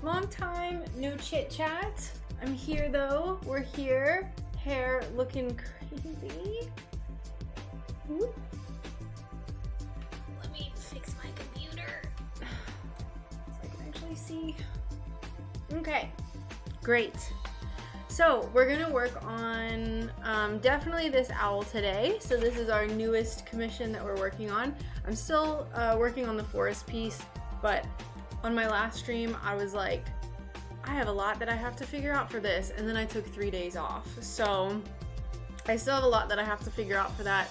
Long time, no chit chat. I'm here though, we're here. Hair looking crazy. Ooh. Let me fix my computer so I can actually see. Okay, great. So we're gonna work on definitely this owl today. So this is our newest commission that we're working on. I'm still working on the forest piece, but on my last stream, I was like, I have a lot that I have to figure out for this, and then I took 3 days off. So I still have a lot that I have to figure out for that.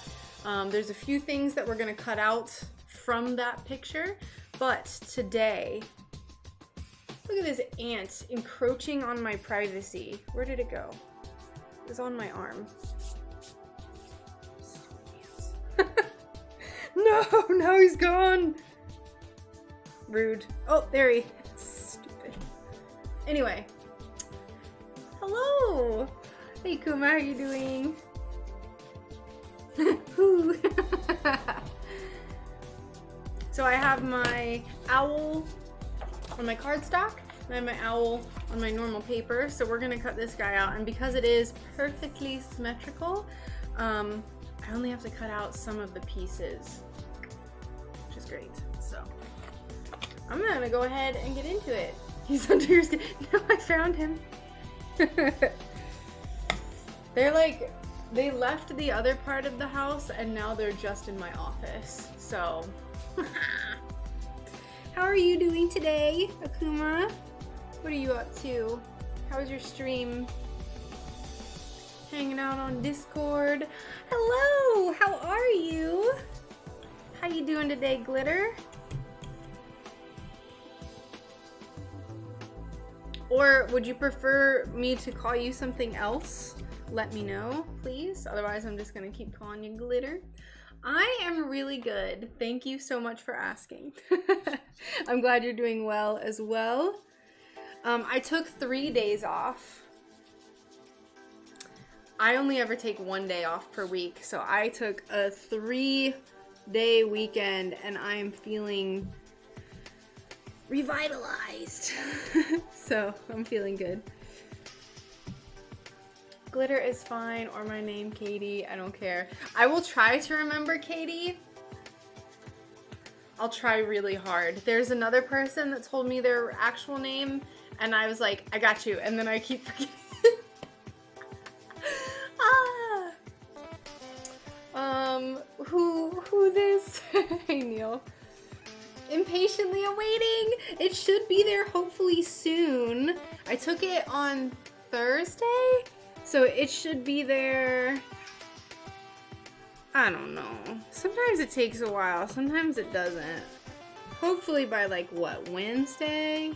There's a few things that we're gonna cut out from that picture, but today, look at this ant encroaching on my privacy. Where did it go? It was on my arm. No, now he's gone. Rude. Oh, there he is. Stupid. Anyway. Hello. Hey, Kuma, how are you doing? So I have my owl on my cardstock. I have my owl on my normal paper. So we're gonna cut this guy out. And because it is perfectly symmetrical, I only have to cut out some of the pieces, which is great. So I'm gonna go ahead and get into it. He's under your skin. No, I found him. They're like, they left the other part of the house and now they're just in my office. So, how are you doing today, Akuma? What are you up to? How was your stream? Hanging out on Discord. Hello, how are you? How you doing today, Glitter? Or would you prefer me to call you something else? Let me know, please. Otherwise, I'm just gonna keep calling you Glitter. I am really good. Thank you so much for asking. I'm glad you're doing well as well. I took 3 days off. I only ever take 1 day off per week, so I took a 3-day weekend and I am feeling revitalized. So I'm feeling good. Glitter is fine, or my name Katie, I don't care. I will try to remember Katie. I'll try really hard. There's another person that told me their actual name and I was like, I got you, and then I keep forgetting. Who this? Hey Neil. Impatiently awaiting. It should be there hopefully soon. I took it on Thursday, so it should be there. I don't know. Sometimes it takes a while, sometimes it doesn't. Hopefully by like what, Wednesday?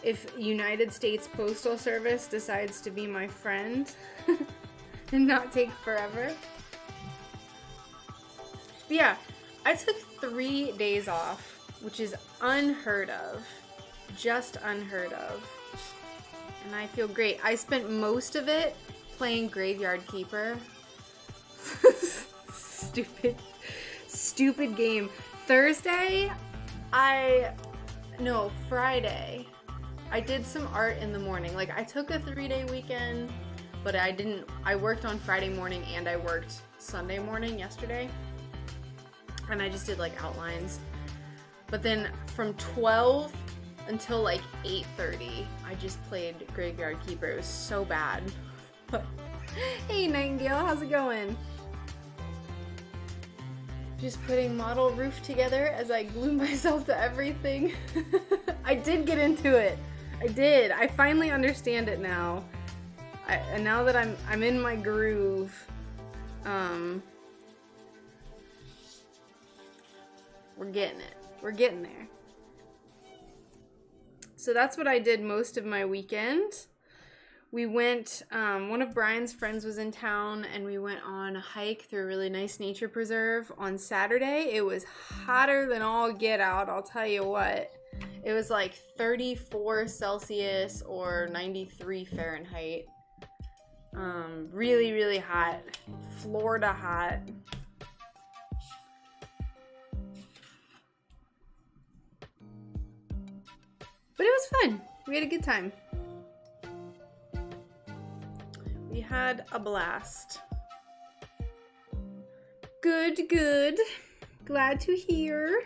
If United States Postal Service decides to be my friend and not take forever. But yeah, I took 3 days off, which is unheard of. Just unheard of. And I feel great. I spent most of it playing Graveyard Keeper. Stupid game. Friday, I did some art in the morning. Like, I took a 3-day weekend, but I worked on Friday morning and I worked Sunday morning yesterday. And I just did like outlines. But then from 12 until like 8:30, I just played Graveyard Keeper. It was so bad. Hey Nightingale, how's it going? Just putting model roof together as I glue myself to everything. I did get into it. I did. I finally understand it now. And now that I'm in my groove, we're getting it. We're getting there. So that's what I did most of my weekend. We went, one of Brian's friends was in town and we went on a hike through a really nice nature preserve on Saturday. It was hotter than all get out, I'll tell you what. It was like 34 Celsius or 93 Fahrenheit. Really, really hot. Florida hot. was fun. We had a good time. We had a blast. Good, good. Glad to hear.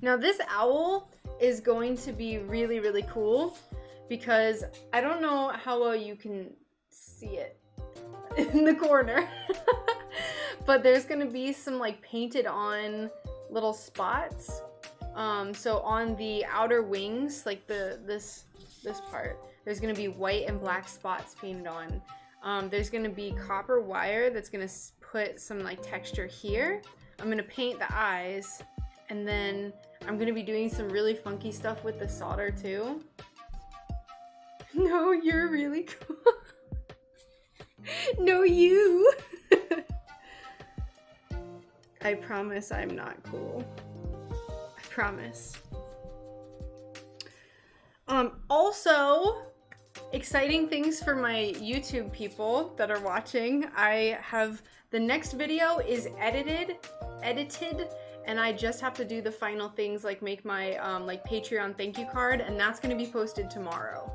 Now this owl is going to be really, really cool because I don't know how well you can see it in the corner, but there's gonna be some like painted on little spots. So on the outer wings, like this part, there's gonna be white and black spots painted on. There's gonna be copper wire that's gonna put some like texture here. I'm gonna paint the eyes, and then I'm gonna be doing some really funky stuff with the solder too. No, you're really cool. No, you. I promise I'm not cool. I promise. Also, exciting things for my YouTube people that are watching. I have, the next video is edited, and I just have to do the final things like make my like Patreon thank you card, and that's gonna be posted tomorrow.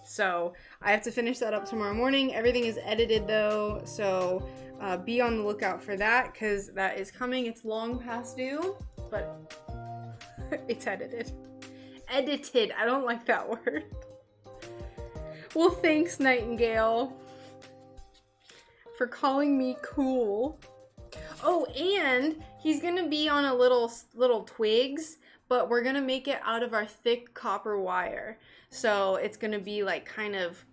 So I have to finish that up tomorrow morning. Everything is edited though, so be on the lookout for that because that is coming. It's long past due, but it's edited. Edited, I don't like that word. Well, thanks, Nightingale, for calling me cool. Oh, and he's gonna be on a little twigs, but we're gonna make it out of our thick copper wire. So it's gonna be like kind of,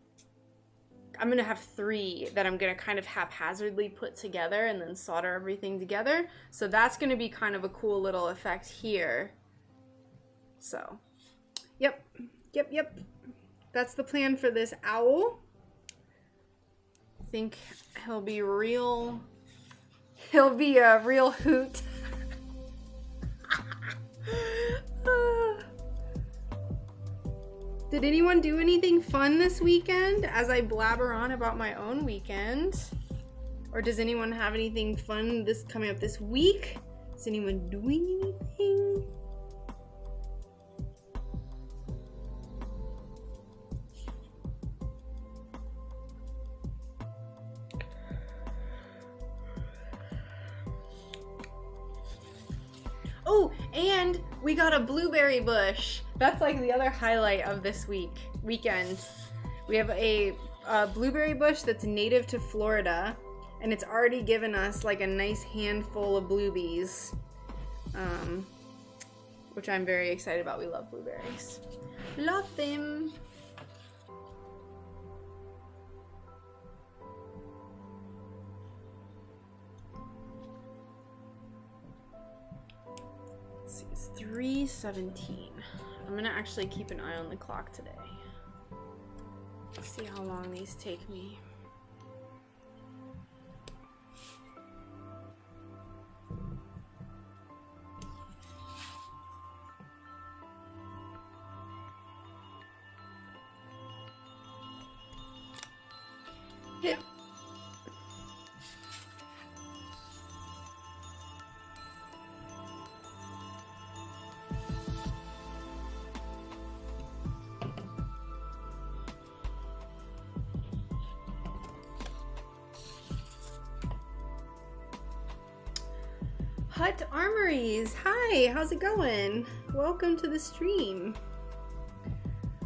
I'm gonna have 3 that I'm gonna kind of haphazardly put together and then solder everything together. So that's gonna be kind of a cool little effect here. So, yep. That's the plan for this owl. I think he'll be a real hoot. Did anyone do anything fun this weekend as I blabber on about my own weekend? Or does anyone have anything fun coming up this week? Is anyone doing anything? Oh, and we got a blueberry bush. That's like the other highlight of this weekend. We have a blueberry bush that's native to Florida, and it's already given us like a nice handful of bluebies, which I'm very excited about. We love blueberries. Love them. Let's see, it's 3:17. I'm gonna actually keep an eye on the clock today. See how long these take me. Yeah. Hut Armories, hi, how's it going? Welcome to the stream.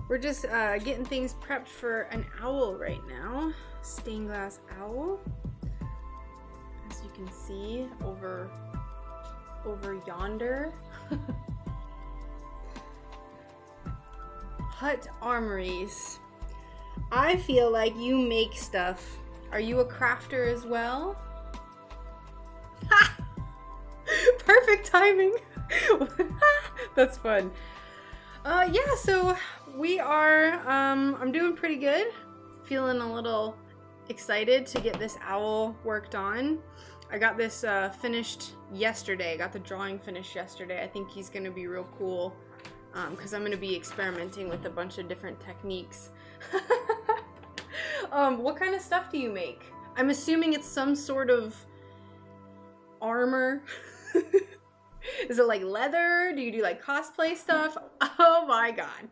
We're just getting things prepped for an owl right now. Stained glass owl. As you can see over yonder. Hut Armories. I feel like you make stuff. Are you a crafter as well? Ha! Perfect timing. That's fun. Yeah, so we are, I'm doing pretty good. Feeling a little excited to get this owl worked on. I got this finished yesterday. I got the drawing finished yesterday. I think he's gonna be real cool because I'm gonna be experimenting with a bunch of different techniques. What kind of stuff do you make? I'm assuming it's some sort of armor. Is it like leather? Do you do like cosplay stuff? Oh my god.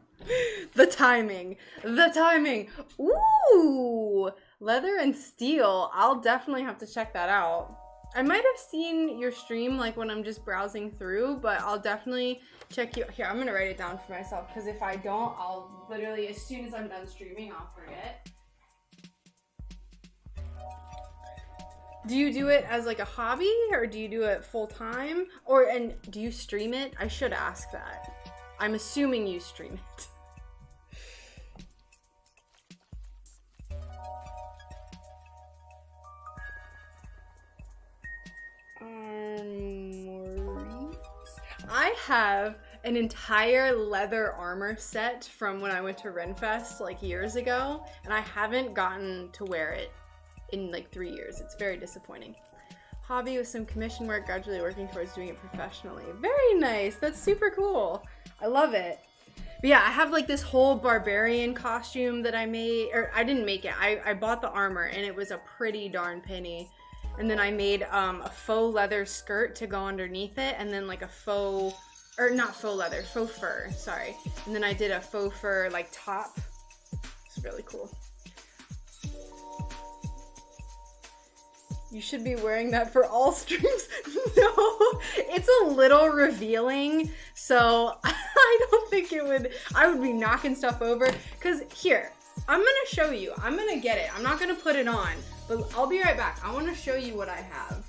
The timing. The timing. Ooh, leather and steel. I'll definitely have to check that out. I might have seen your stream like when I'm just browsing through, but I'll definitely check you. Here, I'm gonna write it down for myself because if I don't, I'll literally, as soon as I'm done streaming, I'll forget. Do you do it as like a hobby or do you do it full time? And do you stream it? I should ask that. I'm assuming you stream it. I have an entire leather armor set from when I went to Renfest like years ago, and I haven't gotten to wear it in like 3 years. It's very disappointing. Hobby with some commission work, gradually working towards doing it professionally. Very nice. That's super cool. I love it. But yeah, I have like this whole barbarian costume that I made, or I didn't make it. I bought the armor and it was a pretty darn penny. And then I made a faux leather skirt to go underneath it, and then like a faux, or not faux leather, faux fur, sorry. And then I did a faux fur like top. It's really cool. You should be wearing that for all streams. No, it's a little revealing, so I don't think it would, I would be knocking stuff over. Cause here, I'm gonna show you, I'm gonna get it. I'm not gonna put it on, but I'll be right back. I wanna show you what I have.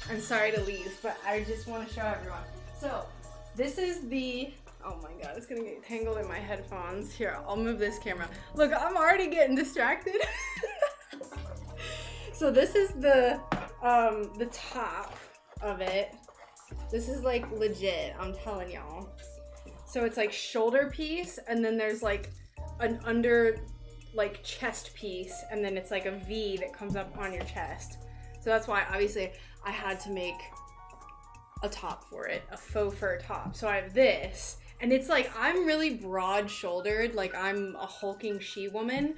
I'm sorry to leave, but I just want to show everyone. So, this is the, oh my god, it's gonna get tangled in my headphones. Here, I'll move this camera. Look, I'm already getting distracted. So this is the top of it. This is like legit, I'm telling y'all. So it's like shoulder piece, and then there's like an under like chest piece, and then it's like a V that comes up on your chest. So that's why obviously I had to make a top for it, a faux fur top. So I have this, and it's like, I'm really broad shouldered, like I'm a hulking she-woman.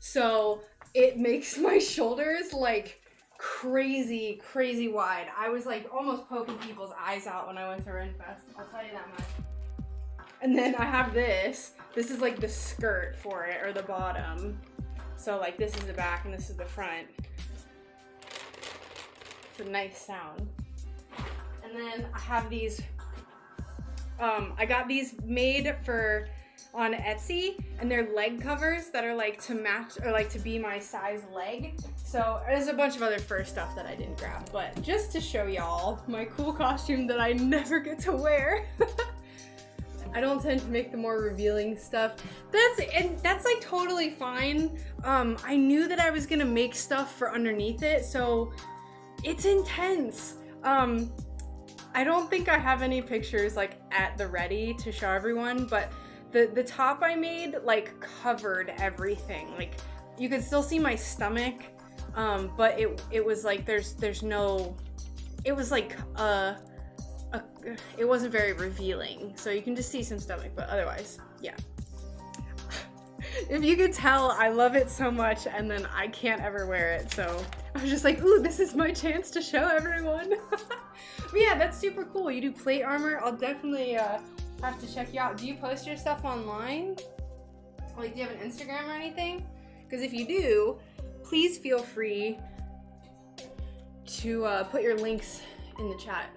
So it makes my shoulders like crazy, crazy wide. I was like almost poking people's eyes out when I went to Renfest, I'll tell you that much. And then I have this. This is like the skirt for it, or the bottom. So like this is the back and this is the front. It's a nice sound. And then I have these, I got these made on Etsy, and they're leg covers that are like to match, or like to be my size leg. So there's a bunch of other fur stuff that I didn't grab, but just to show y'all my cool costume that I never get to wear. I don't tend to make the more revealing stuff. That's like totally fine. I knew that I was gonna make stuff for underneath it, so it's intense. I don't think I have any pictures like at the ready to show everyone, but the top I made like covered everything. Like you could still see my stomach, but it was like there's no, it was like it wasn't very revealing. So you can just see some stomach, but otherwise, yeah. If you could tell, I love it so much, and then I can't ever wear it, so I was just like, ooh, this is my chance to show everyone. But yeah, that's super cool. You do plate armor. I'll definitely have to check you out. Do you post your stuff online? Like, do you have an Instagram or anything? Because if you do, please feel free to put your links in the chat.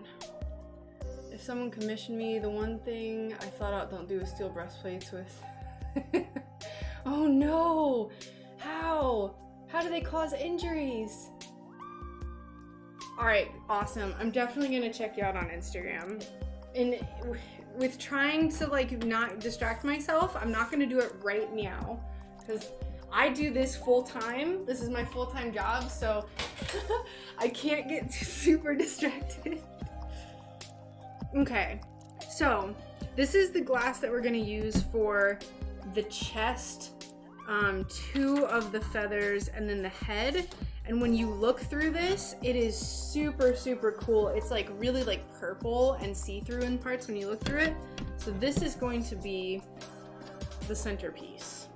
If someone commissioned me, the one thing I thought out don't do is steal breastplates with. Oh no! How? How do they cause injuries? Alright, awesome. I'm definitely gonna check you out on Instagram. And with trying to like not distract myself, I'm not gonna do it right now. Because I do this full time. This is my full-time job, so I can't get super distracted. Okay, so this is the glass that we're gonna use for the chest, 2 of the feathers, and then the head. And when you look through this, it is super, super cool. It's like really like purple and see-through in parts when you look through it. So this is going to be the centerpiece.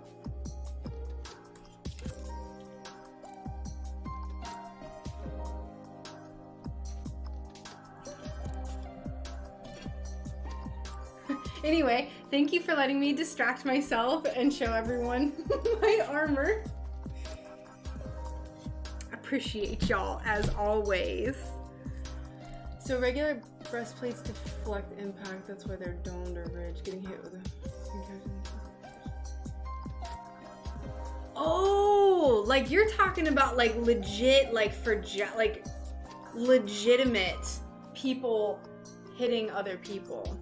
Anyway, thank you for letting me distract myself and show everyone my armor. Appreciate y'all as always. So regular breastplates deflect impact, that's why they're domed or ridged. Getting hit with a... Oh, like you're talking about like legit, like for like legitimate people hitting other people.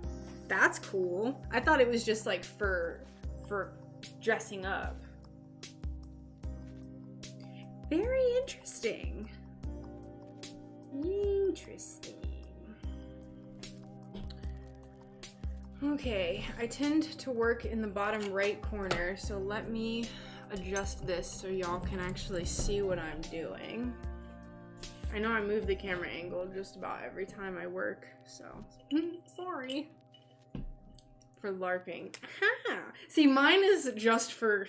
That's cool. I thought it was just like for dressing up. Very interesting. Interesting. Okay, I tend to work in the bottom right corner, so let me adjust this so y'all can actually see what I'm doing. I know I move the camera angle just about every time I work, so sorry. For LARPing. Aha! See, mine is just for...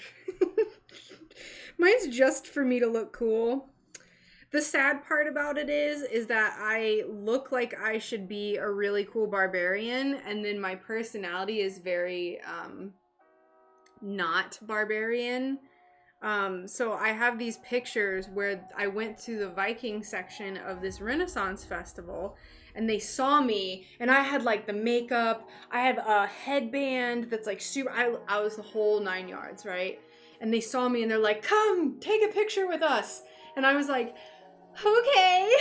Mine's just for me to look cool. The sad part about it is that I look like I should be a really cool barbarian, and then my personality is very, not barbarian. So I have these pictures where I went to the Viking section of this Renaissance festival, and they saw me, and I had like the makeup, I have a headband that's like super, I was the whole 9 yards, right? And they saw me and they're like, come, take a picture with us. And I was like, okay.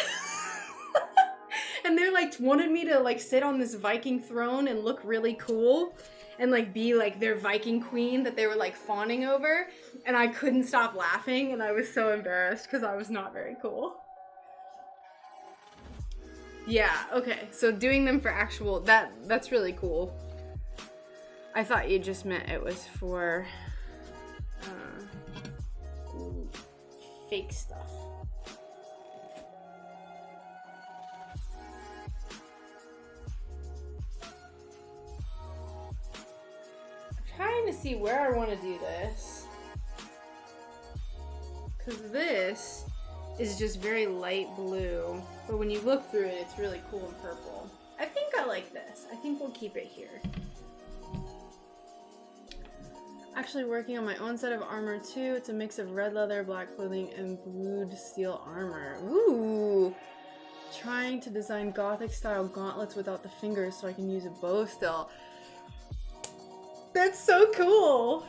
And they're like, wanted me to like sit on this Viking throne and look really cool and like be like their Viking queen that they were like fawning over. And I couldn't stop laughing, and I was so embarrassed because I was not very cool. Yeah, okay, so doing them for actual, that's really cool. I thought you just meant it was for fake stuff. I'm trying to see where I want to do this. Because this is just very light blue, but when you look through it, it's really cool and purple. I think I like this. I think we'll keep it here. Actually working on my own set of armor too. It's a mix of red leather, black clothing, and blued steel armor. Ooh! Trying to design gothic style gauntlets without the fingers so I can use a bow still. That's so cool!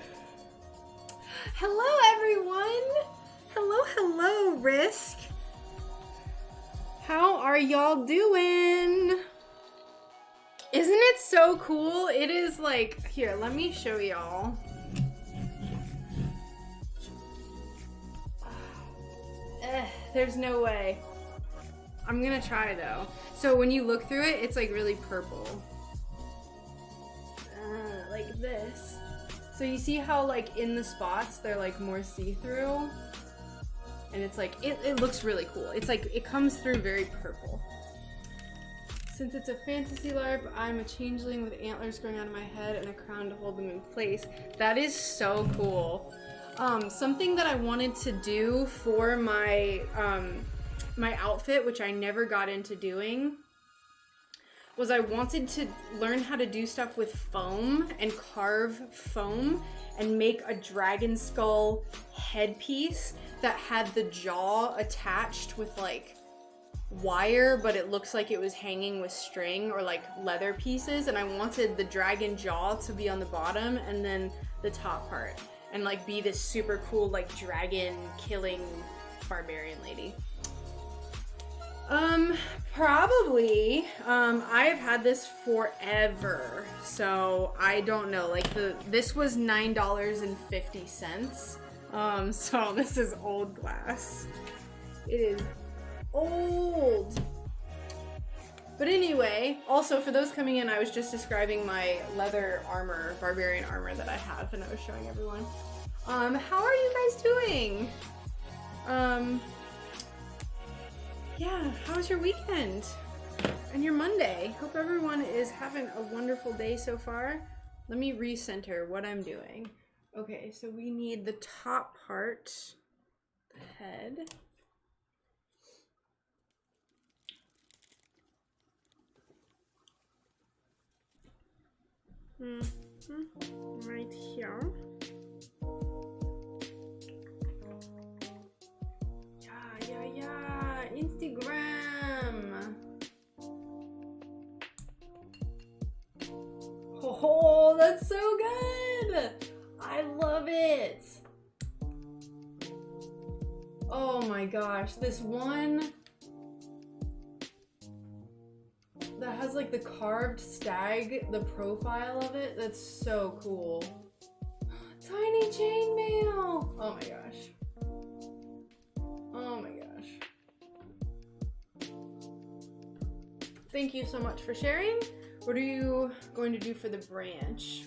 Hello everyone! Hello, hello, Risk. How are y'all doing? Isn't it so cool? It is like, here, let me show y'all. There's no way. I'm gonna try though. So when you look through it, it's like really purple. Like this. So you see how like in the spots, they're like more see-through? And it's like, it looks really cool. It's like, it comes through very purple. Since it's a fantasy LARP, I'm a changeling with antlers growing out of my head and a crown to hold them in place. That is so cool. Something that I wanted to do for my, my outfit, which I never got into doing, was I wanted to learn how to do stuff with foam and carve foam and make a dragon skull headpiece that had the jaw attached with like wire, but it looks like it was hanging with string or like leather pieces, and I wanted the dragon jaw to be on the bottom and then the top part, and like be this super cool like dragon killing barbarian lady. Probably. I've had this forever, so I don't know. Like this was $9.50. So this is old glass. It is old. But anyway, also for those coming in, I was just describing my leather armor, barbarian armor that I have, and I was showing everyone. How are you guys doing? Yeah, how was your weekend? And your Monday? Hope everyone is having a wonderful day so far. Let me recenter what I'm doing. Okay, so we need the top part, the head. Right here. Yeah. Instagram. Oh, that's so good. I love it. Oh my gosh, this one that has like the carved stag, the profile of it, that's so cool. Tiny chainmail. Oh my gosh. Oh my gosh. Thank you so much for sharing. What are you going to do for the branch?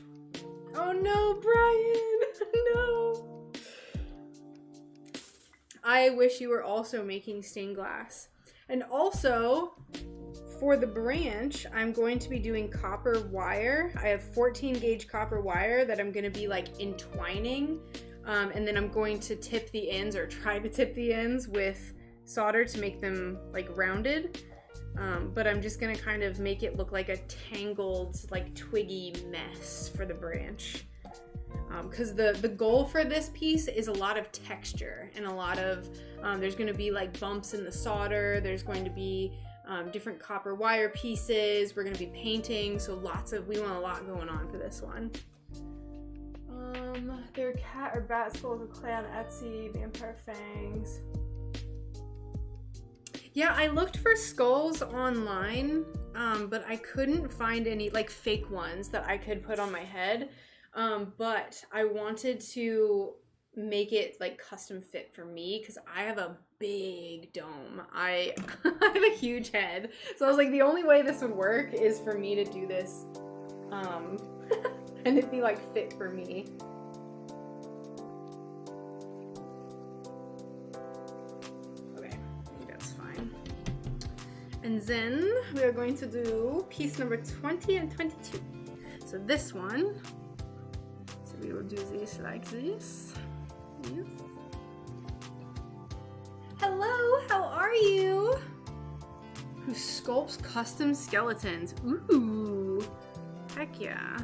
Oh no, Brian! No! I wish you were also making stained glass. And also, for the branch, I'm going to be doing copper wire. I have 14 gauge copper wire that I'm going to be like entwining. And then I'm going to tip the ends, or try to tip the ends with solder to make them like rounded. But I'm just gonna kind of make it look like a tangled, like twiggy mess for the branch. Because the goal for this piece is a lot of texture and a lot of, there's gonna be like bumps in the solder, there's going to be different copper wire pieces, we're gonna be painting, so we want a lot going on for this one. There are cat or bat skulls of clay on Etsy, vampire fangs. Yeah, I looked for skulls online, but I couldn't find any like fake ones that I could put on my head. But I wanted to make it like custom fit for me because I have a big dome. I have a huge head. So I was like, the only way this would work is for me to do this and it'd be like fit for me. And then we are going to do piece number 20 and 22. So this one, so we will do this like this. Yes. Hello, how are you? Who sculpts custom skeletons? Ooh, heck yeah.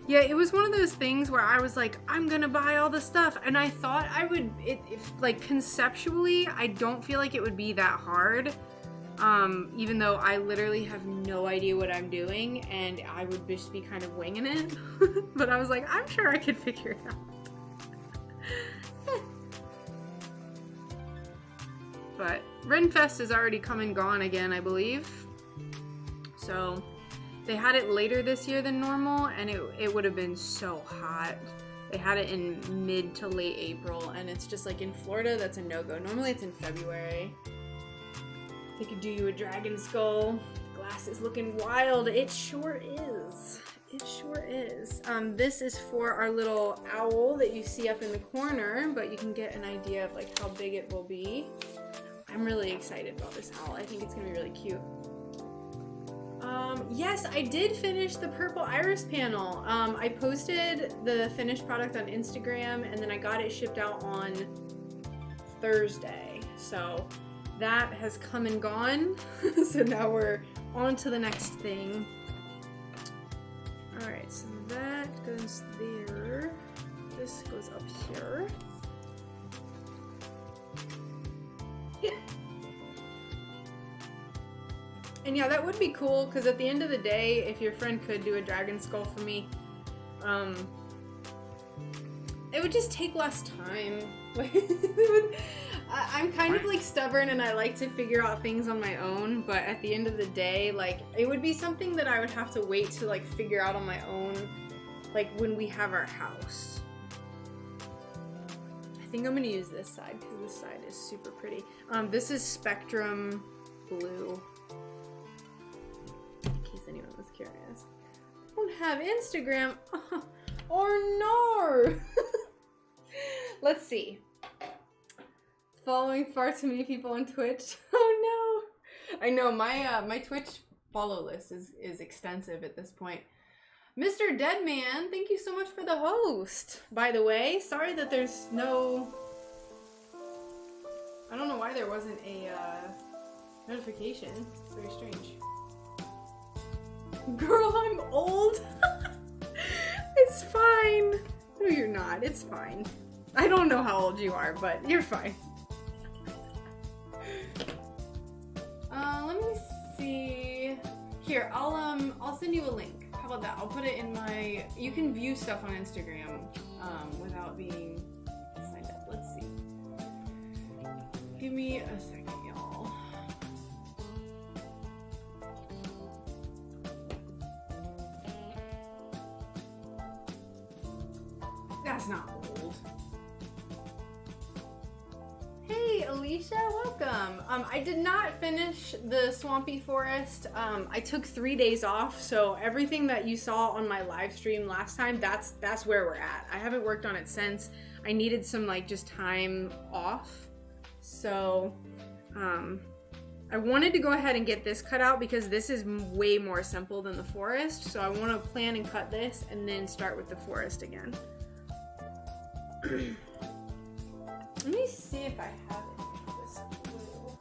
Yeah, it was one of those things where I was like, I'm gonna buy all the stuff, and I thought I would, like conceptually, I don't feel like it would be that hard. Even though I literally have no idea what I'm doing and I would just be kind of winging it. But I was like, I'm sure I could figure it out. But Renfest is already come and gone again, I believe. So they had it later this year than normal, and it would have been so hot. They had it in mid to late April, and it's just like in Florida, that's a no-go. Normally it's in February. They could do you a dragon skull. Glass is looking wild. It sure is. It sure is. This is for our little owl that you see up in the corner, but you can get an idea of like how big it will be. I'm really excited about this owl. I think it's gonna be really cute. Yes, I did finish the purple iris panel. I posted the finished product on Instagram, and then I got it shipped out on Thursday. So that has come and gone. So now we're on to the next thing. All right, so that goes there. This goes up here. And yeah, that would be cool, because at the end of the day, if your friend could do a dragon skull for me, it would just take less time. I'm kind of like stubborn and I like to figure out things on my own, but at the end of the day, like, it would be something that I would have to wait to like figure out on my own, like when we have our house. I think I'm gonna use this side because this side is super pretty. This is Spectrum Blue, in case anyone was curious. I don't have Instagram. Or no. Let's see. Following far too many people on Twitch. Oh no. I know my Twitch follow list is extensive at this point. Mr. Deadman, thank you so much for the host. By the way, sorry that there's no, I don't know why there wasn't a notification. It's very strange. Girl, I'm old. It's fine. No, you're not. It's fine. I don't know how old you are, but you're fine. Let me see. Here, I'll send you a link. How about that? I'll put it in my. You can view stuff on Instagram without being signed up. Let's see. Give me a second, y'all. That's not old. Hey, Alicia, welcome. I did not finish the Swampy Forest. I took 3 days off, so everything that you saw on my live stream last time, that's where we're at. I haven't worked on it since. I needed some like just time off. So, I wanted to go ahead and get this cut out because this is way more simple than the forest. So I want to plan and cut this and then start with the forest again. Let me see if I have any of this blue.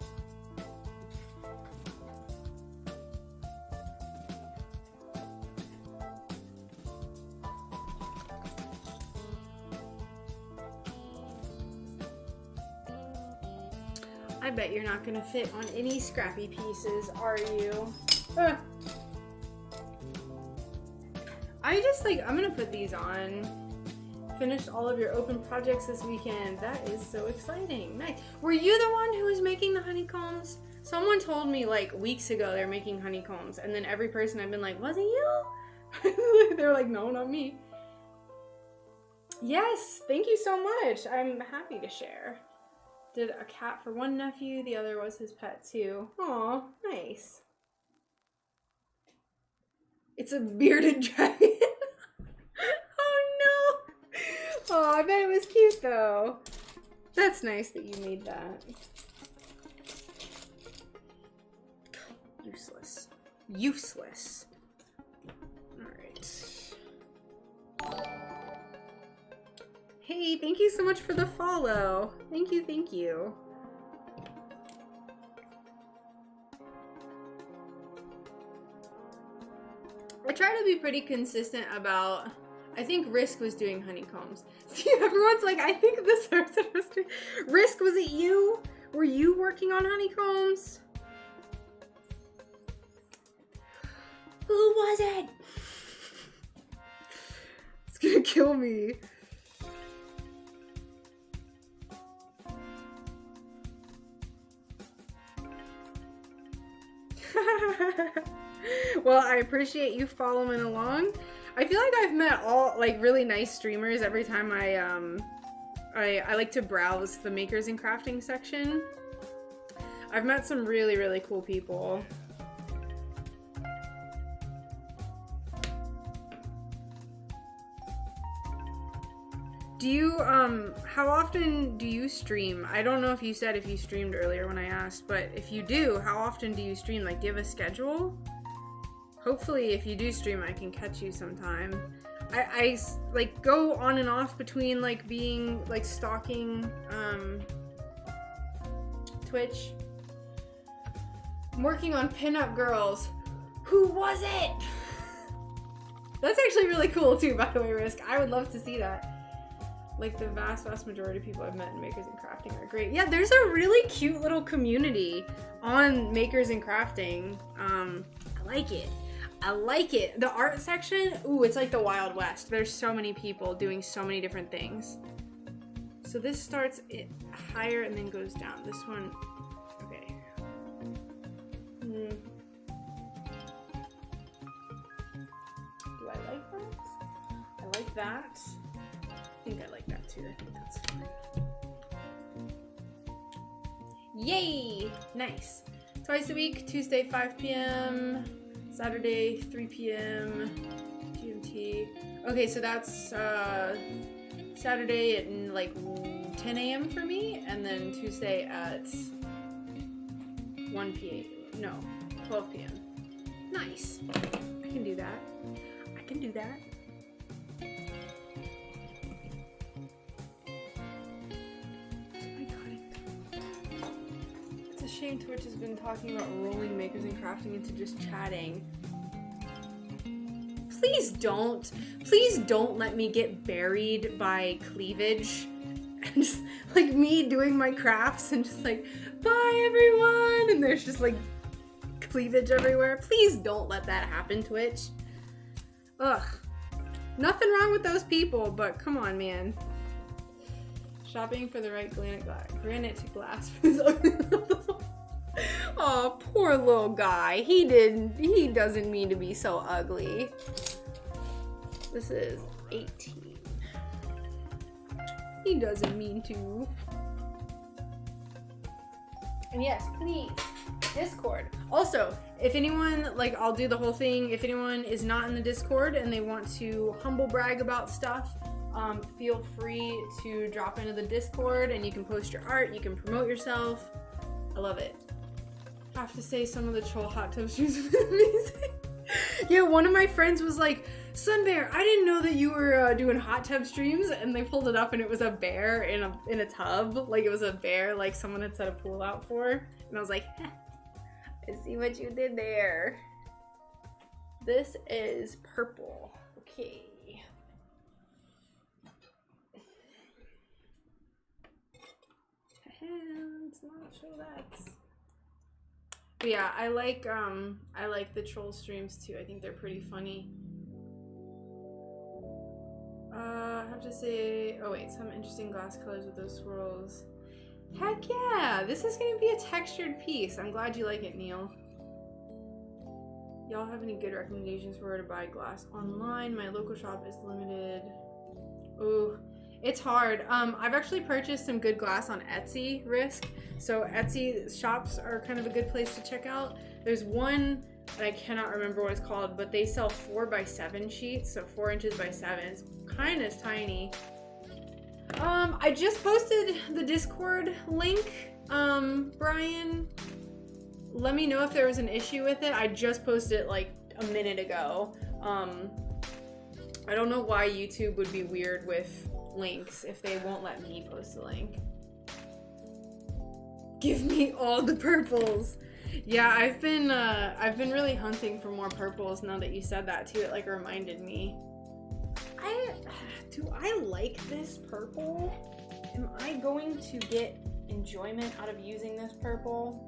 I bet you're not gonna fit on any scrappy pieces, are you? Ah. I'm gonna put these on. Finished all of your open projects this weekend. That is so exciting. Nice. Were you the one who was making the honeycombs? Someone told me like weeks ago they're making honeycombs, and then every person I've been like, was it you? They're like, no, not me. Yes, thank you so much. I'm happy to share. Did a cat for one nephew, the other was his pet too. Aw, nice. It's a bearded dragon. Oh, I bet it was cute though. That's nice that you made that. Useless. Useless. Alright. Hey, thank you so much for the follow. Thank you, thank you. I try to be pretty consistent about. I think Risk was doing honeycombs. See, everyone's like, I think this person was doing. Risk, was it you? Were you working on honeycombs? Who was it? It's gonna kill me. Well, I appreciate you following along. I feel like I've met all like really nice streamers every time I like to browse the makers and crafting section. I've met some really, really cool people. Do you, how often do you stream? I don't know if you said if you streamed earlier when I asked, but if you do, how often do you stream? Like, do you have a schedule? Hopefully, if you do stream, I can catch you sometime. I like go on and off between like being like stalking Twitch. I'm working on pinup girls. Who was it? That's actually really cool too, by the way, Risk. I would love to see that. Like the vast majority of people I've met in makers and crafting are great. Yeah, there's a really cute little community on Makers and Crafting. I like it. I like it. The art section, ooh, it's like the Wild West. There's so many people doing so many different things. So this starts it higher and then goes down. This one, okay. Do I like that? I like that. I think I like that too. I think that's fine. Yay! Nice. Twice a week, Tuesday 5 p.m., Saturday 3 p.m. GMT. Okay, so that's Saturday at like 10 a.m. for me, and then Tuesday at 1 p.m. No, 12 p.m. Nice. I can do that. I can do that. Shame Twitch has been talking about rolling Makers and Crafting into just chatting. Please don't let me get buried by cleavage and just like me doing my crafts and just like, bye everyone, and there's just like cleavage everywhere. Please don't let that happen, Twitch. Ugh. Nothing wrong with those people, but come on, man. Shopping for the right granite glass. Oh, poor little guy. He doesn't mean to be so ugly. This is 18. He doesn't mean to. And yes, please, Discord. Also, if anyone, like, I'll do the whole thing. If anyone is not in the Discord and they want to humble brag about stuff, feel free to drop into the Discord and you can post your art, you can promote yourself. I love it. I have to say, some of the troll hot tub streams have been amazing. Yeah, one of my friends was like, SunBear, I didn't know that you were doing hot tub streams, and they pulled it up and it was a bear in a tub. Like, it was a bear like someone had set a pool out for. And I was like, I see what you did there. This is purple. Okay. Let's not show that. But yeah, I like the troll streams too. I think they're pretty funny. I have to say, oh wait, some interesting glass colors with those swirls. Heck yeah, this is gonna be a textured piece. I'm glad you like it, Neil. Y'all have any good recommendations for where to buy glass online? My local shop is limited. Ooh. It's hard. I've actually purchased some good glass on Etsy, Risk. So Etsy shops are kind of a good place to check out. There's one, and I cannot remember what it's called, but they sell 4x7 sheets, so 4 inches by 7. It's kind of tiny. I just posted the Discord link, Brian. Let me know if there was an issue with it. I just posted it like a minute ago. I don't know why YouTube would be weird with links if they won't let me post a link. Give me all the purples. Yeah, I've been really hunting for more purples now that you said that too. It like reminded me. Do I like this purple? Am I going to get enjoyment out of using this purple?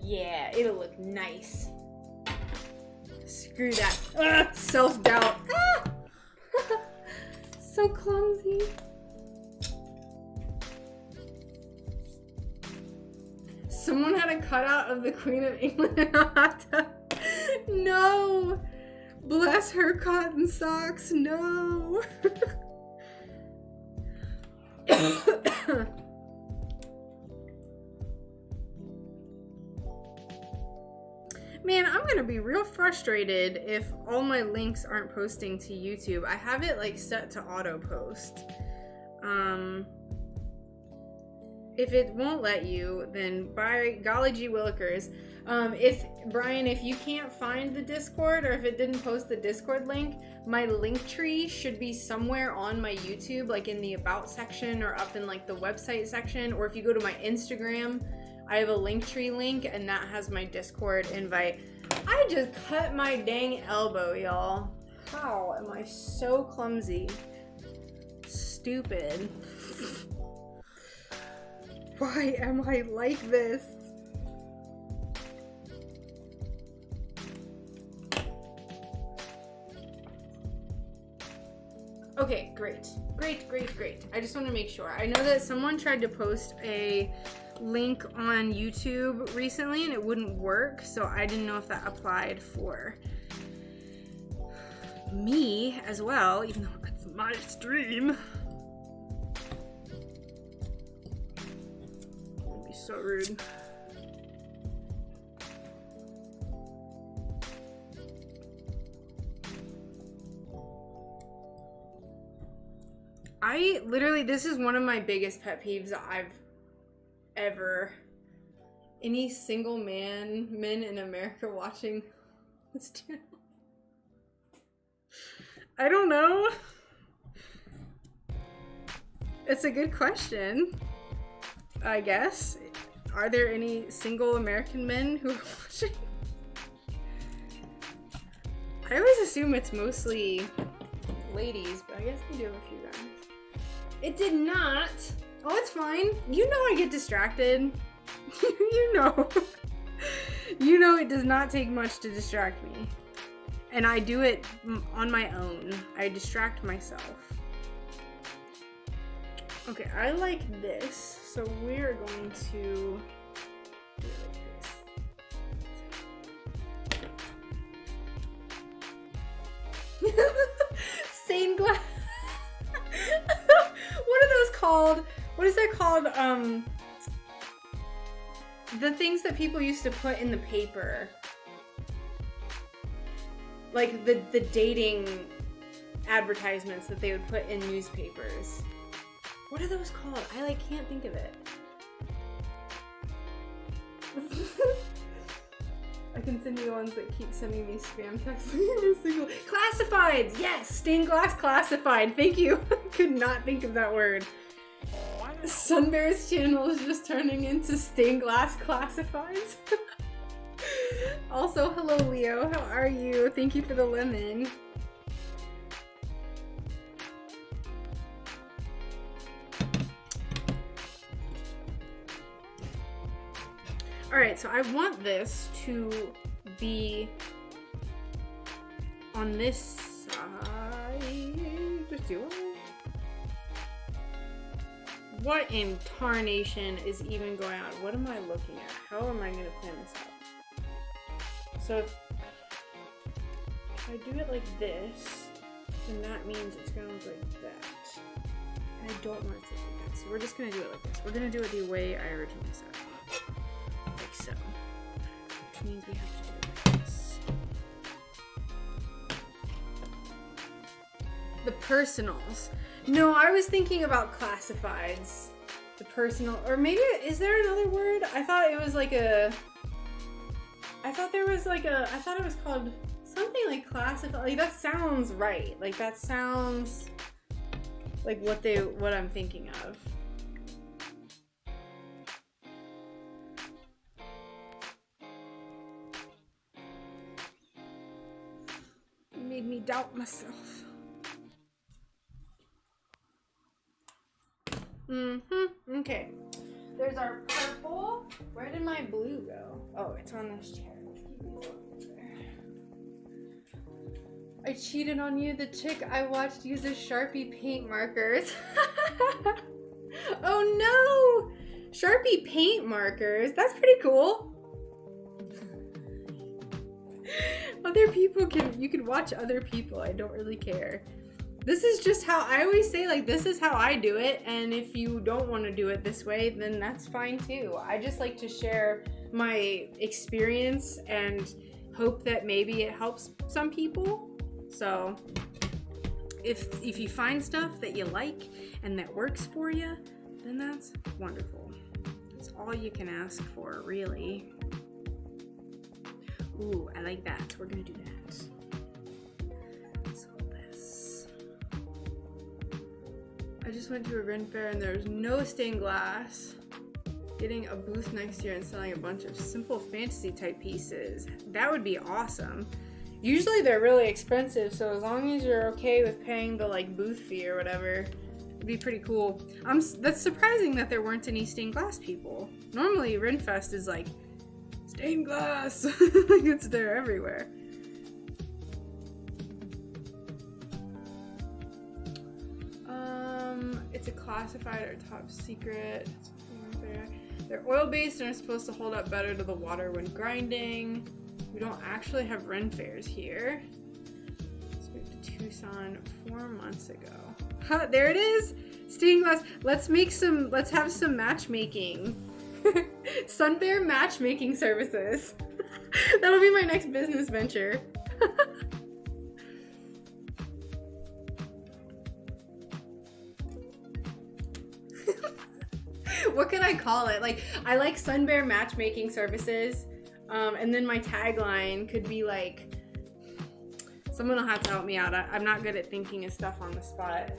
Yeah, it'll look nice. Screw that. Self-doubt. Ah! So clumsy. Someone had a cutout of the Queen of England in a hot tub. No. Bless her cotton socks. No. Man, I'm gonna be real frustrated if all my links aren't posting to YouTube. I have it like set to auto post. If it won't let you, then by golly gee willikers. Brian, if you can't find the Discord, or if it didn't post the Discord link, my link tree should be somewhere on my YouTube, like in the about section or up in like the website section, or if you go to my Instagram, I have a Linktree link, and that has my Discord invite. I just cut my dang elbow, y'all. How am I so clumsy? Stupid. Why am I like this? Okay, great. I just want to make sure. I know that someone tried to post a link on YouTube recently and it wouldn't work, so I didn't know if that applied for me as well, even though it's my stream. That'd be so rude. This is one of my biggest pet peeves that I've ever. Any single men in America watching this channel? I don't know. It's a good question, I guess. Are there any single American men who are watching? I always assume it's mostly ladies, but I guess we do have a few guys. It did not. Oh, it's fine. You know I get distracted. You know. You know it does not take much to distract me. And I do it on my own. I distract myself. Okay, I like this. So we're going to do it like this. Stained glass. What are those called? What is that called? The things that people used to put in the paper. Like the dating advertisements that they would put in newspapers. What are those called? I can't think of it. I can send you the ones that keep sending me spam texts. Classifieds! Yes! Stained glass classified. Thank you. I could not think of that word. SunBear's channel is just turning into stained glass classifieds. Also, hello Leo. How are you? Thank you for the lemon. Alright, so I want this to be on this side. Just do it. What in tarnation is even going on? What am I looking at? How am I going to plan this out? So if I do it like this, then that means it's going to look like that. And I don't want it to look like that. So we're just going to do it like this. We're going to do it the way I originally said. Like so. Which means we have to do it like this. The personals. No, I was thinking about classifieds. The personal, or maybe, is there another word? I thought it was like a, I thought it was called something like classified. Like that sounds right. Like that sounds like what I'm thinking of. It made me doubt myself. Okay. There's our purple. Where did my blue go? Oh, it's on this chair. Let's keep these over there. I cheated on you. The chick I watched uses Sharpie paint markers. Oh no! Sharpie paint markers? That's pretty cool. Other people you can watch other people. I don't really care. This is just how I always say, like, this is how I do it, and if you don't want to do it this way, then that's fine too. I just like to share my experience and hope that maybe it helps some people. So if you find stuff that you like and that works for you, then that's wonderful. That's all you can ask for, really. Ooh, I like that. We're gonna do that. I just went to a Ren fair and there's no stained glass. Getting a booth next year and selling a bunch of simple fantasy type pieces. That would be awesome. Usually they're really expensive, so as long as you're okay with paying the like booth fee or whatever, It'd be pretty cool. That's surprising that there weren't any stained glass people. Normally, Renfest is like, stained glass! Like it's there everywhere. It's a classified or top secret. They're oil-based and are supposed to hold up better to the water when grinding. We don't actually have Ren fairs here. Let's move to Tucson 4 months ago. Huh, there it is! Stained glass. Let's have some matchmaking. SunBear matchmaking services. That'll be my next business venture. What can I call it? Like, I like SunBear matchmaking services, and then my tagline could be like, someone will have to help me out. I'm not good at thinking of stuff on the spot.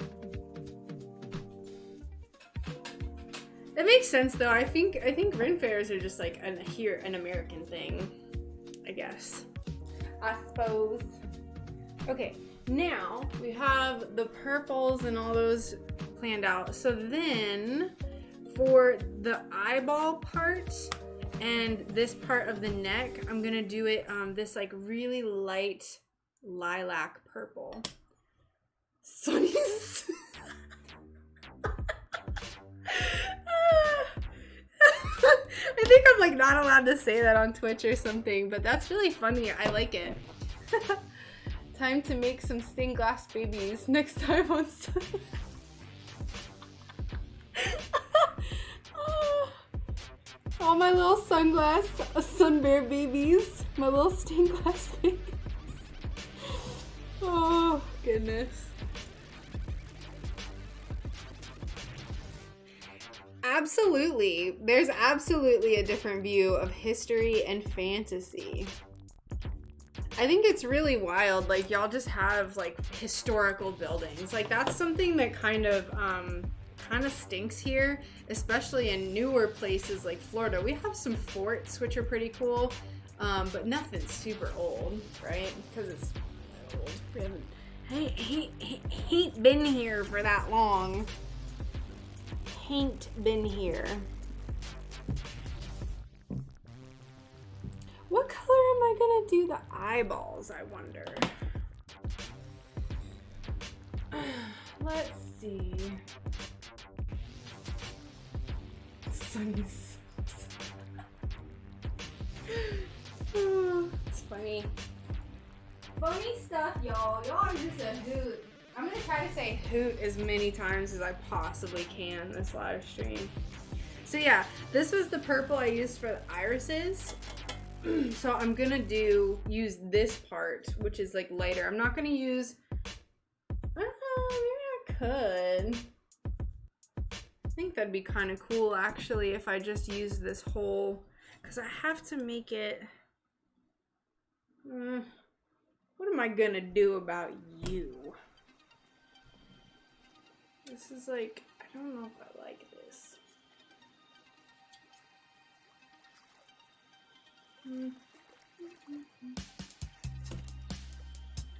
That makes sense though. I think Ren fairs are just like an American thing, I guess. I suppose. Okay, now we have the purples and all those planned out. So then for the eyeball part and this part of the neck, I'm gonna do it this like really light lilac purple. Sonny's I think I'm like not allowed to say that on Twitch or something, but that's really funny. I like it. Time to make some stained glass babies next time on Sun. All my little SunBear babies. My little stained glass babies. Oh, goodness. Absolutely. There's absolutely a different view of history and fantasy. I think it's really wild. Like, y'all just have, like, historical buildings. Like, that's something that kind of stinks here, especially in newer places like Florida. We have some forts, which are pretty cool, but nothing super old, right? Because it's old. We haven't been here for that long. Hain't been here. What color am I gonna do the eyeballs, I wonder? Let's see. Sunny's. Oh, it's funny. Funny stuff, y'all. Y'all are just a hoot. I'm gonna try to say hoot as many times as I possibly can this live stream. So yeah, this was the purple I used for the irises. So I'm gonna use this part, which is like lighter. I'm not gonna use, maybe I could. I think that'd be kind of cool actually if I just use this whole, because I have to make it, what am I gonna do about you? This is like, I don't know if I like this.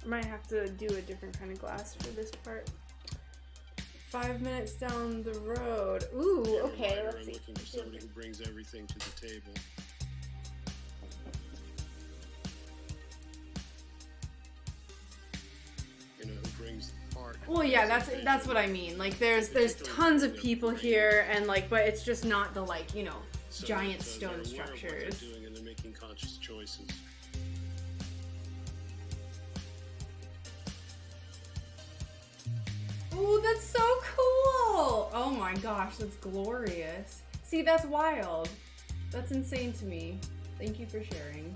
I might have to do a different kind of glass for this part. 5 minutes down the road. Ooh, okay, let's see. Looking for somebody who brings everything to the table. You know, who brings the heart. Well, yeah, that's what I mean. Like, there's tons of people here, and like, but it's just not the like, you know, giant stone structures. Doing and they're making conscious choices. Oh, that's so cool! Oh my gosh, that's glorious. See, that's wild. That's insane to me. Thank you for sharing.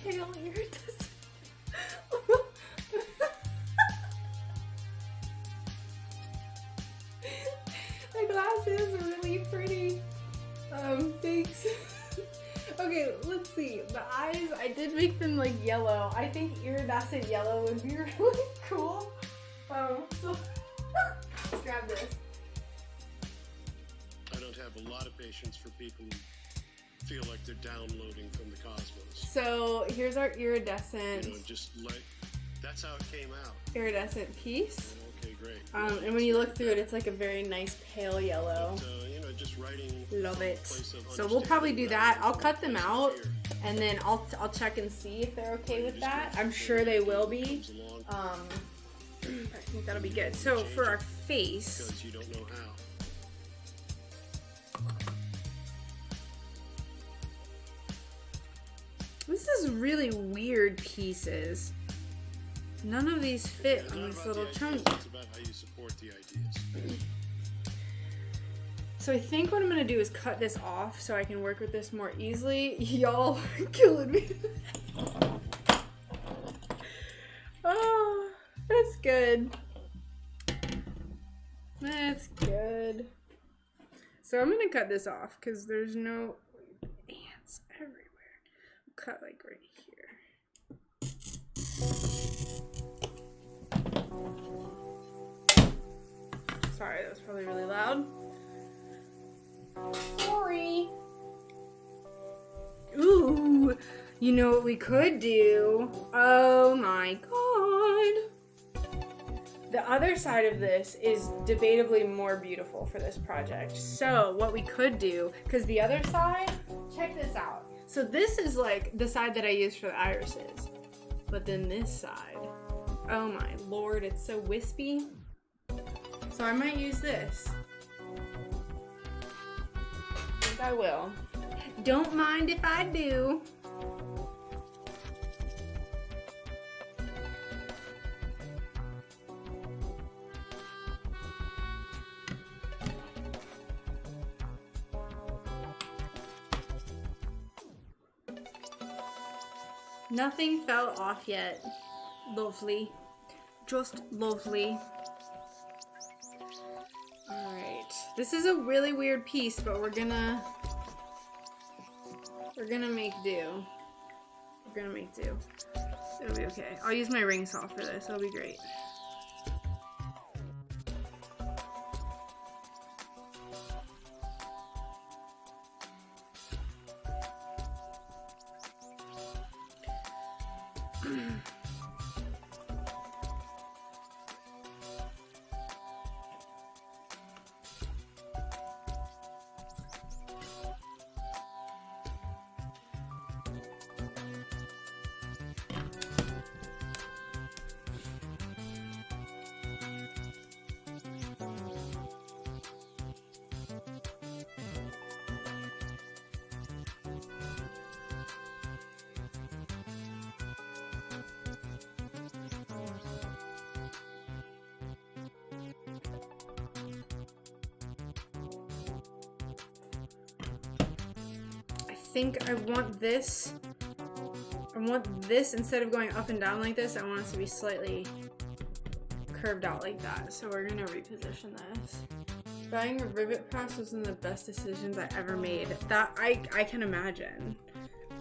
Pale iridescent. The glass is really pretty. Thanks. Okay, let's see. The eyes, I did make them like yellow. I think iridescent yellow would be really cool. So let's grab this. I don't have a lot of patience for people who feel like they're downloading from the cosmos. So here's our iridescent. You know, just let That's how it came out. Iridescent piece. Okay, great. And when you look through it, it's like a very nice pale yellow. But, you know, just writing. Love it. Place of So we'll probably do that. I'll cut them place of out, fear. and then I'll check and see if they're okay with that. I'm sure they will be. I think that'll be good. So for our face, Because you don't know how. this is really weird pieces. None of these fit on this little chunk. It's about how you support the ideas. So I think what I'm gonna do is cut this off so I can work with this more easily. Y'all are killing me. Oh, that's good. That's good. So I'm gonna cut this off because there's no ants everywhere. Cut like right here. Sorry, that was probably really loud. Sorry. Ooh, you know what we could do? Oh my god. The other side of this is debatably more beautiful for this project. So what we could do, because the other side, check this out. So this is like the side that I use for the irises. But then this side, oh my lord, it's so wispy. So I might use this. I think I will. Don't mind if I do. Nothing fell off yet. Lovely. Just lovely. Alright. This is a really weird piece, but we're gonna make do. We're gonna make do. It'll be okay. I'll use my ring saw for this. It'll be great. I think I want this instead of going up and down like this, I want it to be slightly curved out like that. So we're gonna reposition this. Buying a rivet press was one of the best decisions I ever made. That I can imagine.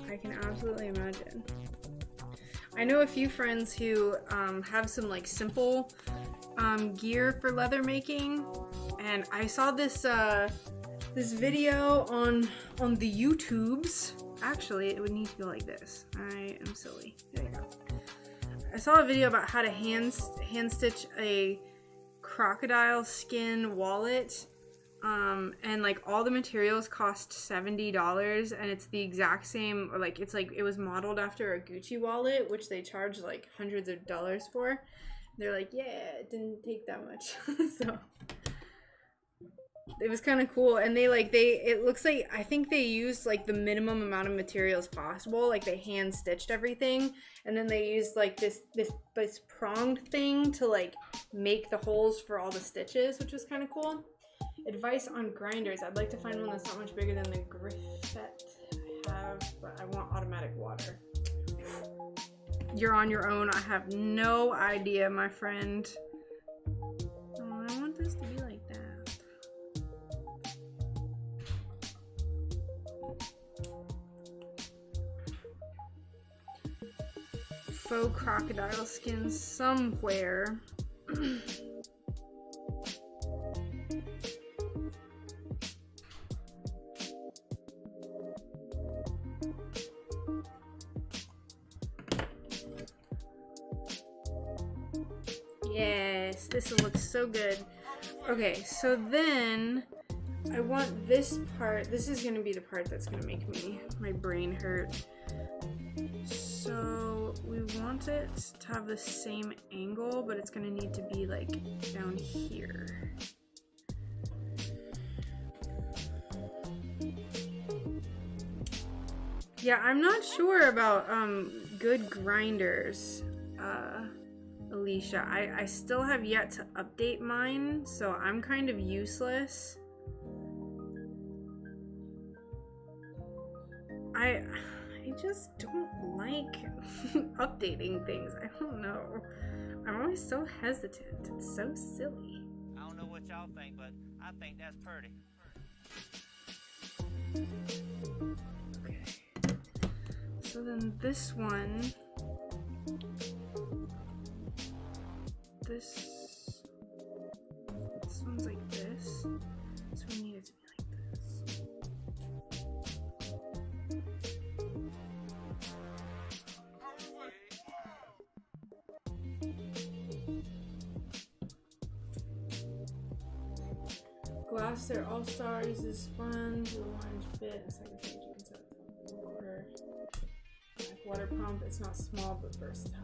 I can absolutely imagine. I know a few friends who have some like simple gear for leather making, and I saw this this video on the YouTubes. Actually, it would need to go like this. I am silly. There you go. I saw a video about how to hand stitch a crocodile skin wallet, and like all the materials cost $70, and it's the exact same, or like it's like it was modeled after a Gucci wallet, which they charge like hundreds of dollars for. They're like, yeah, it didn't take that much. So it was kind of cool, and it looks like, I think they used like the minimum amount of materials possible. Like they hand stitched everything, and then they used like this pronged thing to like make the holes for all the stitches, which was kind of cool. Advice on grinders. I'd like to find one that's not much bigger than the Griffith I have, but I want automatic water. You're on your own. I have no idea, my friend. Oh, I want this to be like that. Faux crocodile skin somewhere. this. This will look so good. Okay, so then I want this part. This is gonna be the part that's gonna make my brain hurt. So we want it to have the same angle, but it's gonna need to be like down here. Yeah, I'm not sure about good grinders, Alicia. I still have yet to update mine, so I'm kind of useless. I just don't like updating things. I don't know. I'm always so hesitant. It's so silly. I don't know what y'all think, but I think that's pretty. Okay. So then this one, this one's like this. So we need it to be like this. Glass, they're all stars, is sponge, the orange bit, a second page, inside the quarter. Like water pump, it's not small but versatile.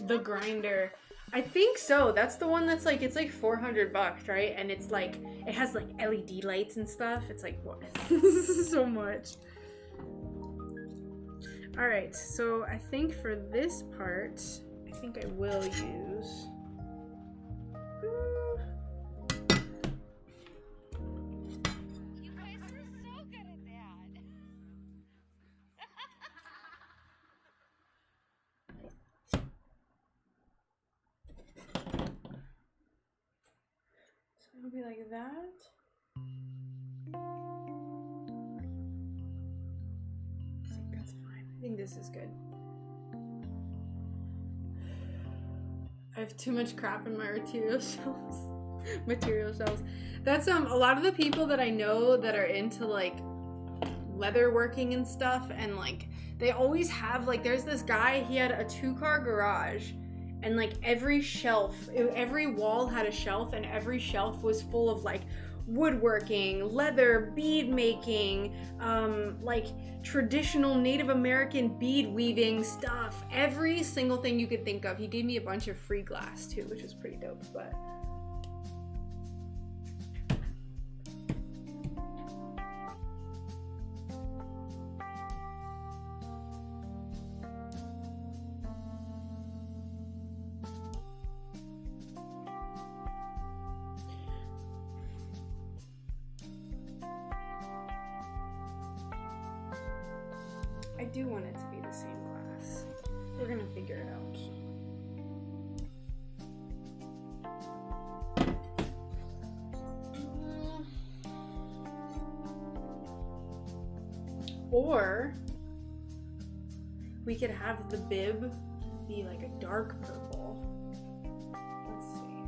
The grinder. I think so. That's the one that's like, it's like $400, right? And it's like, it has like LED lights and stuff. It's like, what? This is so much. All right, so I think for this part, I think I will use. You guys are so good at that. So it'll be like that. I think that's fine. I think this is good. I have too much crap in my material shelves. That's a lot of the people that I know that are into like leather working and stuff, and like they always have like, there's this guy, he had a 2-car garage, and like every wall had a shelf, and every shelf was full of like woodworking, leather, bead making, like traditional Native American bead weaving stuff, every single thing you could think of. He gave me a bunch of free glass too, which was pretty dope. But I do want it to be the same glass. We're gonna figure it out. Or we could have the bib be like a dark purple. Let's see.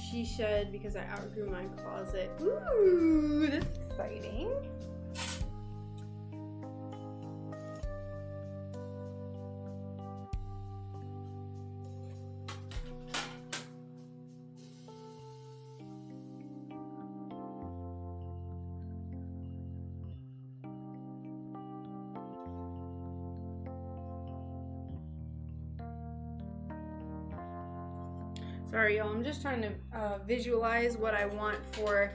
She said, because I outgrew my closet. Ooh, that's exciting. Sorry, y'all, I'm just trying to visualize what I want for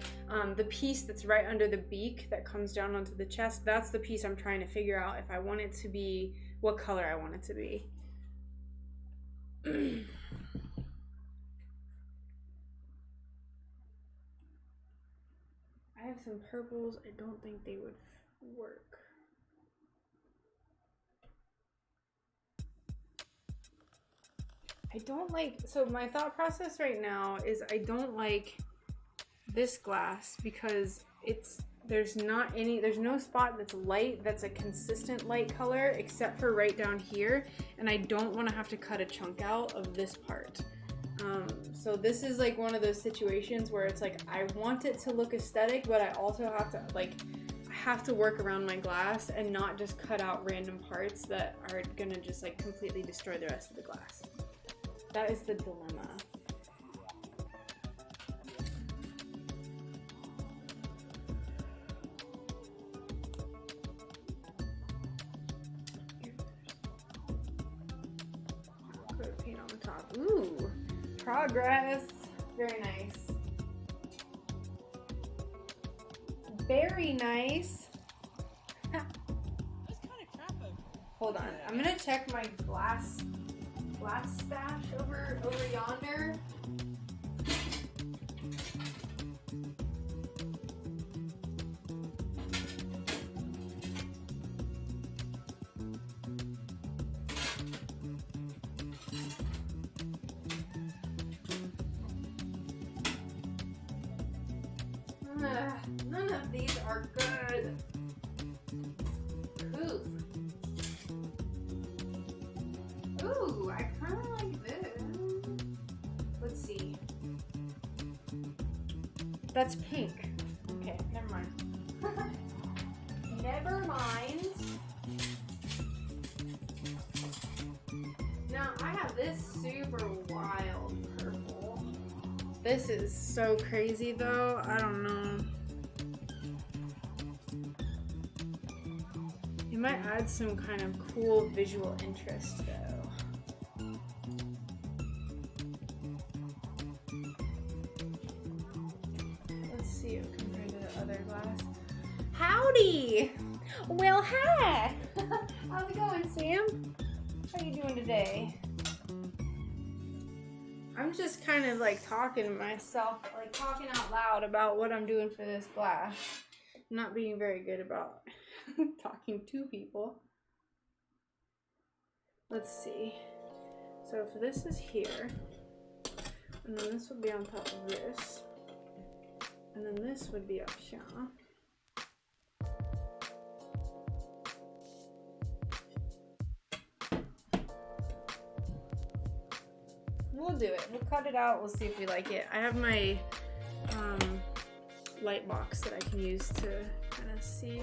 the piece that's right under the beak that comes down onto the chest. That's the piece I'm trying to figure out if I want it to be, what color I want it to be. I have some purples. I don't think they would work. I don't like, so my thought process right now is I don't like this glass because there's no spot that's light, that's a consistent light color except for right down here, and I don't want to have to cut a chunk out of this part. So this is like one of those situations where it's like I want it to look aesthetic, but I also have to like, have to work around my glass and not just cut out random parts that are gonna just like completely destroy the rest of the glass. That is the dilemma. Put paint on the top. Ooh, progress. Very nice. Very nice. Hold on, I'm gonna check my glass stash over yonder. None of these are good. Ooh, I kind of like this. Let's see. That's pink. Okay, never mind. Never mind. Now, I have this super wild purple. This is so crazy though. I don't know. It might add some kind of cool visual interest though. Let's see it compared to the other glass. Howdy! Well, hi! How's it going, Sam? How you doing today? I'm just kind of like talking to myself, like talking out loud about what I'm doing for this glass. I'm not being very good about talking to people. Let's see. So if this is here, and then this would be on top of this, and then this would be up here. We'll do it. We'll cut it out. We'll see if we like it. I have my light box that I can use to kind of see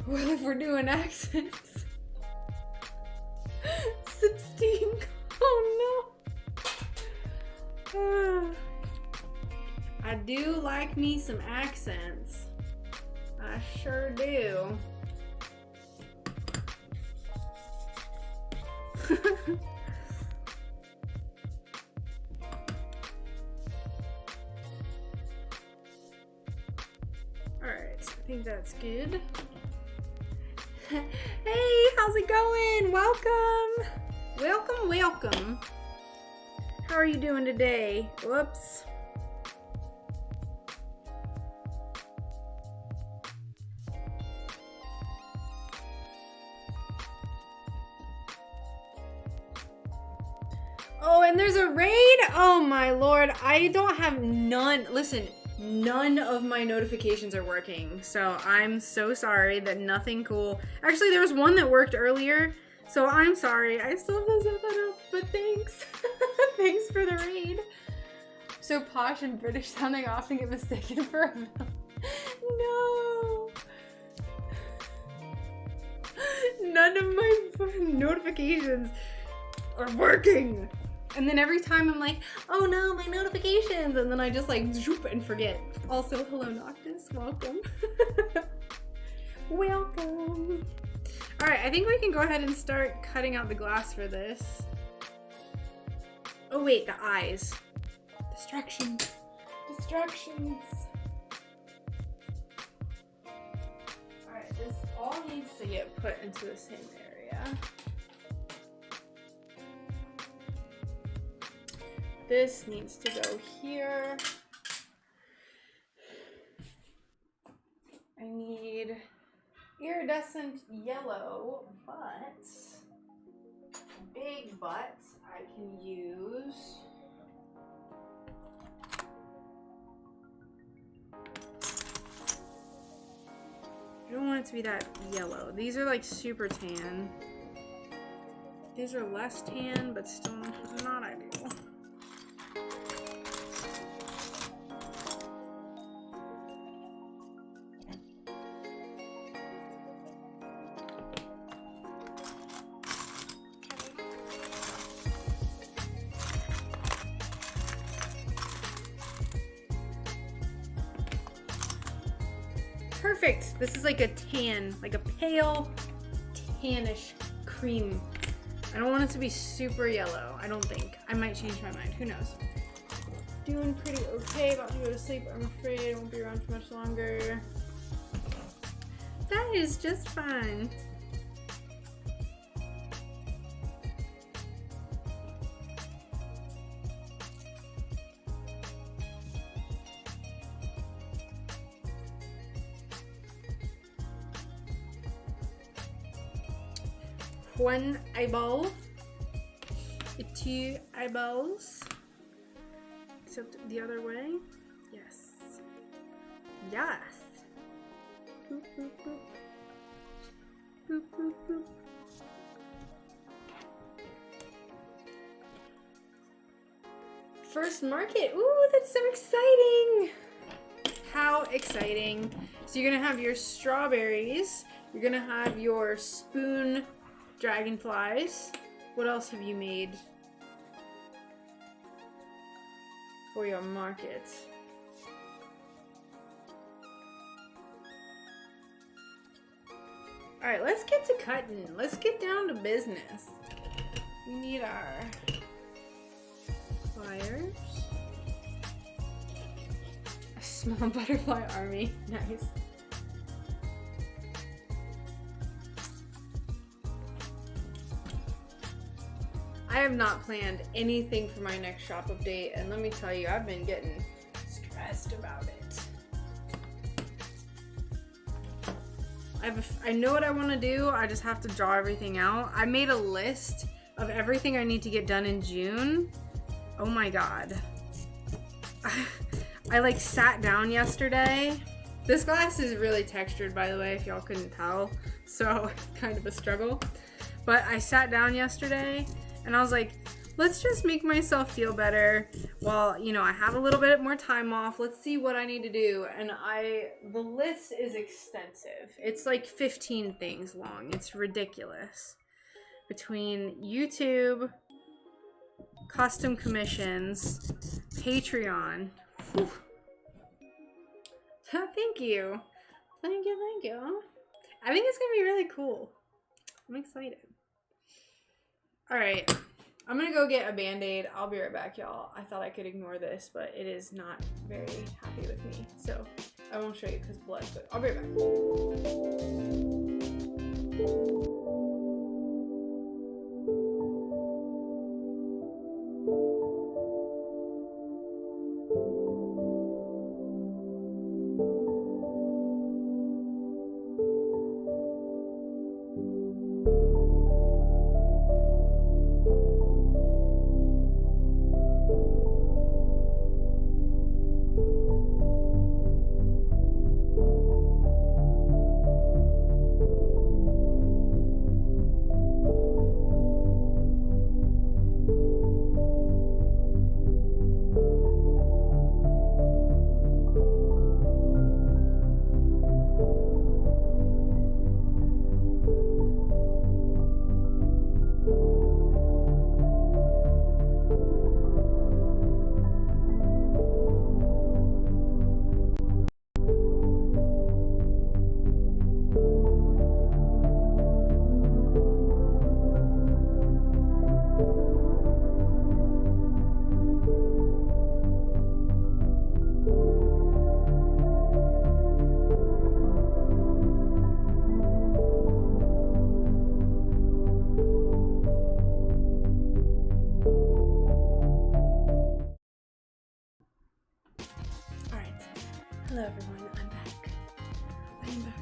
well if we're doing accents. 16. Oh no. I do like me some accents. I sure do. Alright, I think that's good. Hey, how's it going? Welcome! Welcome, welcome. How are you doing today? Whoops. Oh, and there's a raid? Oh my lord, I don't have none. Listen, none of my notifications are working, so I'm so sorry that nothing cool. Actually, there was one that worked earlier, so I'm sorry. I still have to set that up, but thanks. Thanks for the raid. So posh and British sounding often get mistaken for a villain. No. None of my notifications are working. And then every time I'm like, oh no, my notifications. And then I just like zoop and forget. Also, hello Noctis, welcome. Welcome. All right, I think we can go ahead and start cutting out the glass for this. Oh wait, the eyes. Distractions. Distractions. All right, this all needs to get put into the same area. This needs to go here. I need iridescent yellow, but big butt I can use. I don't want it to be that yellow. These are like super tan. These are less tan, but still not ideal. perfect. This is like a tan, like a pale tannish cream. I don't want it to be super yellow, I don't think. I might change my mind, who knows. Doing pretty okay, about to go to sleep. I'm afraid I won't be around for much longer. That is just fine. One eyeball, two eyeballs, except the other way. Yes, yes. Boop, boop, boop. Boop, boop, boop. First market. Ooh, that's so exciting. How exciting. So you're gonna have your strawberries. You're gonna have your spoon dragonflies. What else have you made for your market? All right, let's get to cutting. Let's get down to business. We need our pliers. A small butterfly army. Nice. I have not planned anything for my next shop update, and let me tell you, I've been getting stressed about it. I know what I want to do, I just have to draw everything out. I made a list of everything I need to get done in June. Oh my god. I like sat down yesterday. This glass is really textured, by the way, if y'all couldn't tell, so it's kind of a struggle. But I sat down yesterday and I was like, let's just make myself feel better while, you know, I have a little bit more time off. Let's see what I need to do. And the list is extensive. It's like 15 things long. It's ridiculous. Between YouTube, custom commissions, Patreon. Whew. Thank you. Thank you, thank you. I think it's gonna be really cool. I'm excited. Alright, I'm gonna go get a band-aid. I'll be right back, y'all. I thought I could ignore this, but it is not very happy with me. So I won't show you because blood, but I'll be right back. Hello everyone, I'm back. I'm back.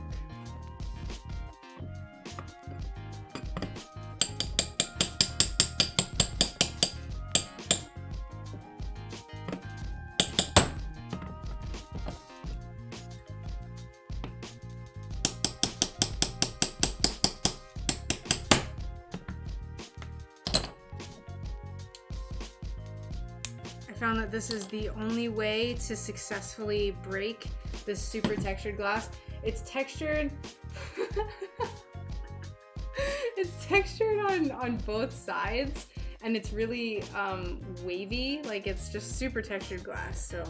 I found that this is the only way to successfully break this super textured glass. It's textured it's textured on both sides, and it's really wavy, like it's just super textured glass. So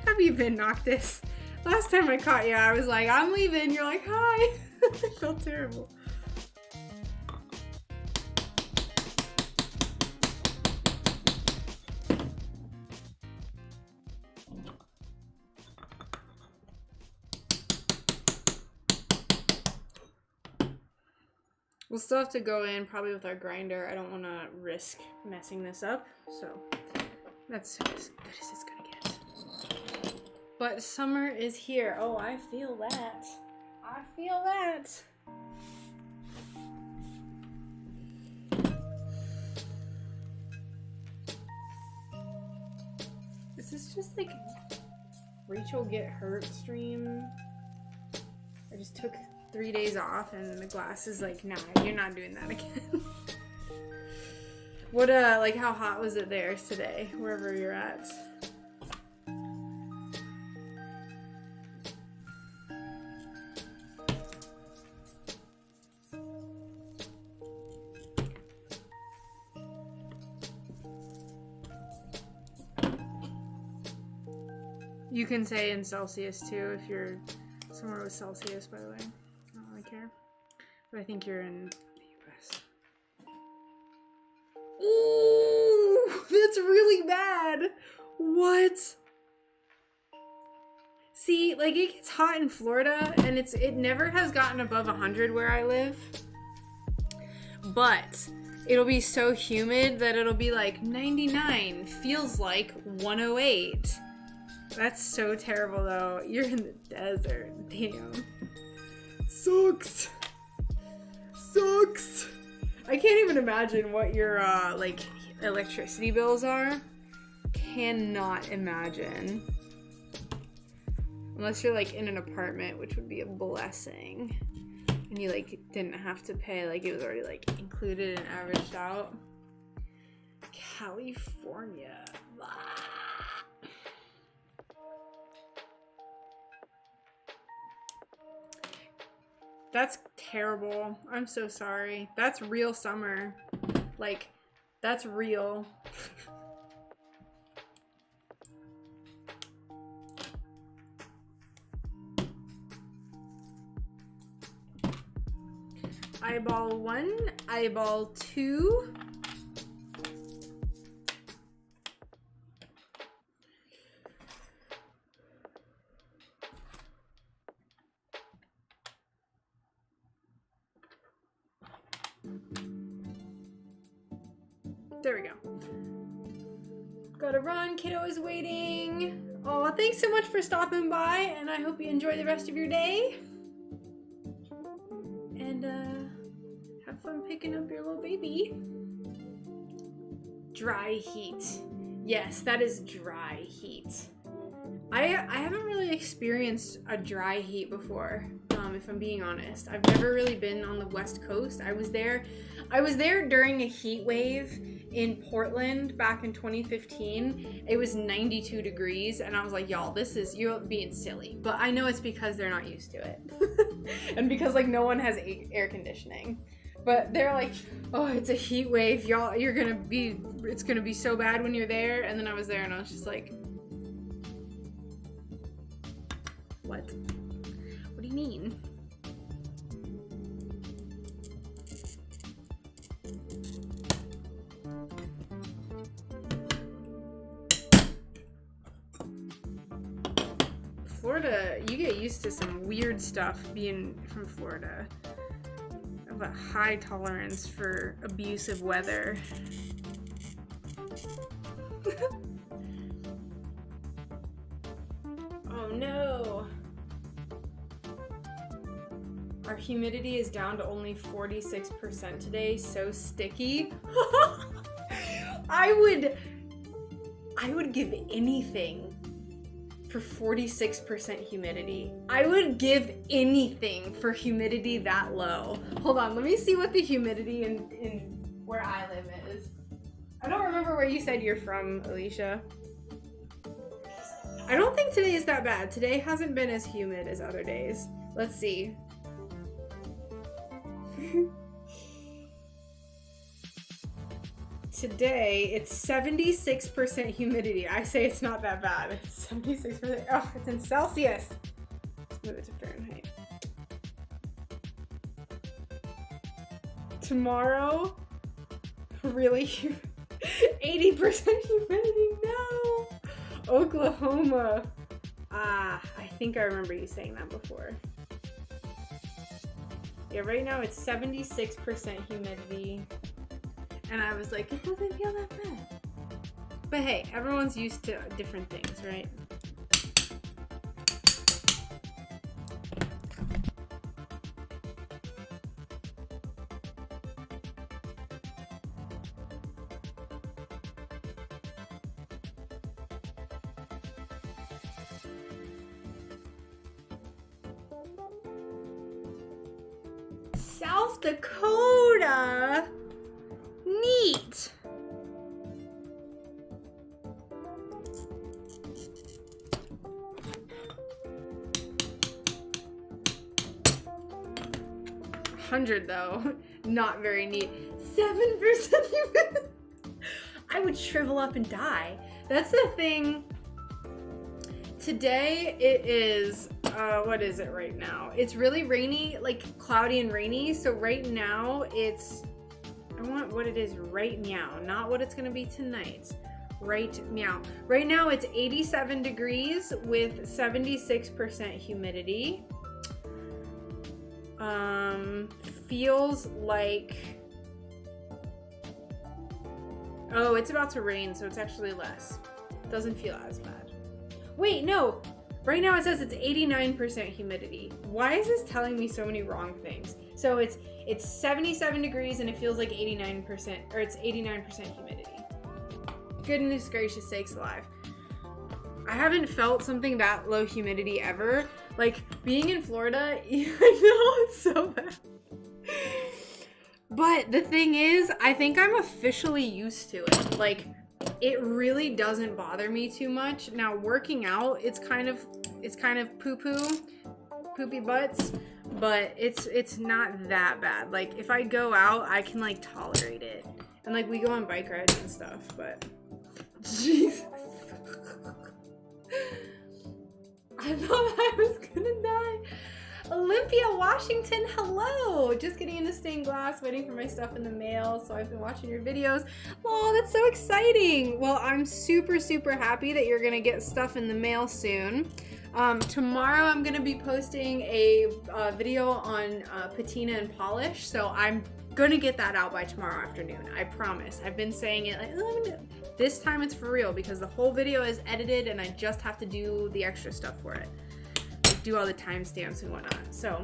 have you been, Noctis? Last time I caught you, I was like, I'm leaving. You're like, hi. I felt terrible. We'll still have to go in probably with our grinder. I don't want to risk messing this up. So that's as good as it's gonna get. But summer is here. Oh, I feel that. I feel that. Is this just like Rachel get hurt stream? I just took 3 days off and the glass is like, nah, you're not doing that again. What, like how hot was it there today, wherever you're at? You can say in Celsius too if you're somewhere with Celsius, by the way. I don't really care. But I think you're in the US. Ooh, that's really bad. What? See, like it gets hot in Florida and it never has gotten above 100 where I live. But it'll be so humid that it'll be like 99, feels like 108. That's so terrible though. You're in the desert. Damn. Sucks. Sucks. I can't even imagine what your like electricity bills are. Cannot imagine. Unless you're like in an apartment, which would be a blessing. And you like didn't have to pay, like it was already like included and averaged out. California. Blah. That's terrible. I'm so sorry. That's real summer. Like, that's real. Eyeball 1, eyeball 2. There we go. Gotta run, kiddo is waiting. Oh, thanks so much for stopping by, and I hope you enjoy the rest of your day. And have fun picking up your little baby. Dry heat. Yes, that is dry heat. I haven't really experienced a dry heat before, if I'm being honest. I've never really been on the West Coast. I was there during a heat wave in Portland back in 2015. It was 92 degrees and I was like, y'all, you're being silly. But I know it's because they're not used to it. And because like no one has air conditioning. But they're like, oh, it's a heat wave, y'all, it's gonna be so bad when you're there. And then I was there and I was just like, what? What do you mean? Florida, you get used to some weird stuff being from Florida. I have a high tolerance for abusive weather. Oh no. Our humidity is down to only 46% today, so sticky. I would give anything for 46% humidity. I would give anything for humidity that low. Hold on, let me see what the humidity in where I live is. I don't remember where you said you're from, Alicia. I don't think today is that bad. Today hasn't been as humid as other days. Let's see. Today, it's 76% humidity. I say it's not that bad. It's 76%. Oh, it's in Celsius. Move it to Fahrenheit. Tomorrow, really, 80% humidity, no. Oklahoma, I think I remember you saying that before. Yeah, right now it's 76% humidity. And I was like, it doesn't feel that bad. But hey, everyone's used to different things, right? South Dakota. Neat. $100 though, not very neat. 7% humidity. I would shrivel up and die. That's the thing. Today it is, what is it right now? It's really rainy, like cloudy and rainy. So right now it's, I want what it is right now, not what it's gonna be tonight. Right meow. Right now it's 87 degrees with 76% humidity. Feels like, oh, it's about to rain, so it's actually less. Doesn't feel as bad. Wait, no. Right now it says it's 89% humidity. Why is this telling me so many wrong things? So it's 77 degrees and it feels like 89%, or it's 89% humidity. Goodness gracious sakes alive. I haven't felt something that low humidity ever. Like, being in Florida, I know it's so bad. But the thing is, I think I'm officially used to it. Like, it really doesn't bother me too much. Now, working out, it's kind of poopy butts, but it's not that bad. Like, if I go out, I can like tolerate it. And like, we go on bike rides and stuff, but Jesus. I thought I was gonna die. Olympia, Washington, hello. Just getting into stained glass, waiting for my stuff in the mail. So I've been watching your videos. Oh, that's so exciting. Well, I'm super, super happy that you're gonna get stuff in the mail soon. Tomorrow I'm gonna be posting a video on patina and polish. So I'm gonna get that out by tomorrow afternoon. I promise. I've been saying it like, this time it's for real because the whole video is edited and I just have to do the extra stuff for it. Like do all the timestamps and whatnot. So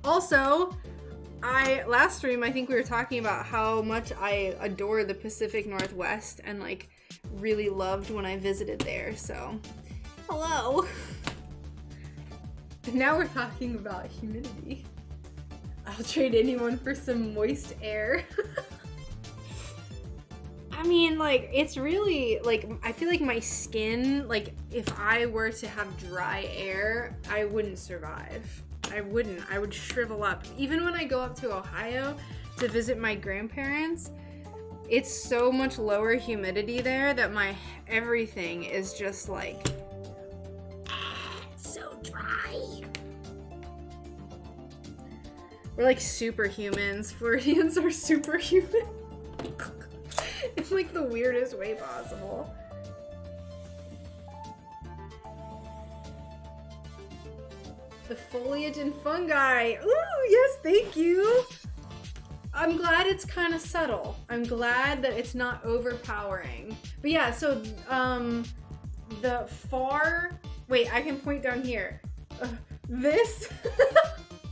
also, last stream I think we were talking about how much I adore the Pacific Northwest and like really loved when I visited there. So hello. And now we're talking about humidity. I'll trade anyone for some moist air. I mean, like, it's really, like, I feel like my skin, like, if I were to have dry air, I wouldn't survive. I wouldn't. I would shrivel up. Even when I go up to Ohio to visit my grandparents, it's so much lower humidity there that my everything is just, like, so dry. We're like superhumans. Floridians are superhuman. In like the weirdest way possible. The foliage and fungi. Ooh, yes, thank you. I'm glad it's kind of subtle. I'm glad that it's not overpowering. But yeah, so the far, wait, I can point down here. This,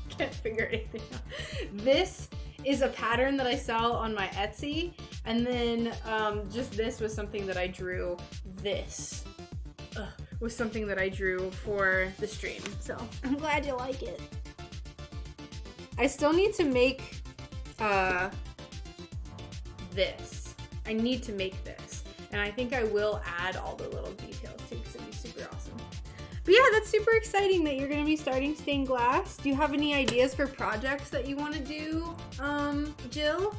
can't figure anything out. This is a pattern that I sell on my Etsy. And then just this was something that I drew. This was something that I drew for the stream. So I'm glad you like it. I still need to make this. I need to make this. And I think I will add all the little details too because it'd be super awesome. But yeah, that's super exciting that you're going to be starting stained glass. Do you have any ideas for projects that you want to do, Jill?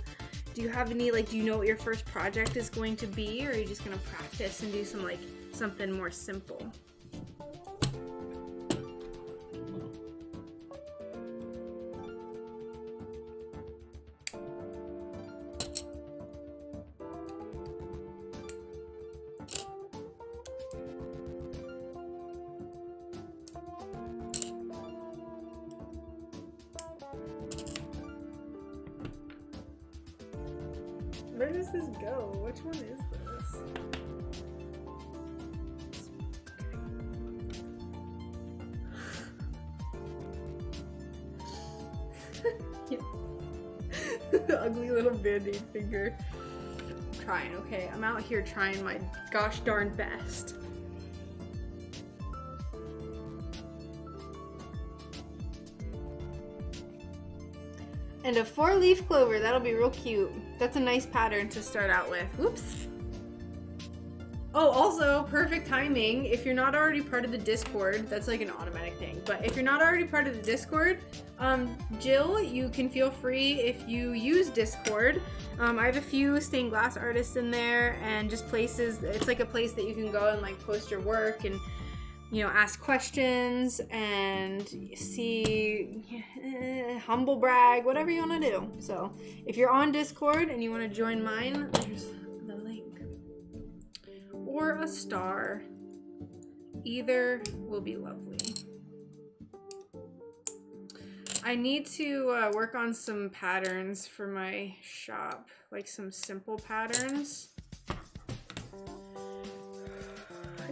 Do you have any, like, do you know what your first project is going to be, or are you just going to practice and do some, like, something more simple? Where does this go? Which one is this? The ugly little band-aid finger. I'm trying, okay? I'm out here trying my gosh darn best. And a 4-leaf clover, that'll be real cute. That's a nice pattern to start out with. Whoops. Oh, also, perfect timing. If you're not already part of the Discord, that's like an automatic thing. But if you're not already part of the Discord, Jill, you can feel free if you use Discord. I have a few stained glass artists in there and just places. It's like a place that you can go and like post your work and, you know, ask questions and see, humble brag, whatever you want to do. So if you're on Discord and you want to join mine, there's the link. Or a star. Either will be lovely. I need to work on some patterns for my shop, like some simple patterns. I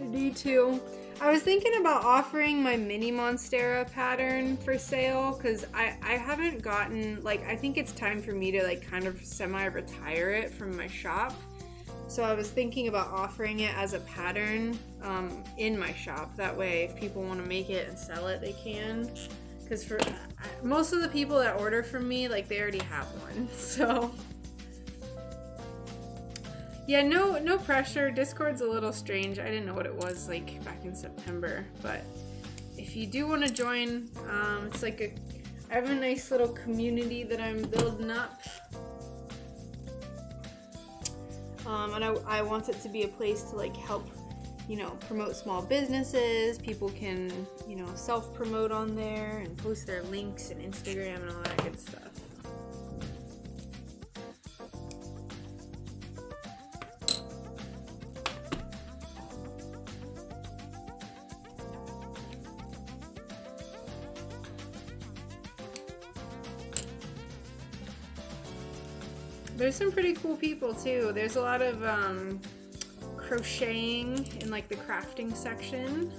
need to. I was thinking about offering my mini Monstera pattern for sale because I haven't gotten, like, I think it's time for me to like kind of semi-retire it from my shop. So I was thinking about offering it as a pattern in my shop. That way if people want to make it and sell it, they can. Because for most of the people that order from me, like, they already have one. So yeah, no pressure. Discord's a little strange. I didn't know what it was like back in September, but if you do want to join, it's like I have a nice little community that I'm building up, and I want it to be a place to like help, you know, promote small businesses. People can, you know, self-promote on there and post their links and Instagram and all that good stuff. There's some pretty cool people too. There's a lot of crocheting in like the crafting section.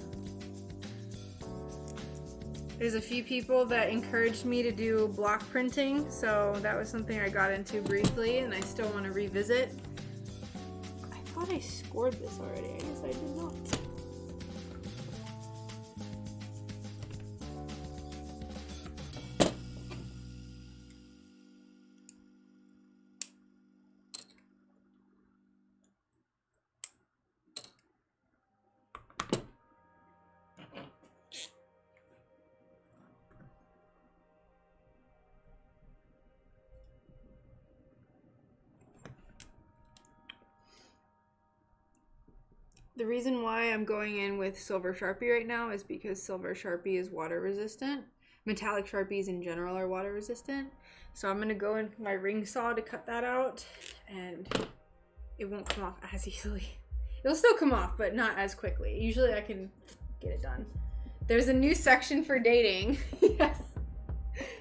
There's a few people that encouraged me to do block printing, so that was something I got into briefly and I still want to revisit. I thought I scored this already. I guess I did not. The reason why I'm going in with Silver Sharpie right now is because Silver Sharpie is water resistant. Metallic Sharpies in general are water resistant. So I'm going to go in my ring saw to cut that out and it won't come off as easily. It'll still come off, but not as quickly. Usually I can get it done. There's a new section for dating. Yes.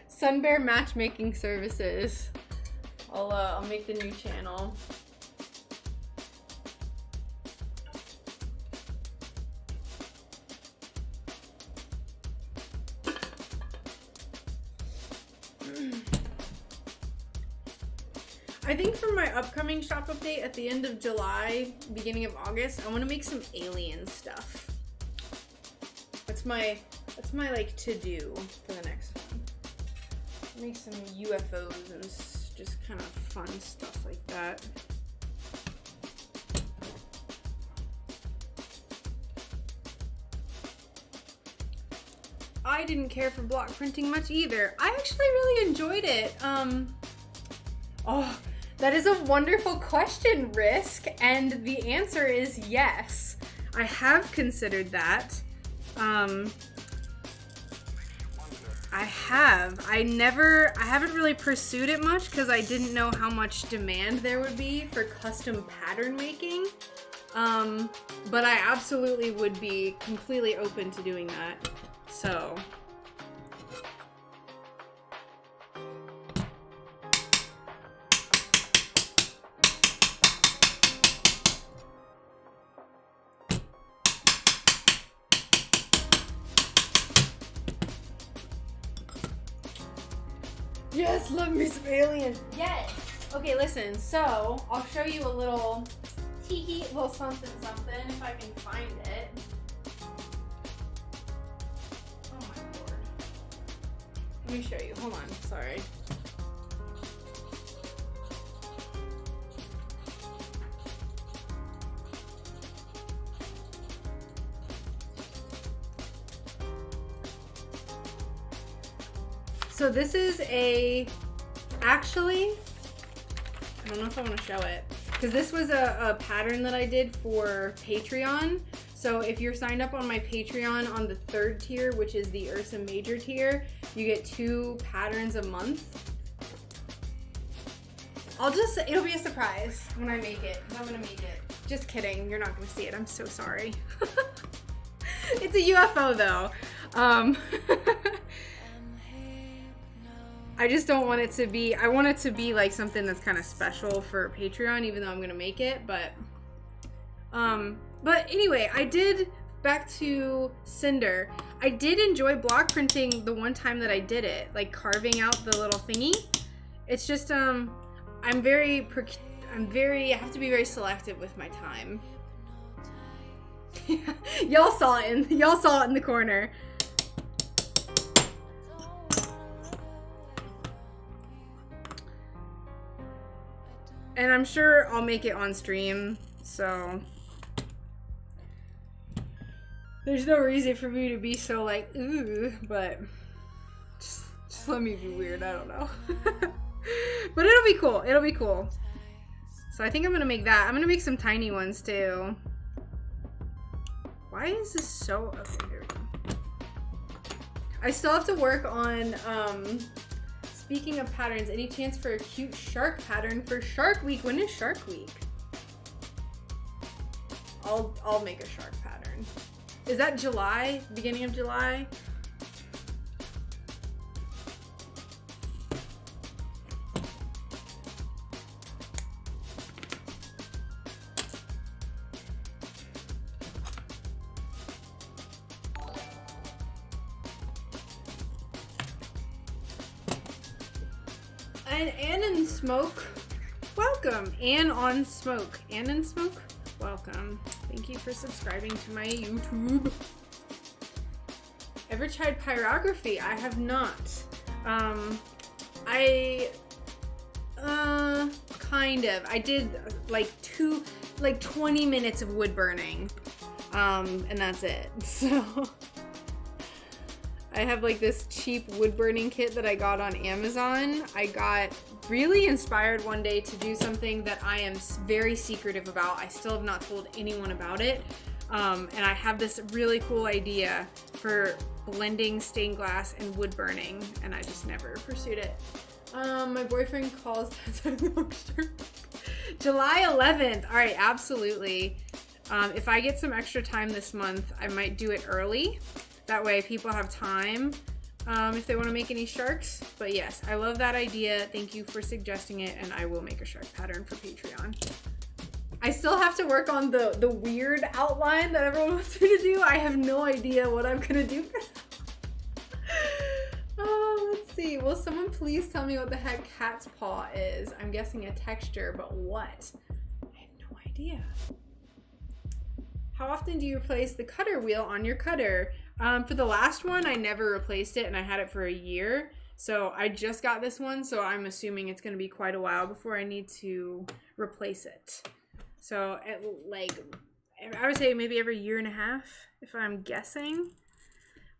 SunBear matchmaking services. I'll make the new channel. I think for my upcoming shop update at the end of July, beginning of August, I want to make some alien stuff. That's my like to-do for the next one. Make some UFOs and just kind of fun stuff like that. I didn't care for block printing much either. I actually really enjoyed it. Oh, that is a wonderful question, Risk, and the answer is yes. I have considered that. I haven't really pursued it much because I didn't know how much demand there would be for custom pattern making. But I absolutely would be completely open to doing that. So Just love me some aliens. Yes. Okay, listen. So I'll show you a little tiki, little something if I can find it. Oh my lord. Let me show you. Hold on. Sorry. So this is actually, I don't know if I want to show it, because this was a pattern that I did for Patreon. So if you're signed up on my Patreon on the 3rd tier, which is the Ursa Major tier, you get 2 patterns a month. It'll be a surprise when I make it. I'm gonna make it. Just kidding, you're not gonna see it. I'm so sorry. It's a UFO though. I just don't want it to be, I want it to be like something that's kind of special for Patreon, even though I'm gonna make it, but anyway, back to Cinder. I did enjoy block printing the one time that I did it, like carving out the little thingy. It's just, I have to be very selective with my time. Y'all saw it in the corner. And I'm sure I'll make it on stream, so there's no reason for me to be so like, ooh, but just let me be weird, I don't know. But it'll be cool, it'll be cool. So I think I'm gonna make that. I'm gonna make some tiny ones too. Why is this so, okay, here we go. I still have to work on, speaking of patterns, any chance for a cute shark pattern for Shark Week? When is Shark Week? I'll make a shark pattern. Is that July? Beginning of July? And in Smoke, welcome. And on Smoke, and in Smoke, welcome. Thank you for subscribing to my YouTube. Ever tried pyrography? I have not. Kind of. I did like 20 minutes of wood burning, and that's it. So I have like this cheap wood burning kit that I got on Amazon. I got really inspired one day to do something that I am very secretive about. I still have not told anyone about it. And I have this really cool idea for blending stained glass and wood burning, and I just never pursued it. My boyfriend calls that July 11th. All right, absolutely. If I get some extra time this month, I might do it early. That way people have time if they want to make any sharks. But yes, I love that idea. Thank you for suggesting it, and I will make a shark pattern for Patreon. I still have to work on the weird outline that everyone wants me to do. I have no idea what I'm gonna do for that. Oh, let's see. Will someone please tell me what the heck cat's paw is? I'm guessing a texture, but what? I have no idea. How often do you replace the cutter wheel on your cutter? For the last one, I never replaced it, and I had it for a year. So I just got this one, so I'm assuming it's going to be quite a while before I need to replace it. So I would say maybe every year and a half, if I'm guessing.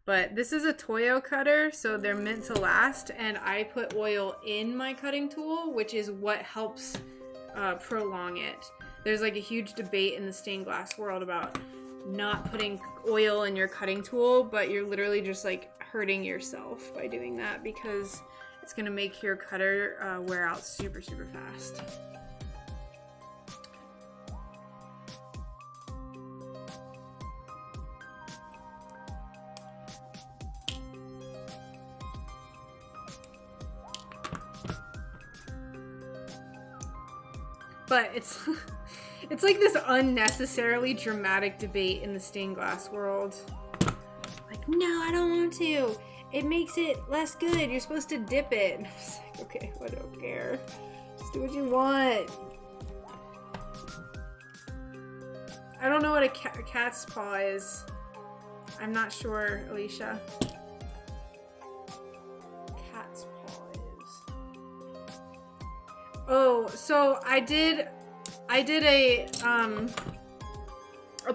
But this is a Toyo cutter, so they're meant to last, and I put oil in my cutting tool, which is what helps prolong it. There's like a huge debate in the stained glass world about not putting oil in your cutting tool, but you're literally just like hurting yourself by doing that because it's gonna make your cutter wear out super, super fast. But it's it's like this unnecessarily dramatic debate in the stained glass world. Like, no, I don't want to. It makes it less good. You're supposed to dip it. And I was like, okay, I don't care. Just do what you want. I don't know what a cat's paw is. I'm not sure, Alicia. Cat's paw is. Oh, so I did a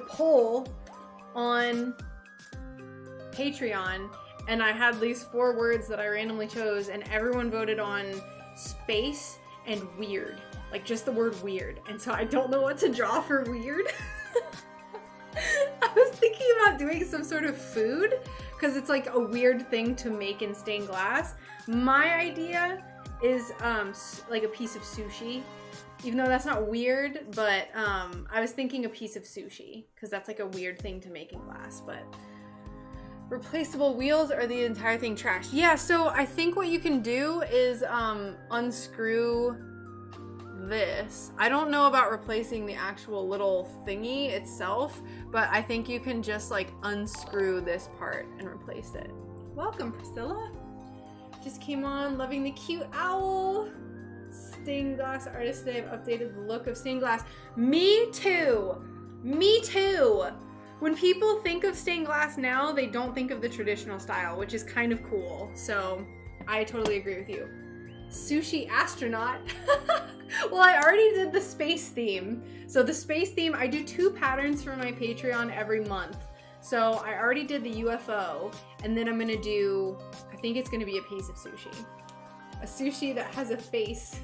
poll on Patreon, and I had these 4 words that I randomly chose, and everyone voted on space and weird. Like just the word weird. And so I don't know what to draw for weird. I was thinking about doing some sort of food because it's like a weird thing to make in stained glass. My idea is like a piece of sushi, even though that's not weird, but I was thinking a piece of sushi because that's like a weird thing to make in glass. But replaceable wheels or the entire thing trashed? Yeah, so I think what you can do is unscrew this. I don't know about replacing the actual little thingy itself, but I think you can just like unscrew this part and replace it. Welcome, Priscilla. Just came on, loving the cute owl. Stained glass artist today. I've updated the look of stained glass. Me too. Me too. When people think of stained glass now, they don't think of the traditional style, which is kind of cool. So I totally agree with you. Sushi astronaut. Well, I already did the space theme. So the space theme, I do 2 patterns for my Patreon every month. So I already did the UFO, and then I'm gonna do, I think it's gonna be a piece of sushi. A sushi that has a face.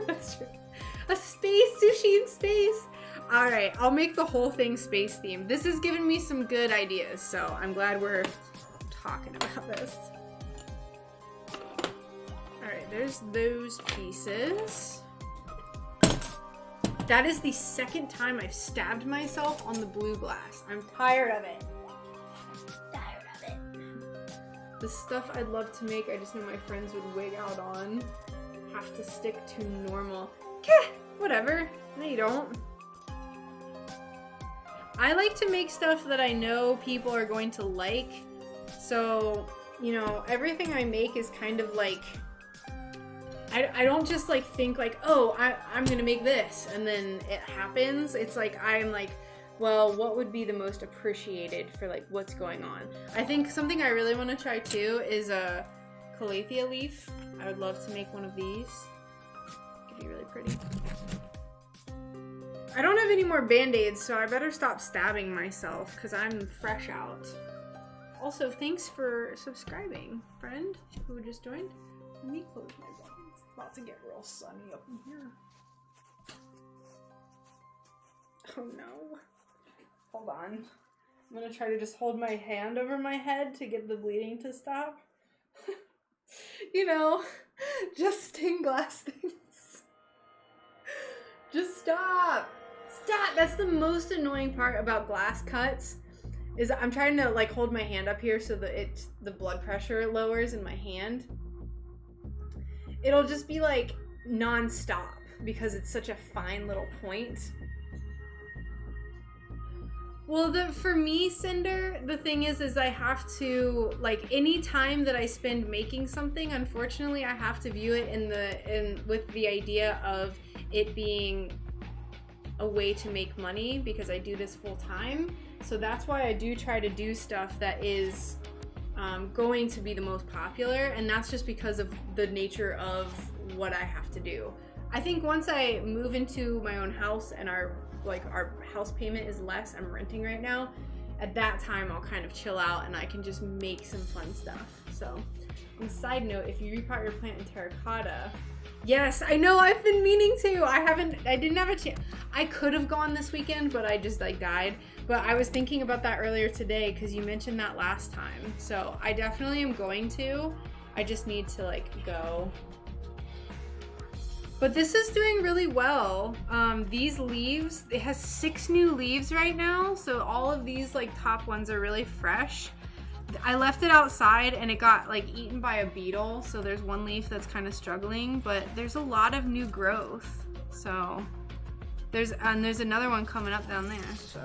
That's true. A space, sushi in space. All right, I'll make the whole thing space themed. This has given me some good ideas, so I'm glad we're talking about this. All right, there's those pieces. That is the 2nd time I've stabbed myself on the blue glass. I'm tired of it. Tired of it. The stuff I'd love to make, I just know my friends would wig out on. Have to stick to normal. Keh, whatever. No, you don't. I like to make stuff that I know people are going to like. So, you know, everything I make is kind of like, I don't just like think like, oh, I'm gonna make this and then it happens. It's like, I'm like, well, what would be the most appreciated for like what's going on? I think something I really want to try too is a calathea leaf. I would love to make one of these. It'd be really pretty. I don't have any more band-aids, so I better stop stabbing myself because I'm fresh out. Also, thanks for subscribing, friend who just joined. Let me close my blinds. It's about to get real sunny up in here. Oh no. Hold on. I'm gonna try to just hold my hand over my head to get the bleeding to stop. You know, just stained glass things. Just stop. Stop. That's the most annoying part about glass cuts is I'm trying to like hold my hand up here so that the blood pressure lowers in my hand. It'll just be like non-stop because it's such a fine little point. Well, for me, Cinder, the thing is I have to, like, any time that I spend making something, unfortunately, I have to view it with the idea of it being a way to make money because I do this full time. So that's why I do try to do stuff that is going to be the most popular, and that's just because of the nature of what I have to do. I think once I move into my own house and our house payment is less, I'm renting right now, at that time I'll kind of chill out and I can just make some fun stuff. So, on a side note, if you repot your plant in terracotta, yes, I know, I've been meaning to. I didn't have a chance. I could have gone this weekend, but I just like died. But I was thinking about that earlier today because you mentioned that last time. So I definitely am going to. I just need to like go. But this is doing really well. These leaves, it has 6 new leaves right now. So all of these like top ones are really fresh. I left it outside and it got like eaten by a beetle. So there's one leaf that's kind of struggling, but there's a lot of new growth. So there's another one coming up down there. So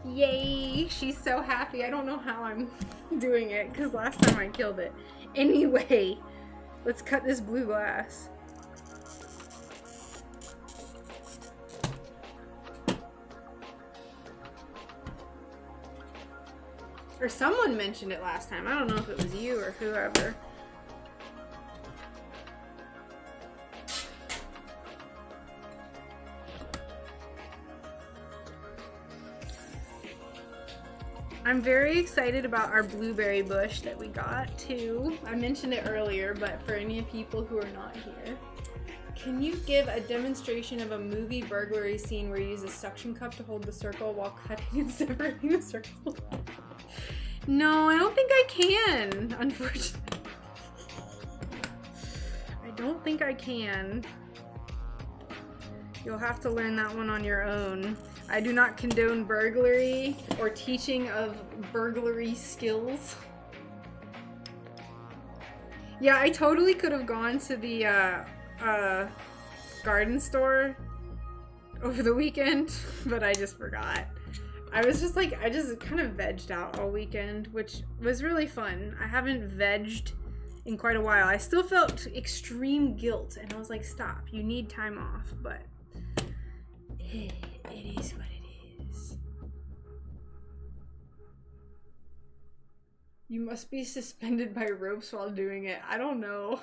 Yay, she's so happy. I don't know how I'm doing it because last time I killed it. Anyway, let's cut this blue glass. Or someone mentioned it last time. I don't know if it was you or whoever. I'm very excited about our blueberry bush that we got too. I mentioned it earlier, but for any people who are not here, can you give a demonstration of a movie burglary scene where you use a suction cup to hold the circle while cutting and separating the circle? No, I don't think I can, unfortunately. I don't think I can. You'll have to learn that one on your own. I do not condone burglary or teaching of burglary skills. Yeah, I totally could have gone to the garden store over the weekend, but I just forgot. I was just like, I just kind of vegged out all weekend, which was really fun. I haven't vegged in quite a while. I still felt extreme guilt, and I was like, stop, you need time off, but it is what it is. You must be suspended by ropes while doing it. I don't know.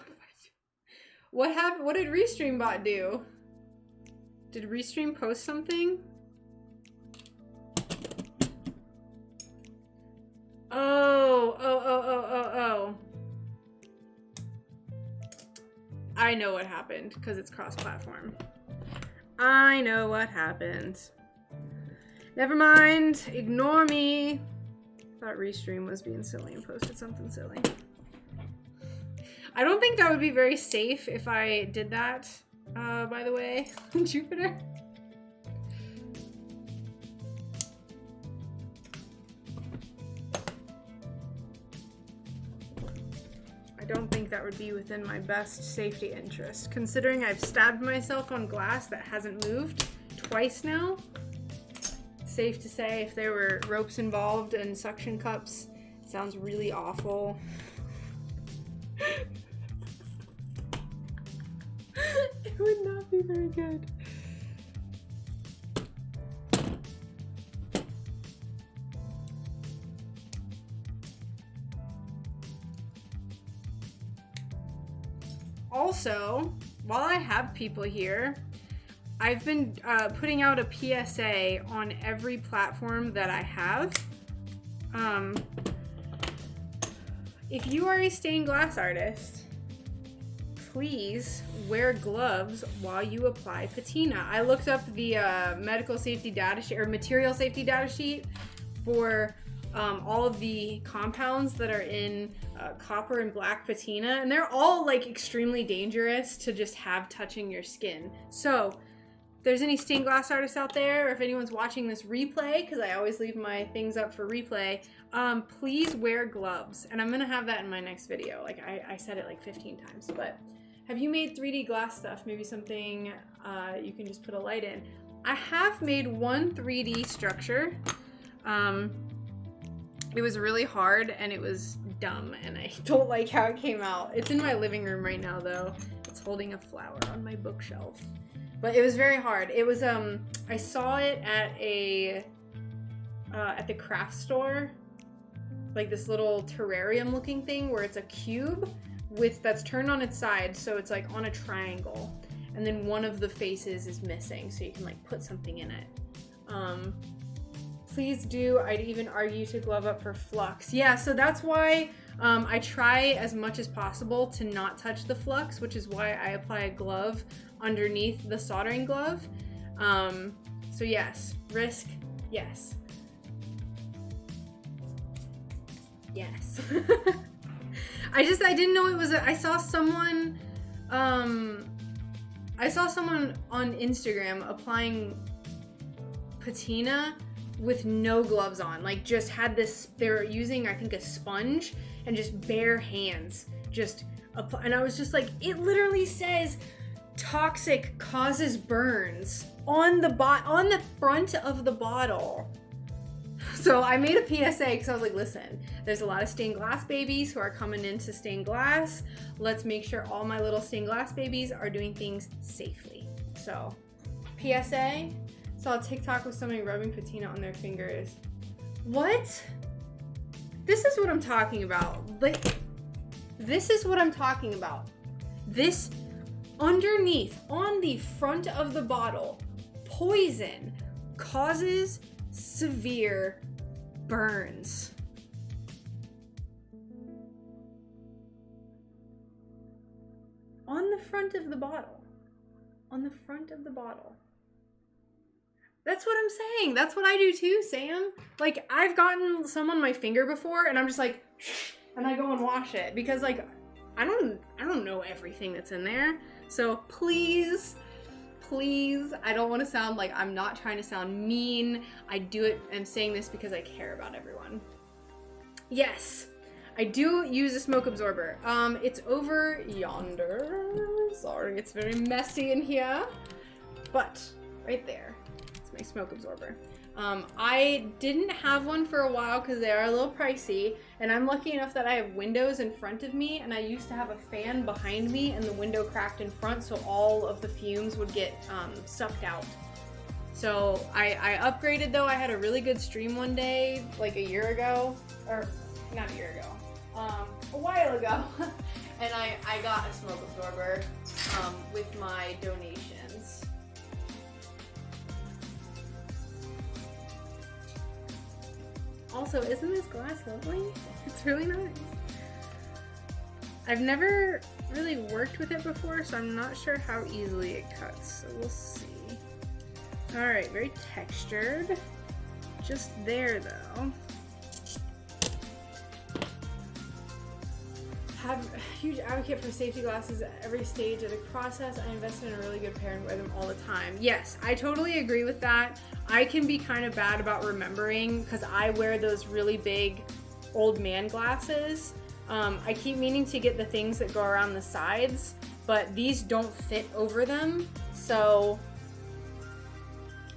What happened? What did ReStreamBot do? Did Restream post something? Oh. I know what happened because it's cross-platform. I know what happened. Never mind. Ignore me. I thought Restream was being silly and posted something silly. I don't think that would be very safe if I did that, by the way, Jupiter. I don't think that would be within my best safety interest, considering I've stabbed myself on glass that hasn't moved twice now. Safe to say, if there were ropes involved and suction cups, it sounds really awful. It would not be very good. Also, while I have people here, I've been putting out a PSA on every platform that I have. If you are a stained glass artist, please wear gloves while you apply patina. I looked up the medical safety data sheet or material safety data sheet for all of the compounds that are in copper and black patina, and they're all like extremely dangerous to just have touching your skin. So if there's any stained glass artists out there, or if anyone's watching this replay, because I always leave my things up for replay, please wear gloves. And I'm gonna have that in my next video. Like I said it like 15 times, but have you made 3D glass stuff? Maybe something you can just put a light in. I have made one 3D structure. It was really hard and it was dumb and I don't like how it came out. It's in my living room right now though. It's holding a flower on my bookshelf. But it was very hard. It was, I saw it at the craft store. Like this little terrarium looking thing where it's a cube that's turned on its side, so it's like on a triangle. And then one of the faces is missing, so you can like put something in it. Please do. I'd even argue to glove up for flux. Yeah, so that's why I try as much as possible to not touch the flux, which is why I apply a glove underneath the soldering glove. So yes, risk, yes. Yes. I didn't know it was I saw someone on Instagram applying patina with no gloves on, like just had this, they were using I think a sponge and just bare hands just apply, and I was just like, it literally says toxic, causes burns on the front of the bottle. So I made a PSA because I was like, listen, there's a lot of stained glass babies who are coming into stained glass. Let's make sure all my little stained glass babies are doing things safely. So, PSA, saw a TikTok with somebody rubbing patina on their fingers. What? This is what I'm talking about. Like, this is what I'm talking about. This, underneath, on the front of the bottle, poison causes severe burns. On the front of the bottle. On the front of the bottle. That's what I'm saying. That's what I do too, Sam. Like, I've gotten some on my finger before and I'm just like, and I go and wash it because like, I don't know everything that's in there. So please, I don't want to sound like, I'm not trying to sound mean. I do it, I'm saying this because I care about everyone. Yes, I do use a smoke absorber. It's over yonder. Sorry, it's very messy in here. But right there, it's my smoke absorber. I didn't have one for a while because they are a little pricey, and I'm lucky enough that I have windows in front of me, and I used to have a fan behind me and the window cracked in front, so all of the fumes would get sucked out. So I upgraded though. I had a really good stream one day, like a year ago, or not a year ago, a while ago, and I got a smoke absorber with my donations. Also, isn't this glass lovely? It's really nice. I've never really worked with it before, so I'm not sure how easily it cuts, so we'll see. Alright, very textured. Just there, though. Have a huge advocate for safety glasses at every stage of the process. I invested in a really good pair and wear them all the time. Yes, I totally agree with that. I can be kind of bad about remembering because I wear those really big old man glasses. I keep meaning to get the things that go around the sides, but these don't fit over them, so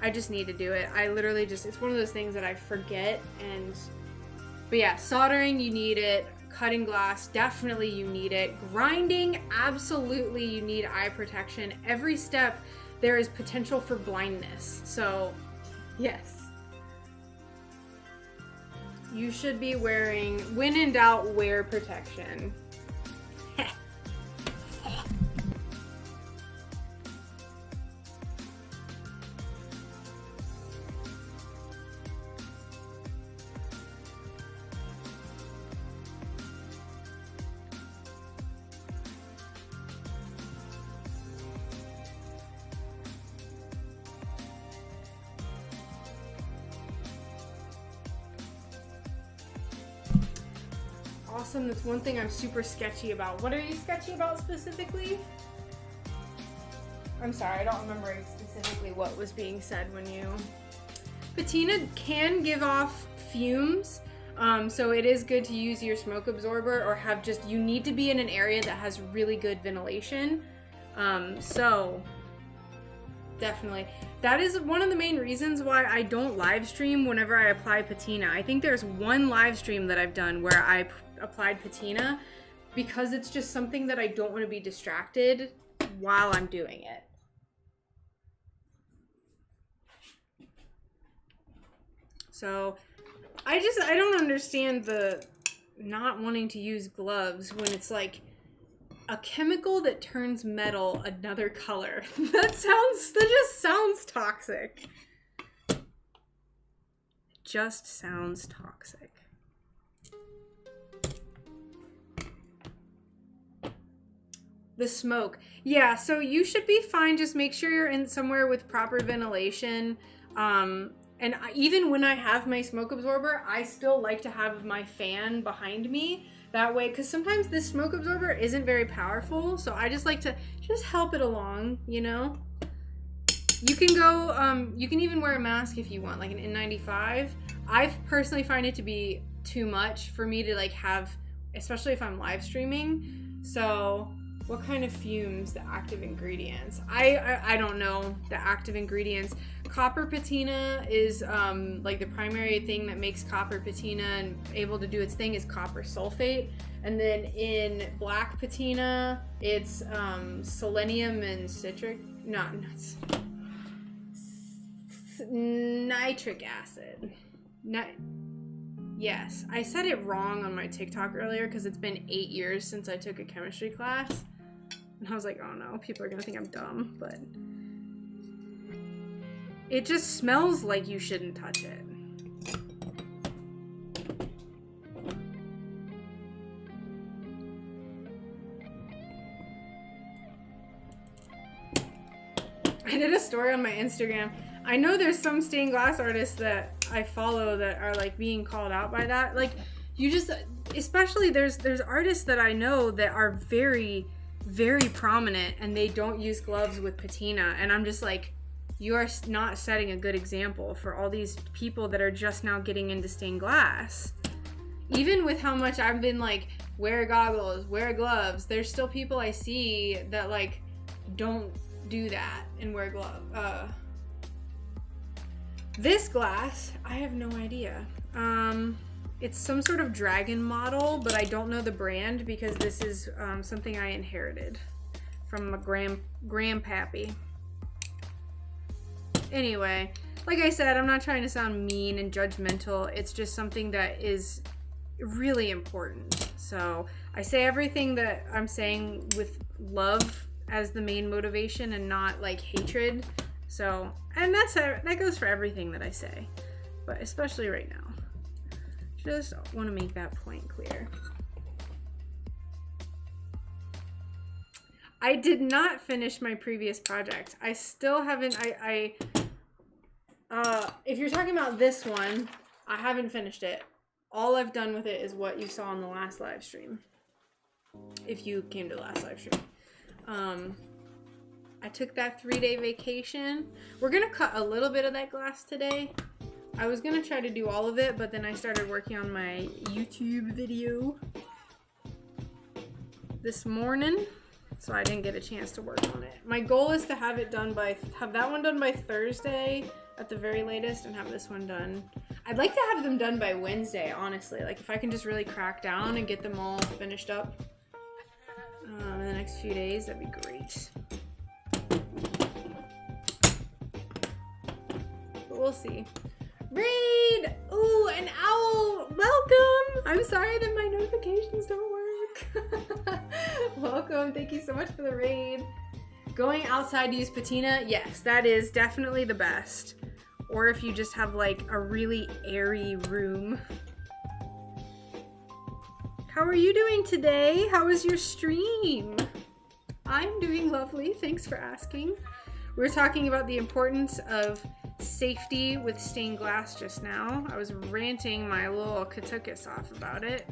I just need to do it. I literally just, it's one of those things that I forget. But yeah, soldering, you need it. Cutting glass, definitely you need it. Grinding, absolutely you need eye protection. Every step there is potential for blindness, so yes. You should be wearing, when in doubt, wear protection. Awesome, that's one thing I'm super sketchy about. What are you sketchy about specifically? I'm sorry, I don't remember specifically what was being said when you... Patina can give off fumes, so it is good to use your smoke absorber or have just, you need to be in an area that has really good ventilation. So definitely. That is one of the main reasons why I don't live stream whenever I apply patina. I think there's one live stream that I've done where I applied patina because it's just something that I don't want to be distracted while I'm doing it. So I don't understand the not wanting to use gloves when it's like a chemical that turns metal another color. That just sounds toxic. It just sounds toxic. The smoke. Yeah, so you should be fine. Just make sure you're in somewhere with proper ventilation. And even when I have my smoke absorber, I still like to have my fan behind me. That way, because sometimes this smoke absorber isn't very powerful, so I just like to just help it along, you know? You can go, you can even wear a mask if you want, like an N95. I personally find it to be too much for me to like have, especially if I'm live streaming. So What kind of fumes? The active ingredients. I don't know the active ingredients. Copper patina is like the primary thing that makes copper patina and able to do its thing is copper sulfate. And then in black patina, it's selenium and nitric acid. Yes, I said it wrong on my TikTok earlier because it's been 8 years since I took a chemistry class. And I was like, oh no, people are gonna think I'm dumb, but it just smells like you shouldn't touch it. I did a story on my Instagram. I know there's some stained glass artists that I follow that are like being called out by that. Like you just, especially there's artists that I know that are very, very prominent and they don't use gloves with patina. And I'm just like, you are not setting a good example for all these people that are just now getting into stained glass. Even with how much I've been like, wear goggles, wear gloves, there's still people I see that like don't do that and wear gloves. This glass, I have no idea. It's some sort of dragon model, but I don't know the brand because this is something I inherited from my grandpappy. Anyway, like I said, I'm not trying to sound mean and judgmental. It's just something that is really important. So I say everything that I'm saying with love as the main motivation and not like hatred. So, and that goes for everything that I say, but especially right now. Just want to make that point clear. I did not finish my previous project. I still haven't, if you're talking about this one, I haven't finished it. All I've done with it is what you saw on the last live stream. If you came to the last live stream. I took that 3-day vacation. We're gonna cut a little bit of that glass today. I was gonna try to do all of it, but then I started working on my YouTube video this morning, so I didn't get a chance to work on it. My goal is to have that one done by Thursday at the very latest and have this one done. I'd like to have them done by Wednesday, honestly. Like if I can just really crack down and get them all finished up in the next few days, that'd be great. But we'll see. Raid! Ooh, an owl! Welcome! I'm sorry that my notifications don't work. Welcome, thank you so much for the raid. Going outside to use patina, yes, that is definitely the best. Or if you just have like a really airy room. How are you doing today? How was your stream? I'm doing lovely, thanks for asking. We're talking about the importance of safety with stained glass just now. I was ranting my little katukas off about it.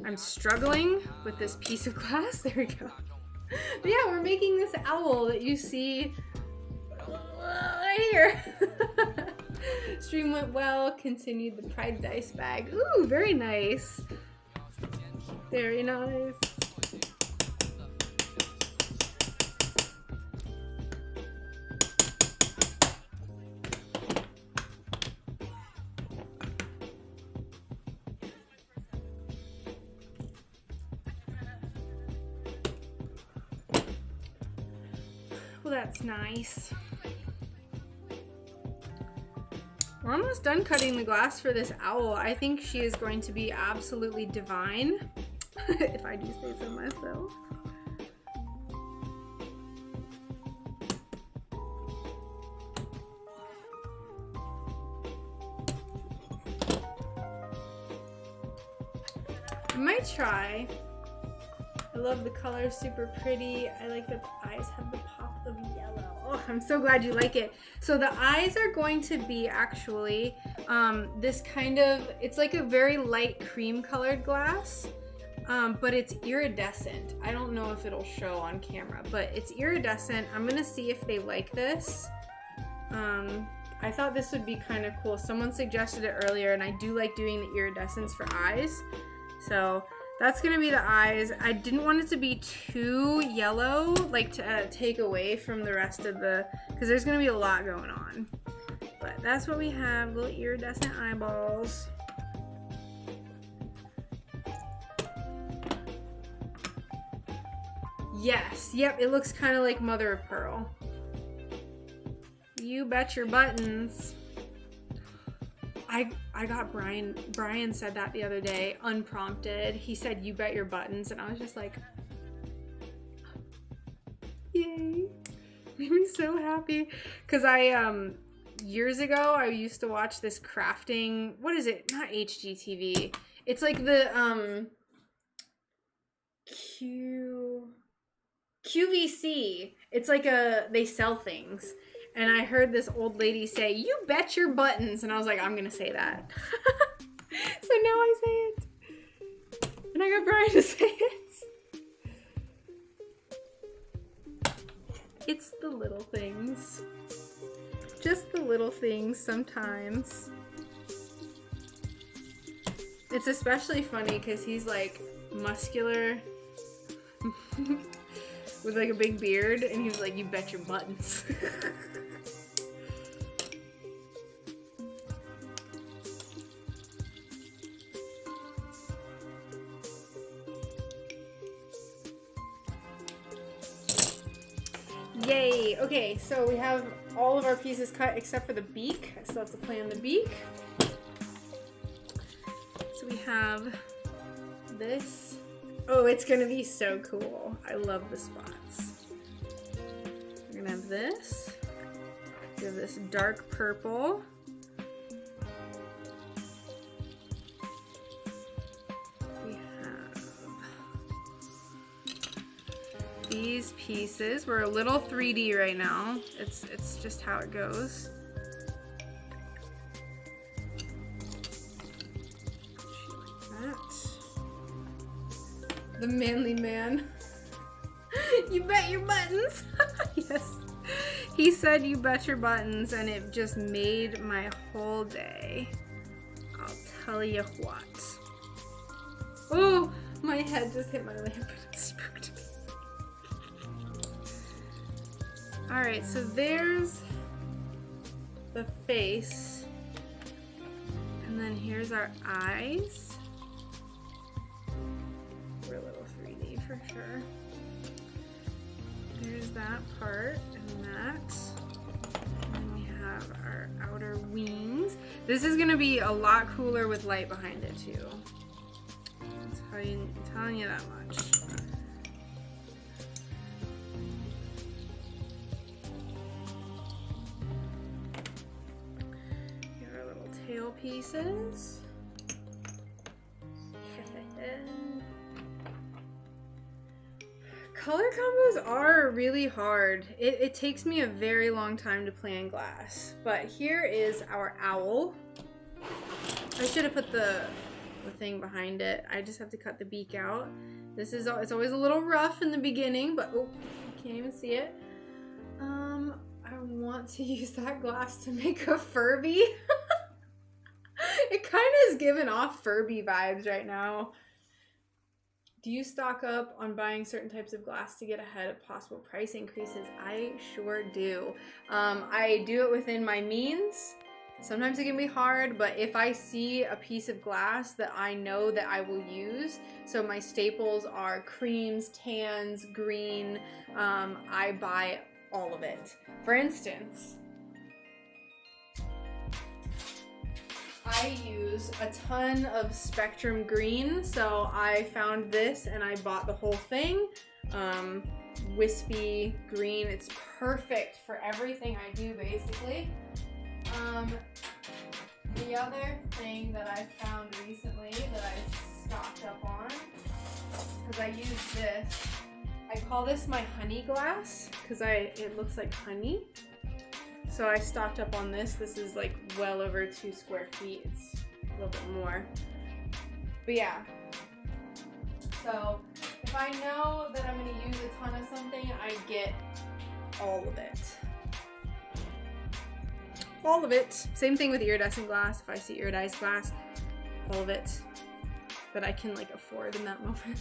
I'm struggling with this piece of glass. There we go. But yeah, we're making this owl that you see right here. Stream went well. Continued the Pride Dice bag. Ooh, very nice. Very nice. Well, that's nice. We're almost done cutting the glass for this owl. I think she is going to be absolutely divine, if I do say so myself. I might try. I love the color, super pretty. I like that the eyes have the pop of yellow. Oh, I'm so glad you like it. So the eyes are going to be actually this kind of, it's like a very light cream colored glass, but it's iridescent. I don't know if it'll show on camera, but it's iridescent. I'm gonna see if they like this. I thought this would be kind of cool. Someone suggested it earlier, and I do like doing the iridescence for eyes. So that's gonna be the eyes. I didn't want it to be too yellow, like to take away from the rest of the, because there's gonna be a lot going on. But that's what we have, little iridescent eyeballs. Yes, yep, it looks kind of like mother of pearl. You bet your buttons. I got Brian said that the other day, unprompted. He said, you bet your buttons, and I was just like, yay. Made me so happy. Because years ago, I used to watch this crafting, what is it? Not HGTV. It's like the, QVC. It's like they sell things. And I heard this old lady say, you bet your buttons. And I was like, I'm going to say that. So now I say it. And I got Brian to say it. It's the little things. Just the little things sometimes. It's especially funny because he's like muscular with like a big beard. And he was like, you bet your buttons. Yay! Okay, so we have all of our pieces cut except for the beak. I still have to plan the beak. So we have this. Oh, it's gonna be so cool. I love the spots. We're gonna have this. We have this dark purple. These pieces, we're a little 3D right now. It's just how it goes. Like that. The manly man. You bet your buttons. Yes. He said you bet your buttons, and it just made my whole day. I'll tell you what. Oh, my head just hit my lamp and it spooked me. Alright, so there's the face, and then here's our eyes. We're a little 3D for sure. There's that part and that. And then we have our outer wings. This is going to be a lot cooler with light behind it too. I'm telling you that much. Tail pieces. Color combos are really hard. It takes me a very long time to plan glass. But here is our owl. I should have put the thing behind it. I just have to cut the beak out. It's always a little rough in the beginning, but oh, you can't even see it. I want to use that glass to make a Furby. It kind of is giving off Furby vibes right now. Do you stock up on buying certain types of glass to get ahead of possible price increases? I sure do. I do it within my means. Sometimes it can be hard, but if I see a piece of glass that I know that I will use, so my staples are creams, tans, green, I buy all of it. For instance, I use a ton of Spectrum Green, so I found this and I bought the whole thing. Wispy green, it's perfect for everything I do basically. The other thing that I found recently that I stocked up on, because I use this, I call this my honey glass because it looks like honey. So I stocked up on this. This is like well over 2 square feet. It's a little bit more. But yeah. So if I know that I'm going to use a ton of something, I get all of it. All of it. Same thing with iridescent glass. If I see iridized glass, all of it that I can like afford in that moment.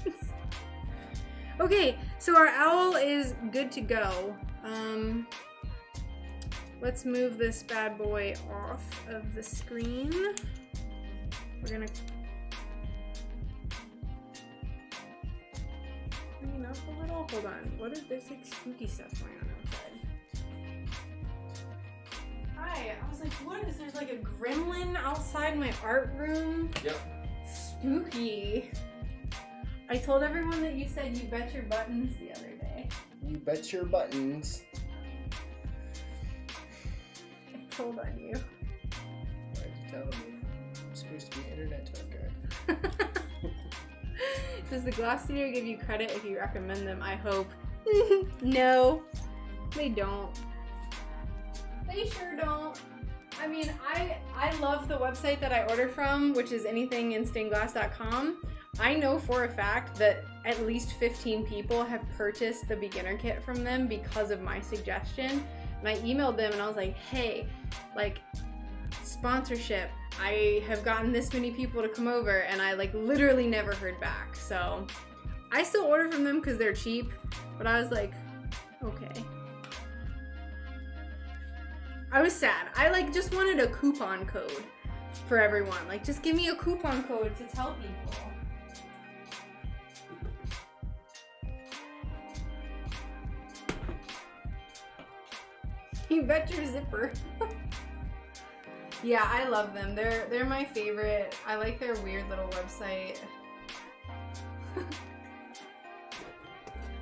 Okay, so our owl is good to go. Let's move this bad boy off of the screen. We're gonna clean up a little. Hold on. What is this like spooky stuff going on outside? Hi, I was like, what is there's like a gremlin outside my art room? Yep. Spooky. I told everyone that you said you bet your buttons the other day. You bet your buttons. I told on you. Why'd you tell me? I'm supposed to be internet talk guy. Does the Glass Studio give you credit if you recommend them? I hope. No, they don't. They sure don't. I mean, I love the website that I order from, which is anythinginstainedglass.com. I know for a fact that at least 15 people have purchased the beginner kit from them because of my suggestion. And I emailed them and I was like, hey, like, sponsorship. I have gotten this many people to come over, and I like literally never heard back. So I still order from them because they're cheap, but I was like, okay. I was sad. I like just wanted a coupon code for everyone. Like, just give me a coupon code to tell people. You bet your zipper. Yeah, I love them. They're my favorite. I like their weird little website.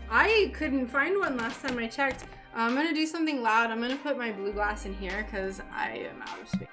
I couldn't find one last time I checked. I'm gonna do something loud. I'm gonna put my blue glass in here because I am out of space.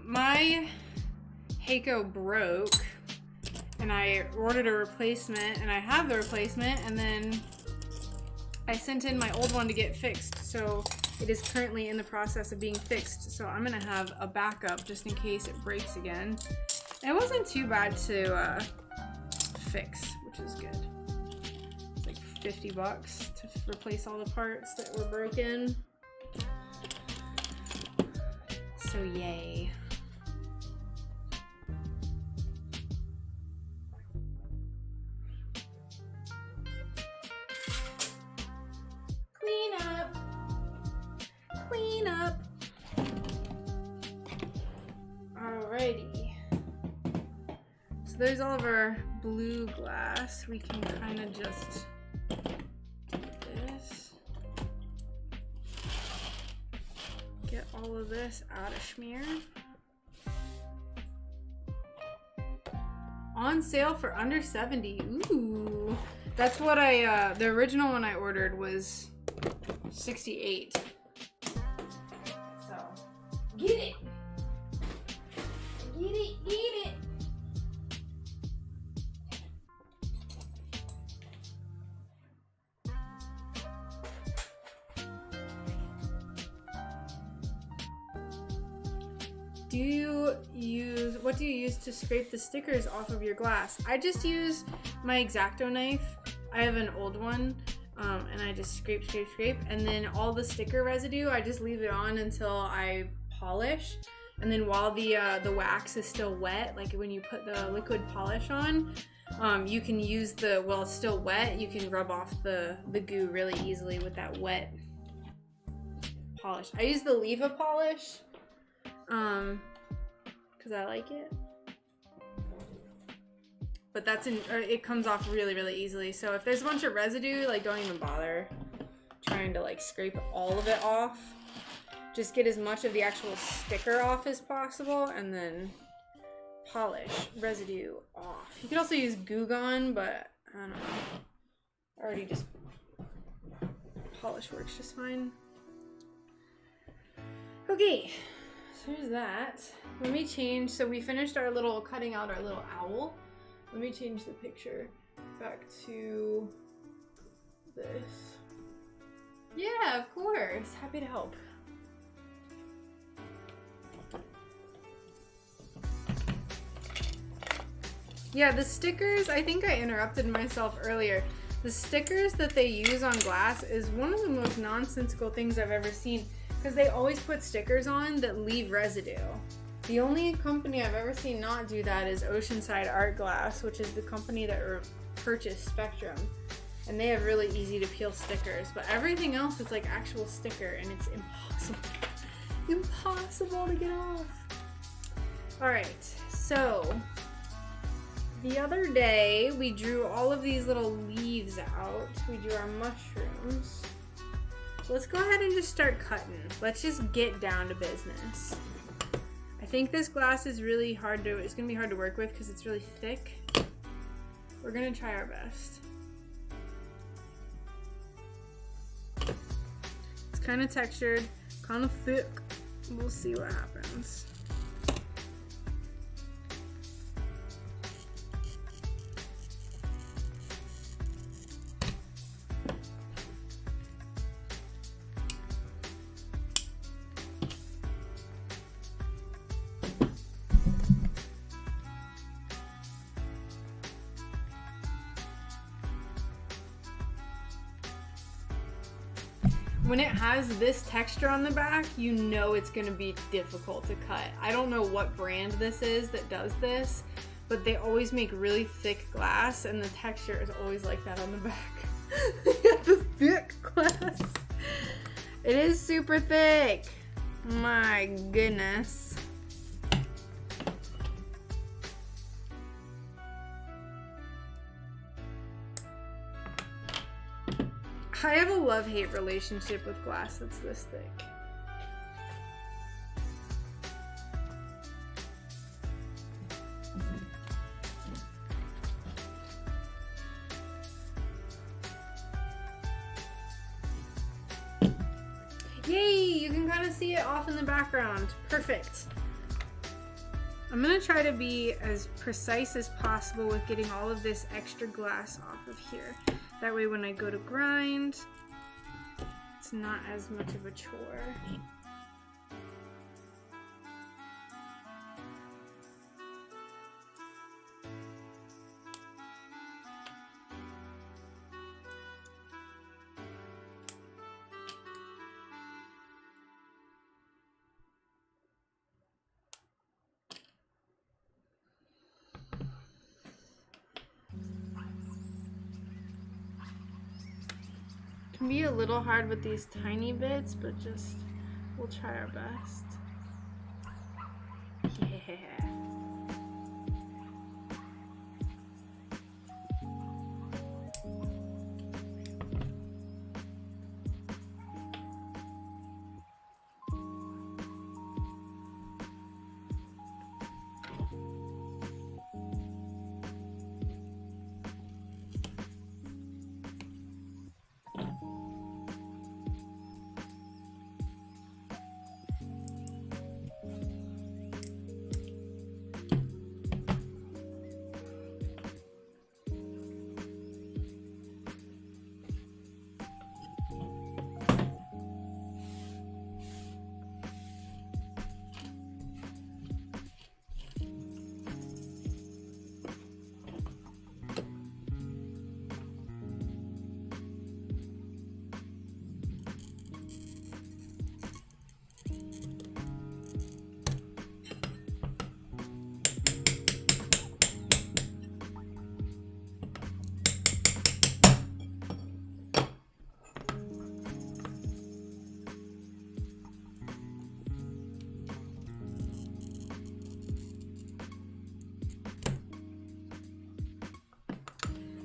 My Heiko broke, and I ordered a replacement, and I have the replacement, and then I sent in my old one to get fixed, so it is currently in the process of being fixed. So I'm gonna have a backup just in case it breaks again. And it wasn't too bad to fix, which is good. It's like $50 to replace all the parts that were broken. So yay. Clean up. Clean up. Alrighty. So there's all of our blue glass. We can kind of just do this. Get all of this out of schmear. On sale for under 70. Ooh. That's what I, the original one I ordered was 68. So, get it. Get it, get it. What do you use to scrape the stickers off of your glass? I just use my X-Acto knife. I have an old one, and I just scrape, and then all the sticker residue, I just leave it on until I polish. And then while the wax is still wet, like when you put the liquid polish on, you can use while it's still wet, you can rub off the goo really easily with that wet polish. I use the Leva polish, because I like it. But it comes off really, really easily. So if there's a bunch of residue, like, don't even bother trying to like scrape all of it off. Just get as much of the actual sticker off as possible, and then polish residue off. You could also use Goo Gone, but I don't know. Already just polish works just fine. Okay, so there's that. Let me change. So we finished our little cutting out our little owl. Let me change the picture back to this. Yeah, of course. Happy to help. Yeah, the stickers, I think I interrupted myself earlier. The stickers that they use on glass is one of the most nonsensical things I've ever seen, because they always put stickers on that leave residue. The only company I've ever seen not do that is Oceanside Art Glass, which is the company that purchased Spectrum. And they have really easy to peel stickers, but everything else is like actual sticker, and it's impossible to get off. All right, so the other day we drew all of these little leaves out. We drew our mushrooms. Let's go ahead and just start cutting. Let's just get down to business. I think this glass is really hard to, it's gonna be hard to work with because it's really thick. We're gonna try our best. It's kind of textured, kind of thick. We'll see what happens. When it has this texture on the back, you know it's gonna be difficult to cut. I don't know what brand this is that does this, but they always make really thick glass, and the texture is always like that on the back. The thick glass. It is super thick. My goodness. I have a love-hate relationship with glass that's this thick. Yay! You can kind of see it off in the background. Perfect. I'm gonna try to be as precise as possible with getting all of this extra glass off of here. That way when I go to grind, it's not as much of a chore. Can be a little hard with these tiny bits, but just we'll try our best. Yeah.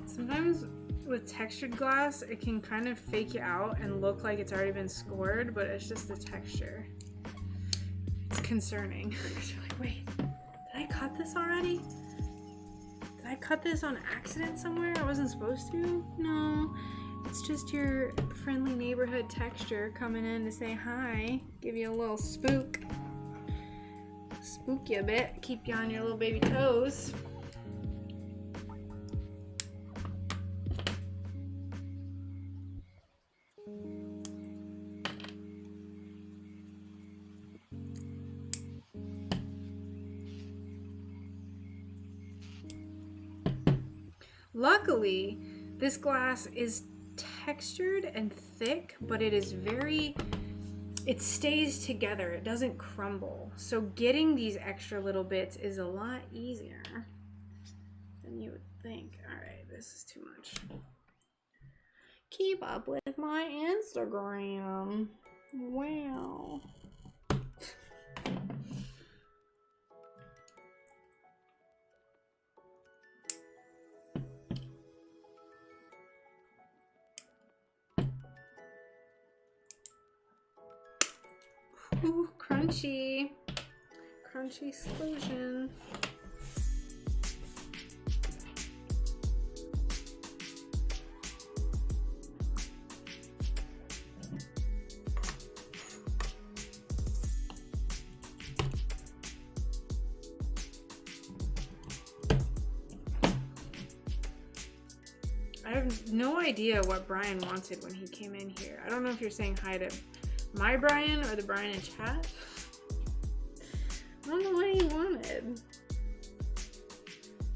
Sometimes with textured glass, it can kind of fake you out and look like it's already been scored, but it's just the texture. It's concerning. You're like, wait, did I cut this already? Did I cut this on accident somewhere? I wasn't supposed to? No, it's just your friendly neighborhood texture coming in to say hi. Give you a little spook. Spook you a bit. Keep you on your little baby toes. Luckily, this glass is textured and thick, but it is it stays together. It doesn't crumble. So getting these extra little bits is a lot easier than you would think. All right, this is too much. Keep up with my Instagram. Wow. Ooh, crunchy. Crunchy explosion. I have no idea what Brian wanted when he came in here. I don't know if you're saying hi to my Brian or the Brian in chat. I don't know what he wanted.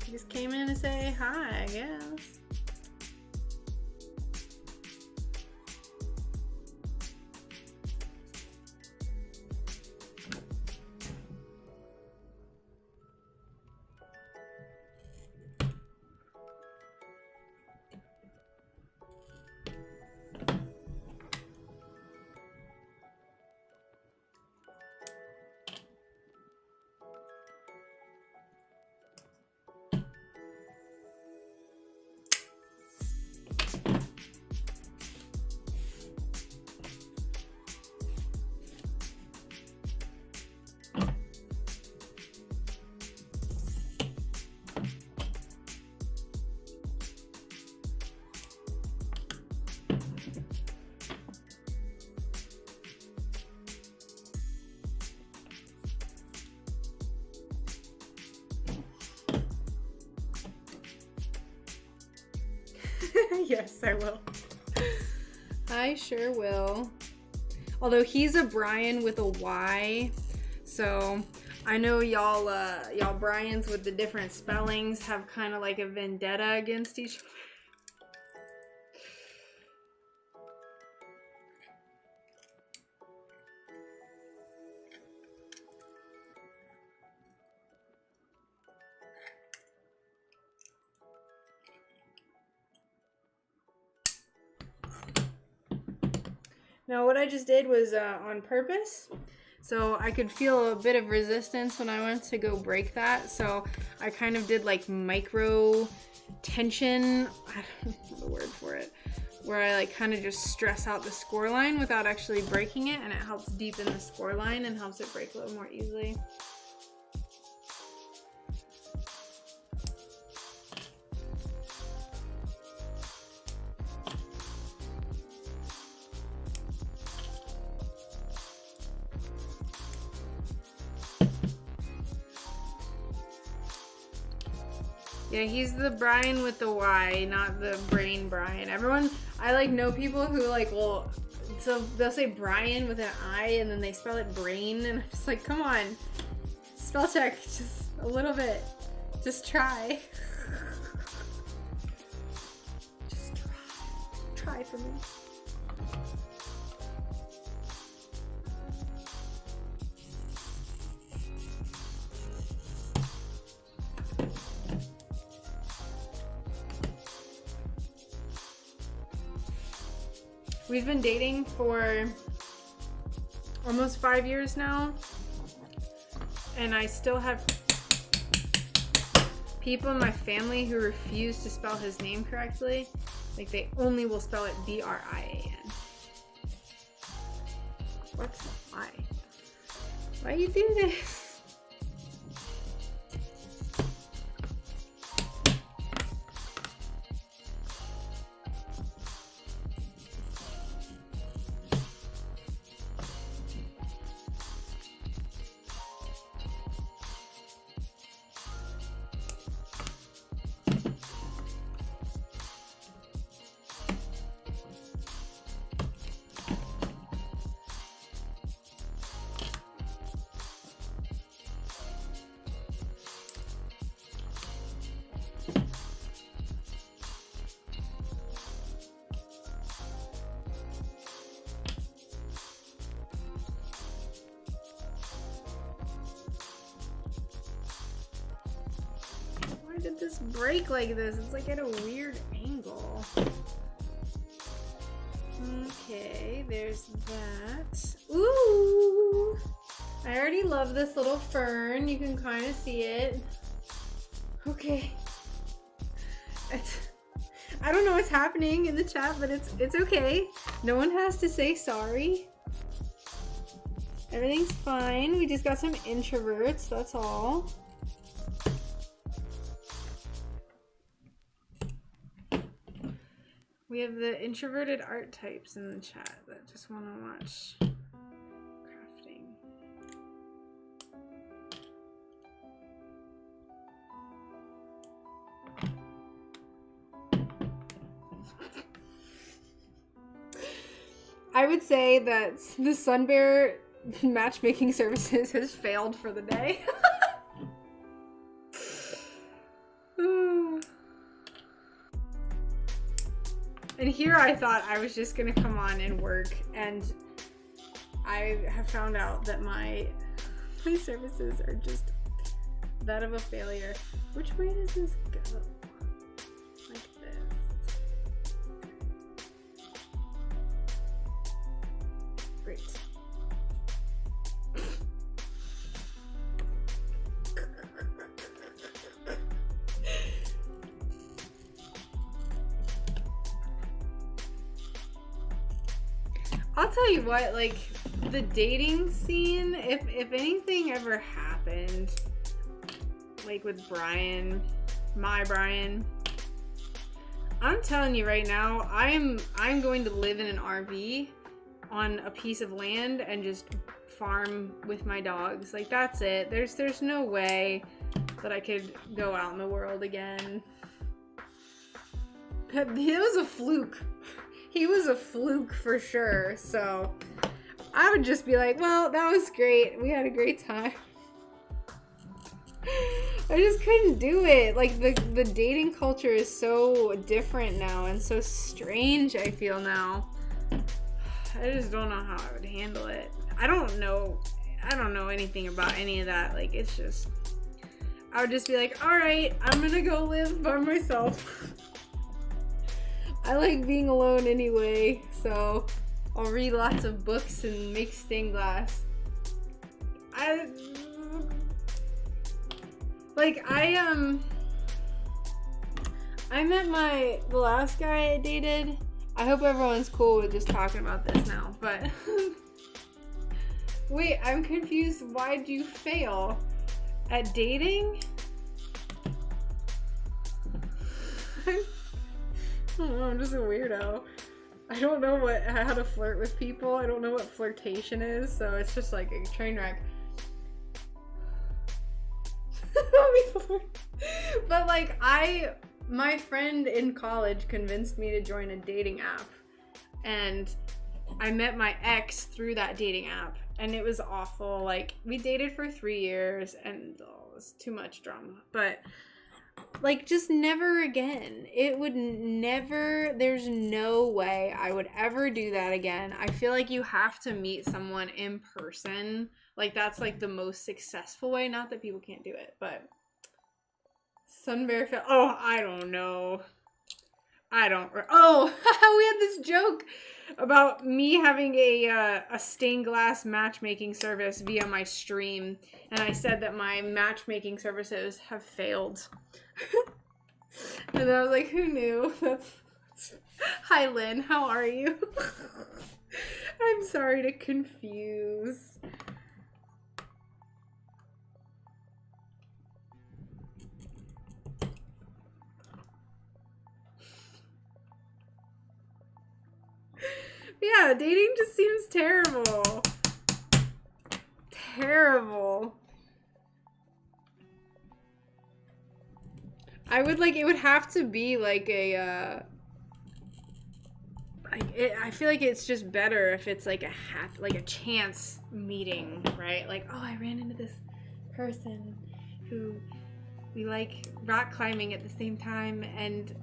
He just came in to say hi, I guess. Yes, I will. I sure will. Although he's a Brian with a Y, so I know y'all Brians with the different spellings have kind of like a vendetta against each other. Now what I just did was on purpose, so I could feel a bit of resistance when I went to go break that, so I kind of did like micro tension, I don't know the word for it, where I like kind of just stress out the score line without actually breaking it, and it helps deepen the score line and helps it break a little more easily. Yeah, he's the Brian with the Y, not the brain Brian. Everyone, I like know people who like will, so they'll say Brian with an I and then they spell it brain, and I'm just like, come on, spell check, just a little bit, just try. Just try for me. We've been dating for almost 5 years now, and I still have people in my family who refuse to spell his name correctly. Like, they only will spell it B-R-I-A-N. What? Why? Why you do this? break like this? It's like at a weird angle. Okay, there's that. Ooh! I already love this little fern. You can kind of see it. Okay. I don't know what's happening in the chat, but it's okay. No one has to say sorry. Everything's fine. We just got some introverts, that's all. We have the introverted art types in the chat that just want to watch crafting. I would say that the SunBear matchmaking services has failed for the day. And here I thought I was just gonna come on and work, and I have found out that my services are just that of a failure. Which way does this go? Like this. Great. I'll tell you what, like, the dating scene, if anything ever happened, like with Brian, my Brian, I'm telling you right now, I'm going to live in an RV on a piece of land and just farm with my dogs. Like, that's it. There's no way that I could go out in the world again. It was a fluke. He was a fluke for sure, so I would just be like, well, that was great. We had a great time. I just couldn't do it. Like, the dating culture is so different now and so strange, I feel now. I just don't know how I would handle it. I don't know anything about any of that. Like, it's just, I would just be like, all right, I'm gonna go live by myself. I like being alone anyway, so I'll read lots of books and make stained glass. I met the last guy I dated. I hope everyone's cool with just talking about this now, but wait, I'm confused. Why'd you fail at dating? I don't know, I'm just a weirdo. I don't know how to flirt with people. I don't know what flirtation is, so it's just like a train wreck. But like, my friend in college convinced me to join a dating app, and I met my ex through that dating app, and it was awful. Like, we dated for 3 years, and it was too much drama, but like, just never again. It would never, there's no way I would ever do that again. I feel like you have to meet someone in person. Like, that's like the most successful way. Not that people can't do it, but SunBear fell. Oh, I don't know. Oh, we had this joke about me having a stained glass matchmaking service via my stream, and I said that my matchmaking services have failed. And I was like, who knew? Hi Lynn, how are you? I'm sorry to confuse. Yeah, dating just seems terrible. Terrible. I would like, it would have to be like a, I feel like it's just better if it's like a chance meeting, right? Like, oh, I ran into this person who we like rock climbing at the same time, and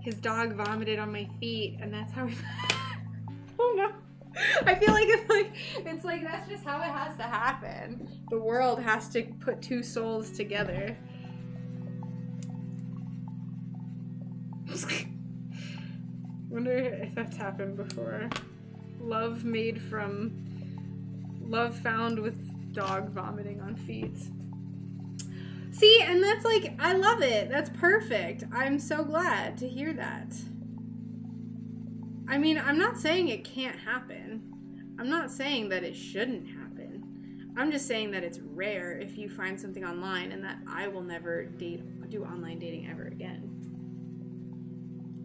his dog vomited on my feet, and that's how we oh no. I feel like it's like that's just how it has to happen. The world has to put two souls together. Wonder if that's happened before. Love found with dog vomiting on feet. See, and that's like, I love it. That's perfect. I'm so glad to hear that. I mean, I'm not saying it can't happen. I'm not saying that it shouldn't happen. I'm just saying that it's rare if you find something online, and that I will never do online dating ever again.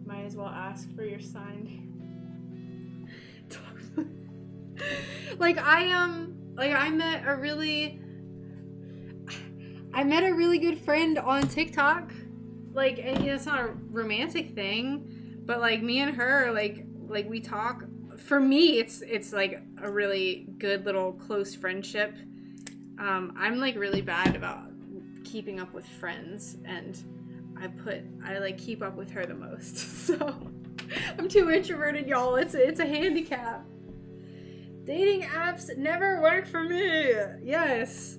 Might as well ask for your sign. I met a really good friend on TikTok. Like, and you know, it's not a romantic thing, but like me and her, like we talk. For me, it's like a really good little close friendship. I'm like really bad about keeping up with friends, and I like keep up with her the most. So I'm too introverted, y'all. It's a handicap. Dating apps never work for me. Yes.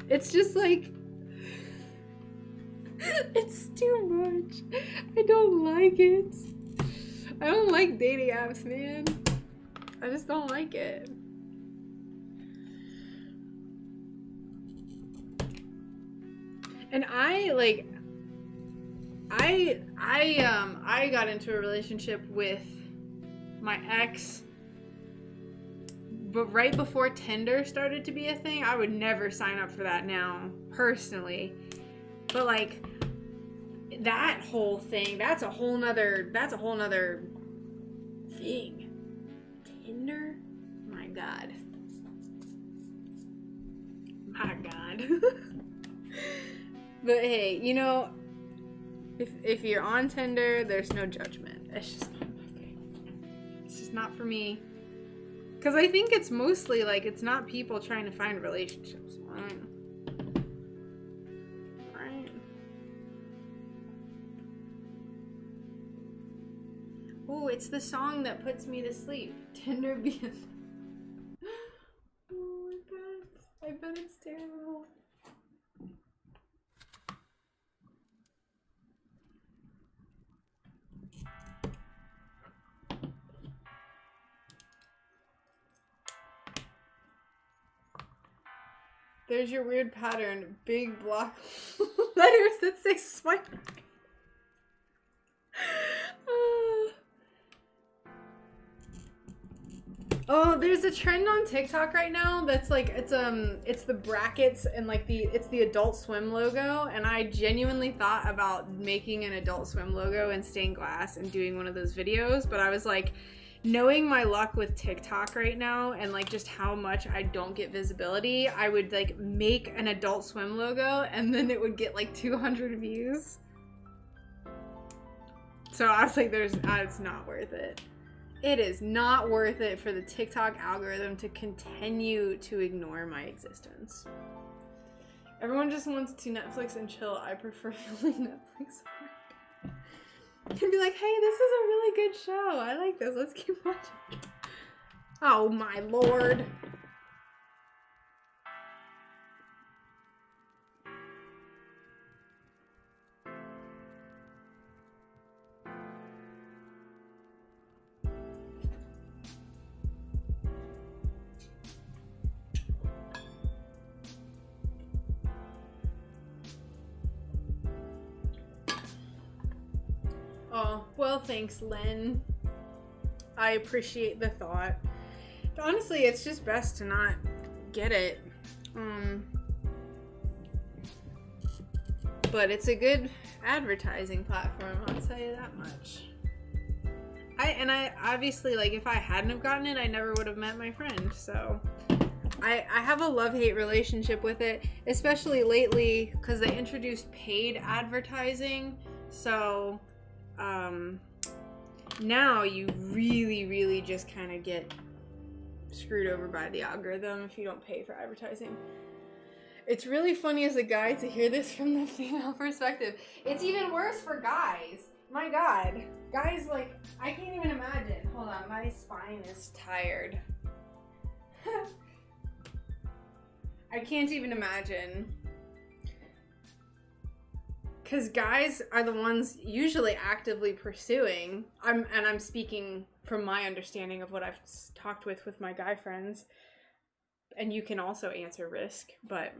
It's just like, it's too much. I don't like it. I don't like dating apps, man. I just don't like it. And I got into a relationship with my ex, but right before Tinder started to be a thing. I would never sign up for that now, personally. But like, that whole thing, that's a whole nother thing. Tinder? My God. But hey, you know, if you're on Tinder, there's no judgment. It's just not my thing. It's just not for me. Because I think it's mostly like, it's not people trying to find relationships, right? Oh, it's the song that puts me to sleep. Tinder being. Oh my God. I bet it's terrible. There's your weird pattern. Big block letters that say swipe. Oh, there's a trend on TikTok right now that's like, it's the brackets and like it's the Adult Swim logo, and I genuinely thought about making an Adult Swim logo in stained glass and doing one of those videos, but I was like, knowing my luck with TikTok right now and like just how much I don't get visibility, I would like make an Adult Swim logo and then it would get like 200 views. So I was like, it's not worth it. It is not worth it for the TikTok algorithm to continue to ignore my existence. Everyone just wants to Netflix and chill. I prefer the only Netflix. And be like, hey, this is a really good show. I like this. Let's keep watching. Oh my Lord. Oh, well, thanks, Lynn. I appreciate the thought. Honestly, it's just best to not get it. But it's a good advertising platform, I'll tell you that much. I obviously, like, if I hadn't have gotten it, I never would have met my friend, so I have a love-hate relationship with it, especially lately, because they introduced paid advertising, so now you really just kind of get screwed over by the algorithm if you don't pay for advertising. It's really funny as a guy to hear this from the female perspective. It's even worse for guys. My God. Guys, like, I can't even imagine. Hold on, my spine is tired. I can't even imagine because guys are the ones usually actively pursuing. I'm speaking from my understanding of what I've talked with my guy friends, and you can also answer risk, but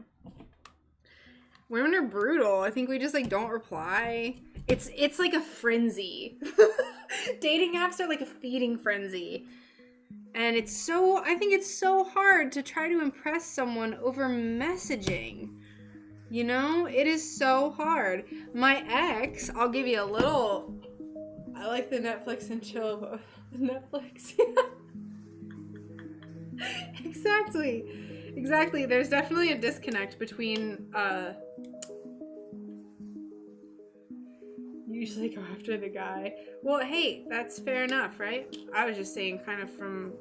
women are brutal. I think we just like don't reply. It's like a frenzy. Dating apps are like a feeding frenzy. And I think it's so hard to try to impress someone over messaging. You know, it is so hard. My ex, I'll give you a little, I like the Netflix and chill. Netflix. Exactly. There's definitely a disconnect between, usually go after the guy. Well, hey, that's fair enough, right? I was just saying kind of from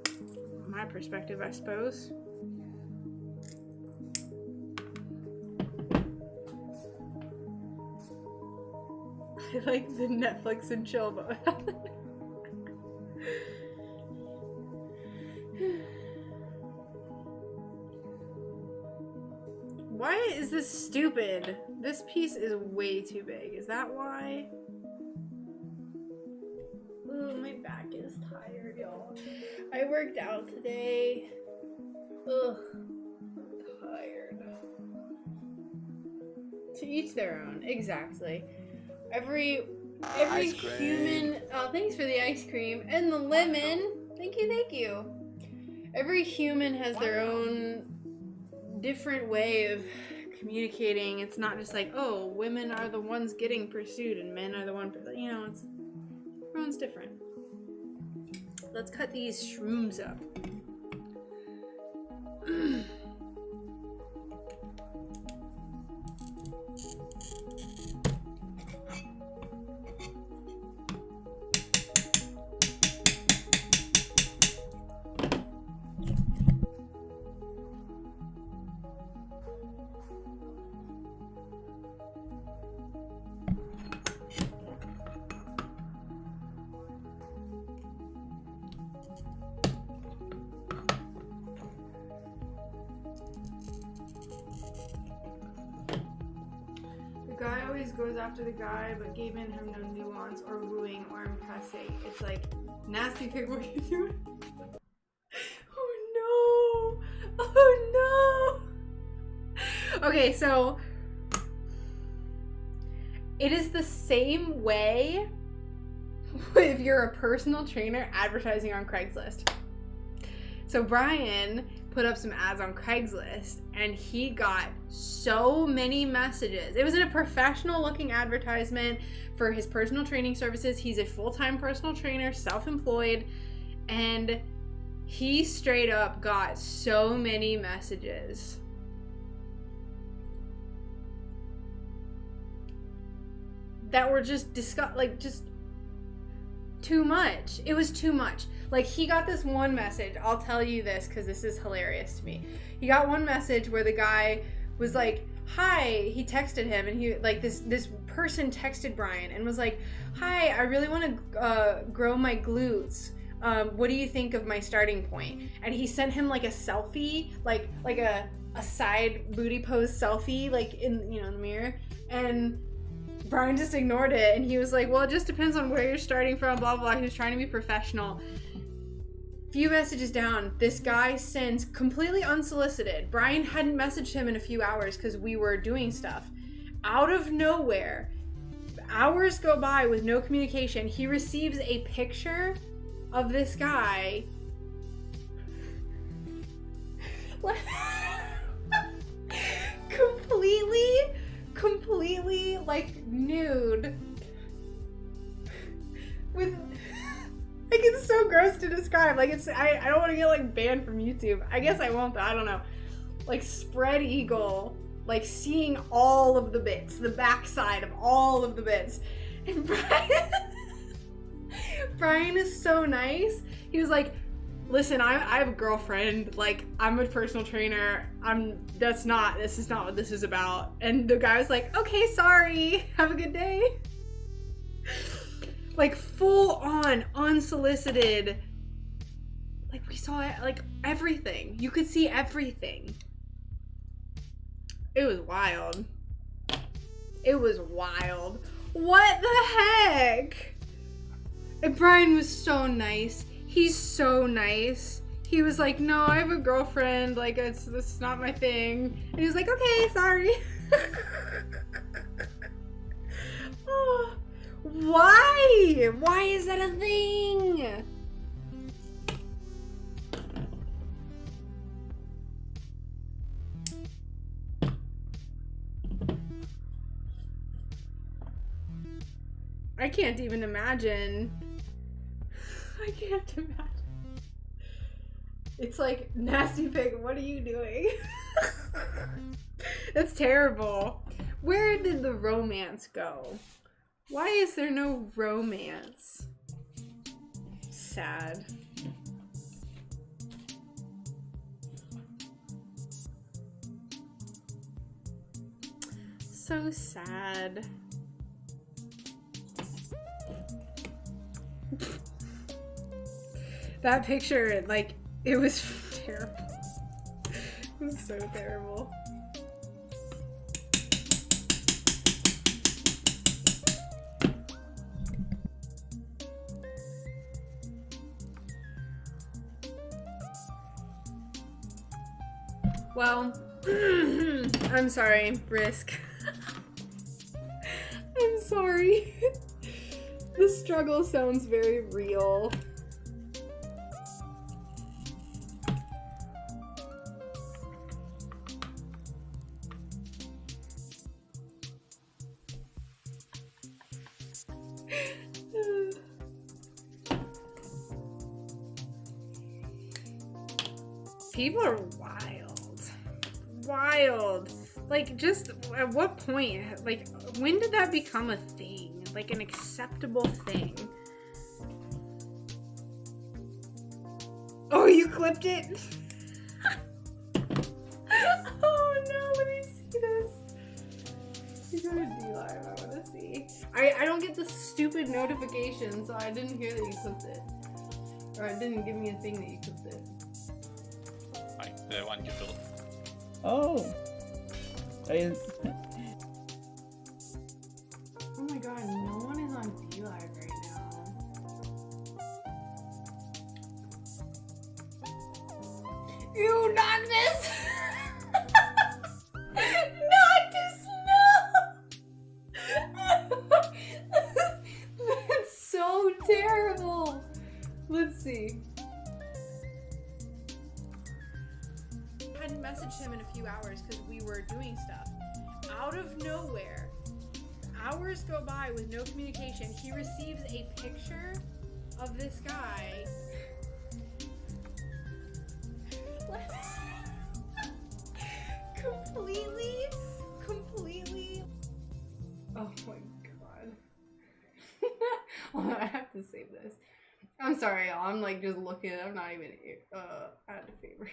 my perspective, I suppose. I like the Netflix and chill mode. Why is this stupid? This piece is way too big. Is that why? Ooh, my back is tired, y'all. I worked out today. Ugh, I'm tired. To each their own, exactly. Every human. Oh, thanks for the ice cream and the lemon. Thank you. Every human has their own different way of communicating. It's not just like, oh, women are the ones getting pursued and men are the one. You know, everyone's different. Let's cut these shrooms up. Goes after the guy, but gave in him no nuance or wooing or impressing. It's like, nasty pig, what are you doing? Oh no! Okay, so it is the same way if you're a personal trainer advertising on Craigslist. So Brian put up some ads on Craigslist and he got so many messages. It was in a professional looking advertisement for his personal training services. He's a full-time personal trainer, self-employed, and he straight up got so many messages. That were just just too much. It was too much. Like, he got this one message. I'll tell you this because this is hilarious to me. He got one message where the guy was like, hi. He texted him and he, like, this person texted Brian and was like, hi, I really want to grow my glutes. What do you think of my starting point? And he sent him like a selfie, like a side booty pose selfie, like in, you know, in the mirror. And Brian just ignored it. And he was like, well, it just depends on where you're starting from, blah, blah, blah. He was trying to be professional. Few messages down, this guy sends completely unsolicited. Brian hadn't messaged him in a few hours because we were doing stuff. Out of nowhere, hours go by with no communication. He receives a picture of this guy completely like nude with, like, it's so gross to describe. Like, it's, I don't want to get like banned from YouTube. I guess I won't, but I don't know. Like, spread eagle, like seeing all of the bits, the backside of all of the bits. And Brian is so nice. He was like, listen, I have a girlfriend. Like, I'm a personal trainer. This is not what this is about. And the guy was like, okay, sorry. Have a good day. Like, full on, unsolicited. Like, we saw it, like, everything. You could see everything. It was wild. It was wild. What the heck? And Brian was so nice. He's so nice. He was like, no, I have a girlfriend. Like, it's not my thing. And he was like, okay, sorry. Oh, why? Why is that a thing? I can't even imagine. I can't imagine. It's like, nasty pig, what are you doing? That's terrible. Where did the romance go? Why is there no romance? Sad. So sad. That picture, like, it was terrible. It was so terrible. Well, I'm sorry, Risk. I'm sorry. The struggle sounds very real. People are wild. Wild. Like, just at what point? Like, when did that become a thing? Like, an acceptable thing? Oh, you clipped it? Oh no, let me see this. You go to D-Live, I want to see. I don't get the stupid notification, so I didn't hear that you clipped it. Or it didn't give me a thing that you clipped it. Like the one you built. Oh. Oh my god, no one is on D-Live right now. Ew, Noctis! Noctis, no! That's so terrible. Let's see. I hadn't messaged him in a few hours because we were doing stuff. Out of nowhere, hours go by with no communication. He receives a picture of this guy. completely. Oh my god. Hold on, I have to save this. I'm sorry, y'all. I'm like just looking. I'm not even out of favor.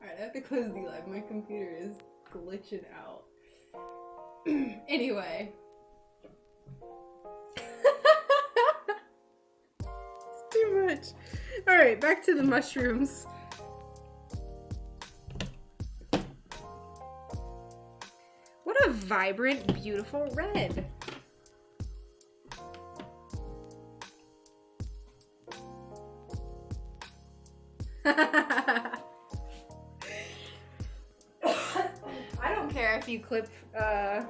Alright, I have to close the live. My computer is glitching out. Anyway. It's too much. Alright, back to the mushrooms. What a vibrant, beautiful red. I don't care if you clip I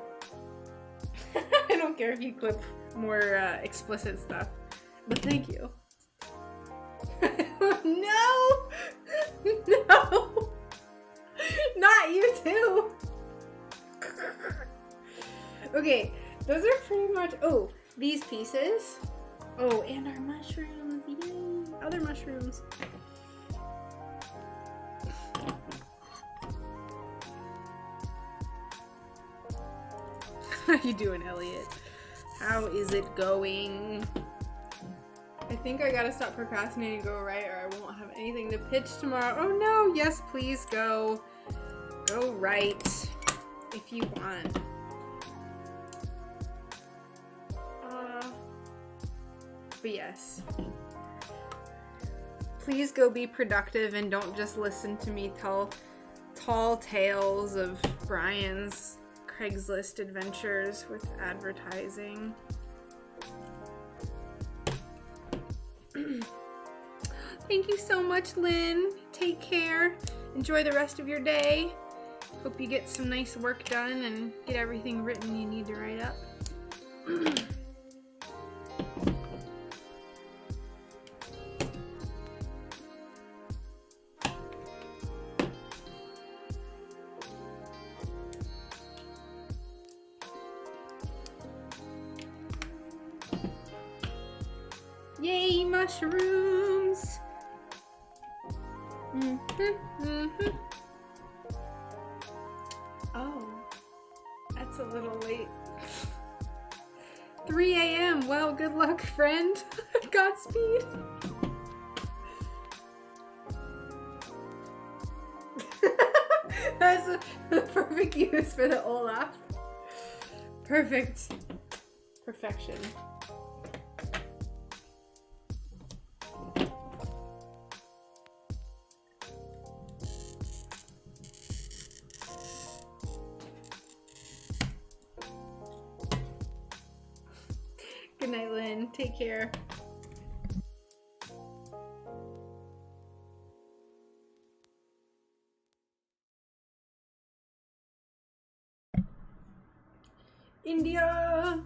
don't care if you clip more explicit stuff, but thank you. No! No! Not you too! Okay, those are pretty much, oh, these pieces. Oh, and our mushrooms, yay! Other mushrooms. How you doing, Elliot? How is it going? I think I gotta stop procrastinating and go right, or I won't have anything to pitch tomorrow. Oh no, yes, please go. Go right if you want. But yes. Please go be productive and don't just listen to me tell tall tales of Brian's Craigslist adventures with advertising. Thank you so much, Lynn. Take care. Enjoy the rest of your day. Hope you get some nice work done and get everything written you need to write up. Yay, mushrooms! Oh, that's a little late. 3 a.m. Well, good luck, friend. Godspeed. That's the perfect use for the Olaf. Perfect. Perfection. Good night, Lynn. Take care. India.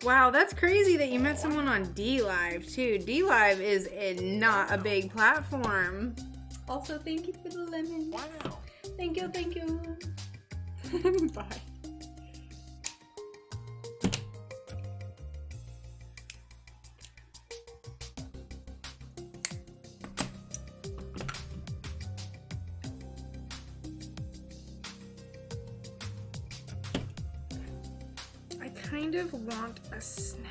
Wow, that's crazy that you met someone on D-Live too. D-Live is not a big platform. Also, thank you for the lemons. Wow. Thank you, thank you. Bye. I kind of want a snack.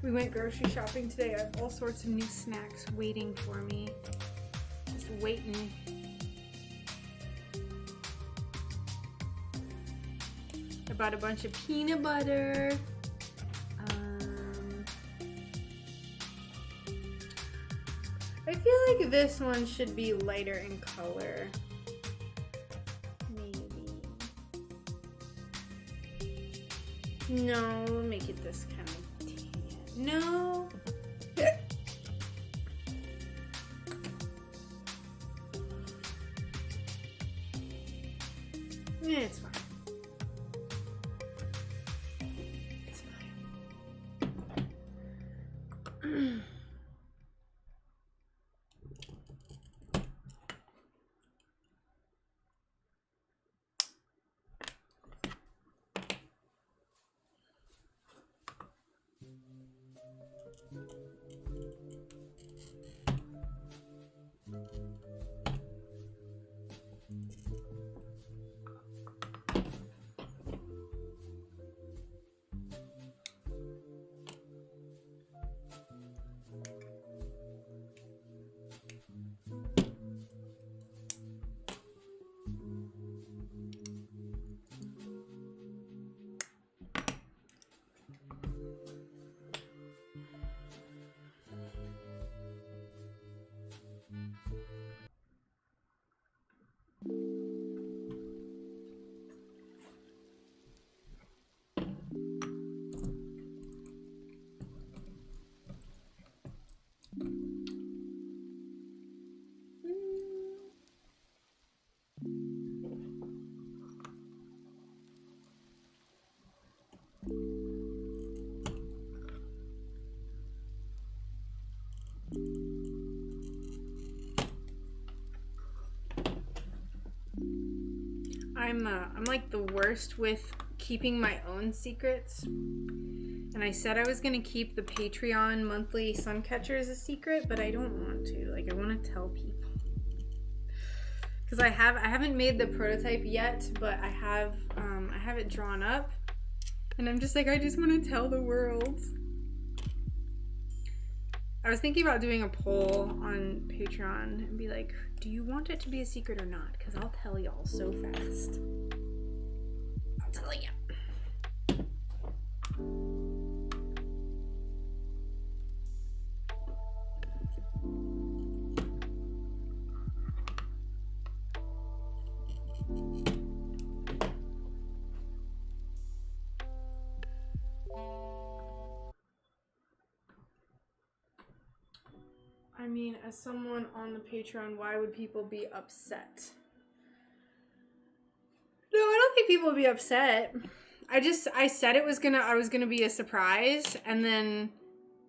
We went grocery shopping today. I have all sorts of new snacks waiting for me. Just waiting. I bought a bunch of peanut butter. I feel like this one should be lighter in color. No, we'll make it this kind of tan. No. Yeah, it's fine. It's fine. I'm like the worst with keeping my own secrets. And I said I was gonna keep the Patreon monthly sun catchers a secret, but I don't want to. Like, I want to tell people. Because I haven't made the prototype yet, but I have it drawn up. And I'm just like, I just want to tell the world. I was thinking about doing a poll on Patreon and be like, do you want it to be a secret or not? Because I'll tell y'all so fast. I'll tell ya. mean, as someone on the Patreon, why would people be upset? No, I don't think people would be upset. I said I was gonna be a surprise, and then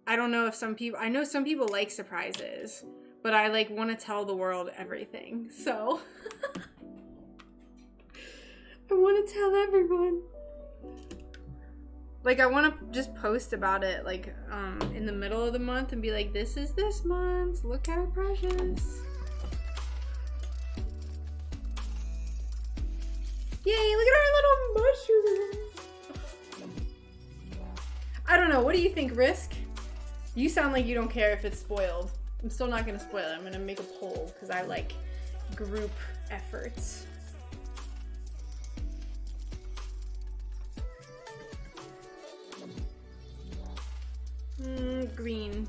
I don't know if I know some people like surprises, but I like want to tell the world everything, so I want to tell everyone. Like, I want to just post about it, like, in the middle of the month and be like, this is this month. Look how precious. Yay, look at our little mushrooms. I don't know. What do you think, Risk? You sound like you don't care if it's spoiled. I'm still not going to spoil it. I'm going to make a poll because I like group efforts. Green.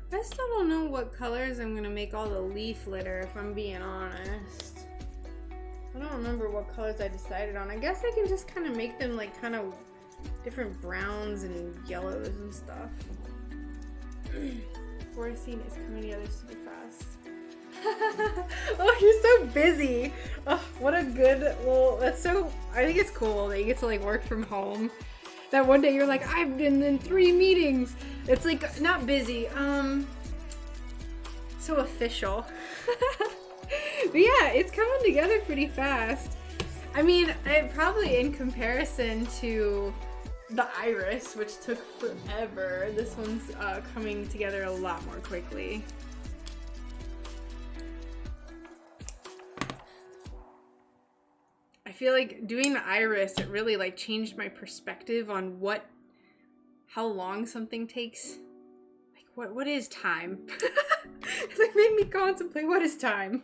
I still don't know what colors I'm gonna make all the leaf litter, if I'm being honest. I don't remember what colors I decided on. I guess I can just kind of make them like kind of different browns and yellows and stuff. Forestine is coming together super fast. Oh, you're so busy. Oh, what a good, well, that's so, I think it's cool that you get to like work from home. That one day you're like, I've been in 3 meetings. It's like, not busy, so official. But yeah, it's coming together pretty fast. I mean, probably in comparison to the iris, which took forever, this one's coming together a lot more quickly. I feel like doing the iris, it really like changed my perspective on how long something takes. Like what is time? It like made me contemplate, what is time?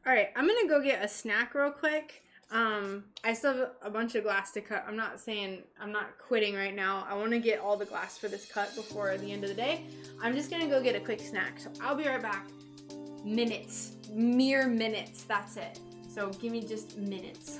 All right, I'm gonna go get a snack real quick. I still have a bunch of glass to cut. I'm not quitting right now. I want to get all the glass for this cut before the end of the day. I'm just gonna go get a quick snack. So I'll be right back. Minutes, mere minutes, that's it. So give me just minutes.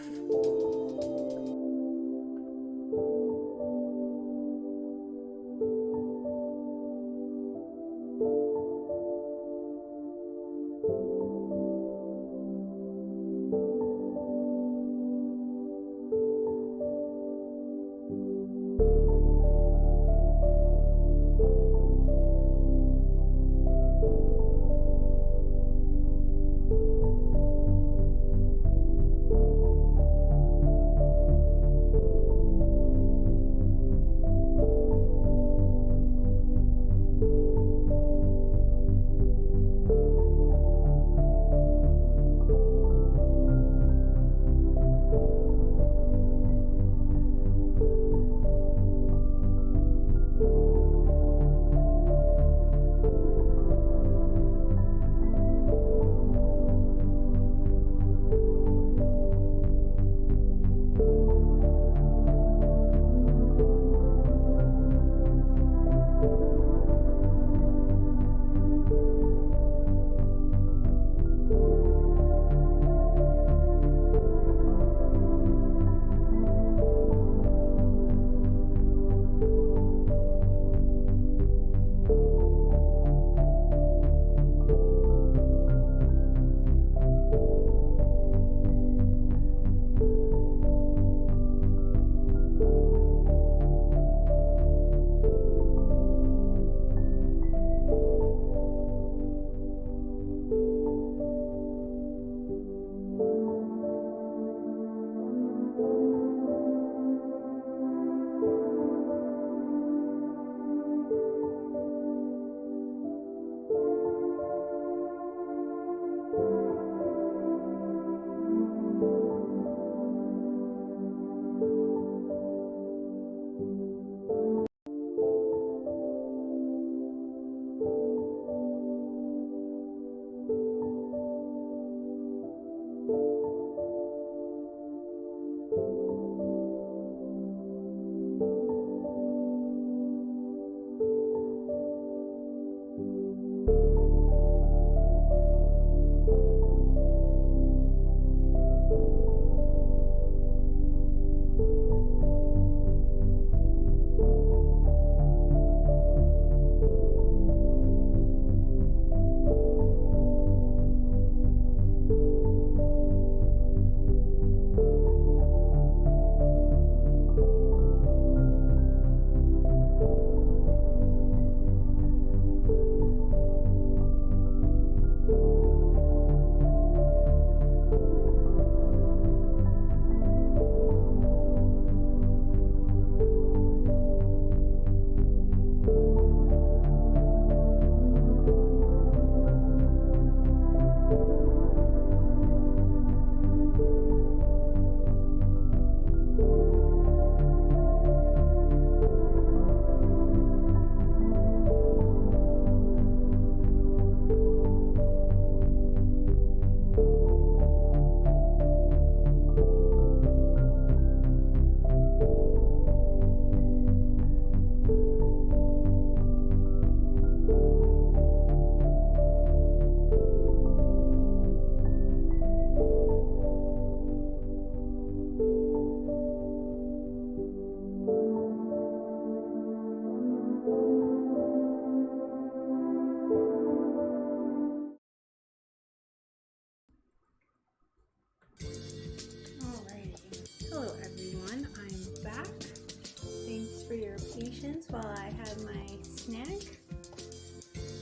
patience while I had my snack.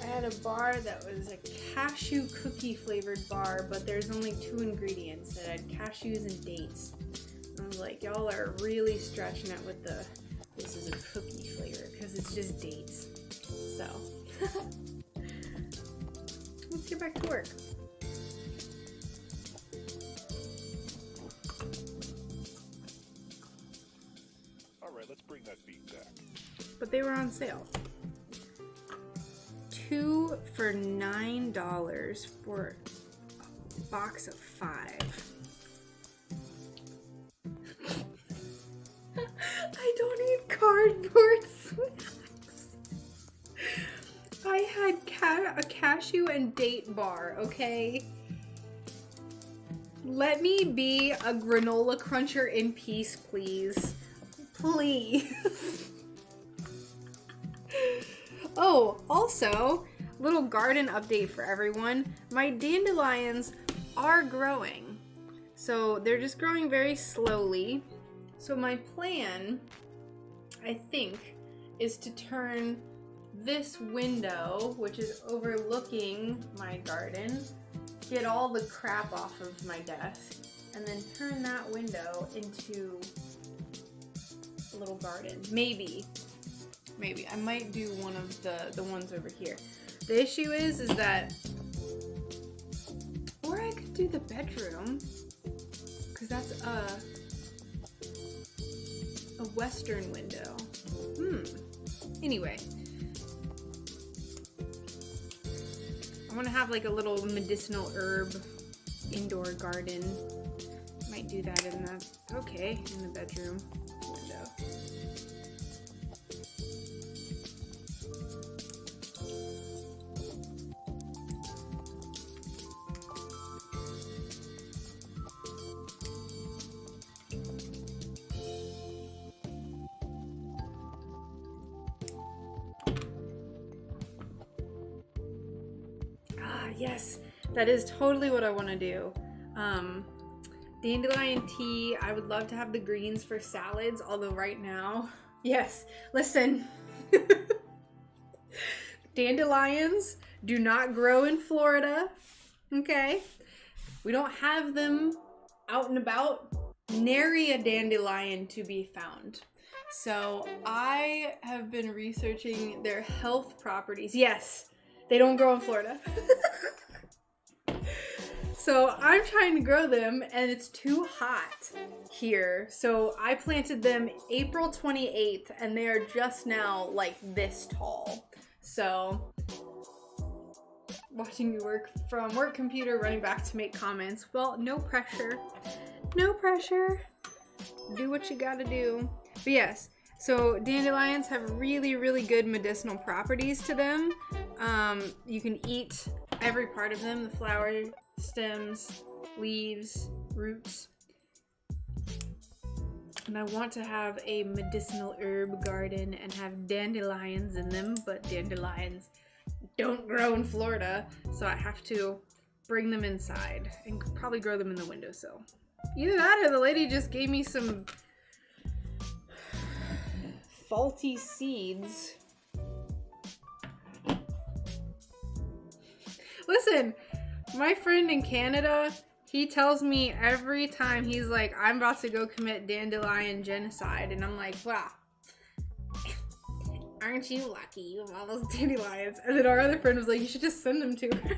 I had a bar that was a cashew cookie flavored bar, but there's only 2 ingredients. It had cashews and dates. I was like, y'all are really stretching it with the, this is a cookie flavor, because it's just dates. So, let's get back to work. Alright, let's bring that beat back. But they were on sale. 2 for $9 for a box of 5. I don't eat cardboard snacks. I had a cashew and date bar, okay? Let me be a granola cruncher in peace, please. Please. Oh, also, little garden update for everyone. My dandelions are growing. So they're just growing very slowly. So my plan, I think, is to turn this window, which is overlooking my garden, get all the crap off of my desk, and then turn that window into a little garden. Maybe. I might do one of the ones over here. The issue is that, or I could do the bedroom, because that's a western window. Anyway, I want to have like a little medicinal herb indoor garden. Might do that in the bedroom window. Yes, that is totally what I want to do. Dandelion tea, I would love to have the greens for salads, although right now, yes, listen. Dandelions do not grow in Florida, okay? We don't have them out and about. Nary a dandelion to be found. So I have been researching their health properties. Yes, they don't grow in Florida. So I'm trying to grow them and it's too hot here. So I planted them April 28th and they are just now like this tall. So watching me work from work computer, running back to make comments. Well, no pressure. No pressure. Do what you gotta do. But yes, so dandelions have really, really good medicinal properties to them. You can eat every part of them, the flower, stems, leaves, roots. And I want to have a medicinal herb garden and have dandelions in them, but dandelions don't grow in Florida, so I have to bring them inside and probably grow them in the windowsill. Either that or the lady just gave me some faulty seeds. Listen, my friend in Canada, he tells me every time, he's like, I'm about to go commit dandelion genocide. And I'm like, wow, aren't you lucky you have all those dandelions? And then our other friend was like, you should just send them to her.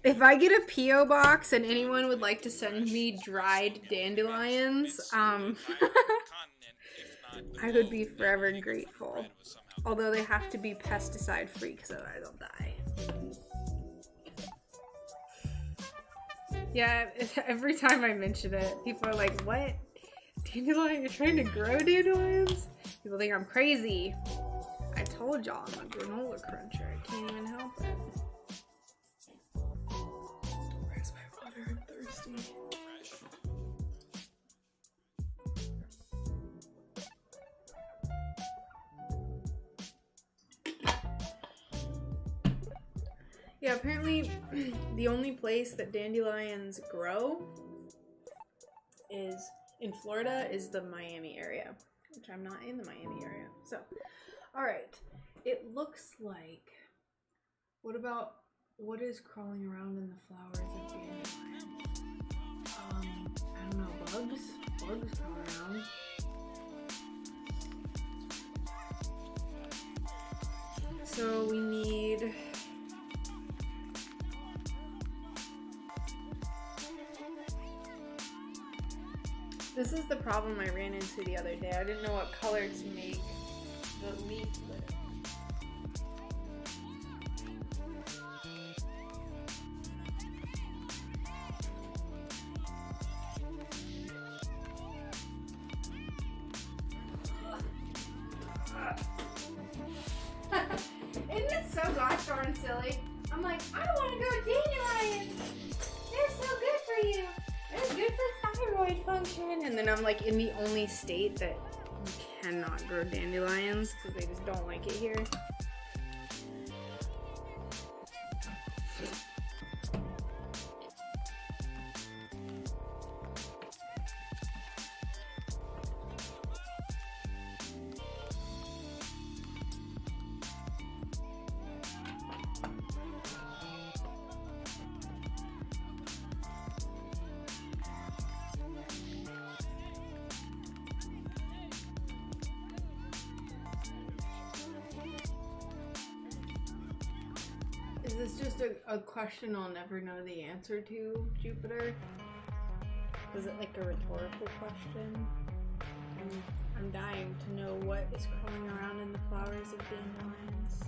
If I get a P.O. box and anyone would like to send me dried dandelions, I would be forever grateful. Although they have to be pesticide free because otherwise I'll die. Yeah, every time I mention it, people are like, what? Dandelion? You're trying to grow dandelions? People think I'm crazy. I told y'all I'm a granola cruncher. I can't even help it. Where's my water? I'm thirsty. Yeah, apparently the only place that dandelions grow is in Florida is the Miami area, which I'm not in the Miami area. So, all right. It looks like, what is crawling around in the flowers of dandelion? I don't know, bugs? Bugs crawling around. So we need this is the problem I ran into the other day. I didn't know what color to make the leaf litter. Isn't it so gosh darn silly? I'm like, I want to grow dandelions. They're so good for you. They're good for thyroid function. And then I'm like in the only state that you cannot grow dandelions because they just don't like it here. Is this just a question I'll never know the answer to, Jupiter? Was it like a rhetorical question? I'm dying to know what is crawling around in the flowers of dandelions.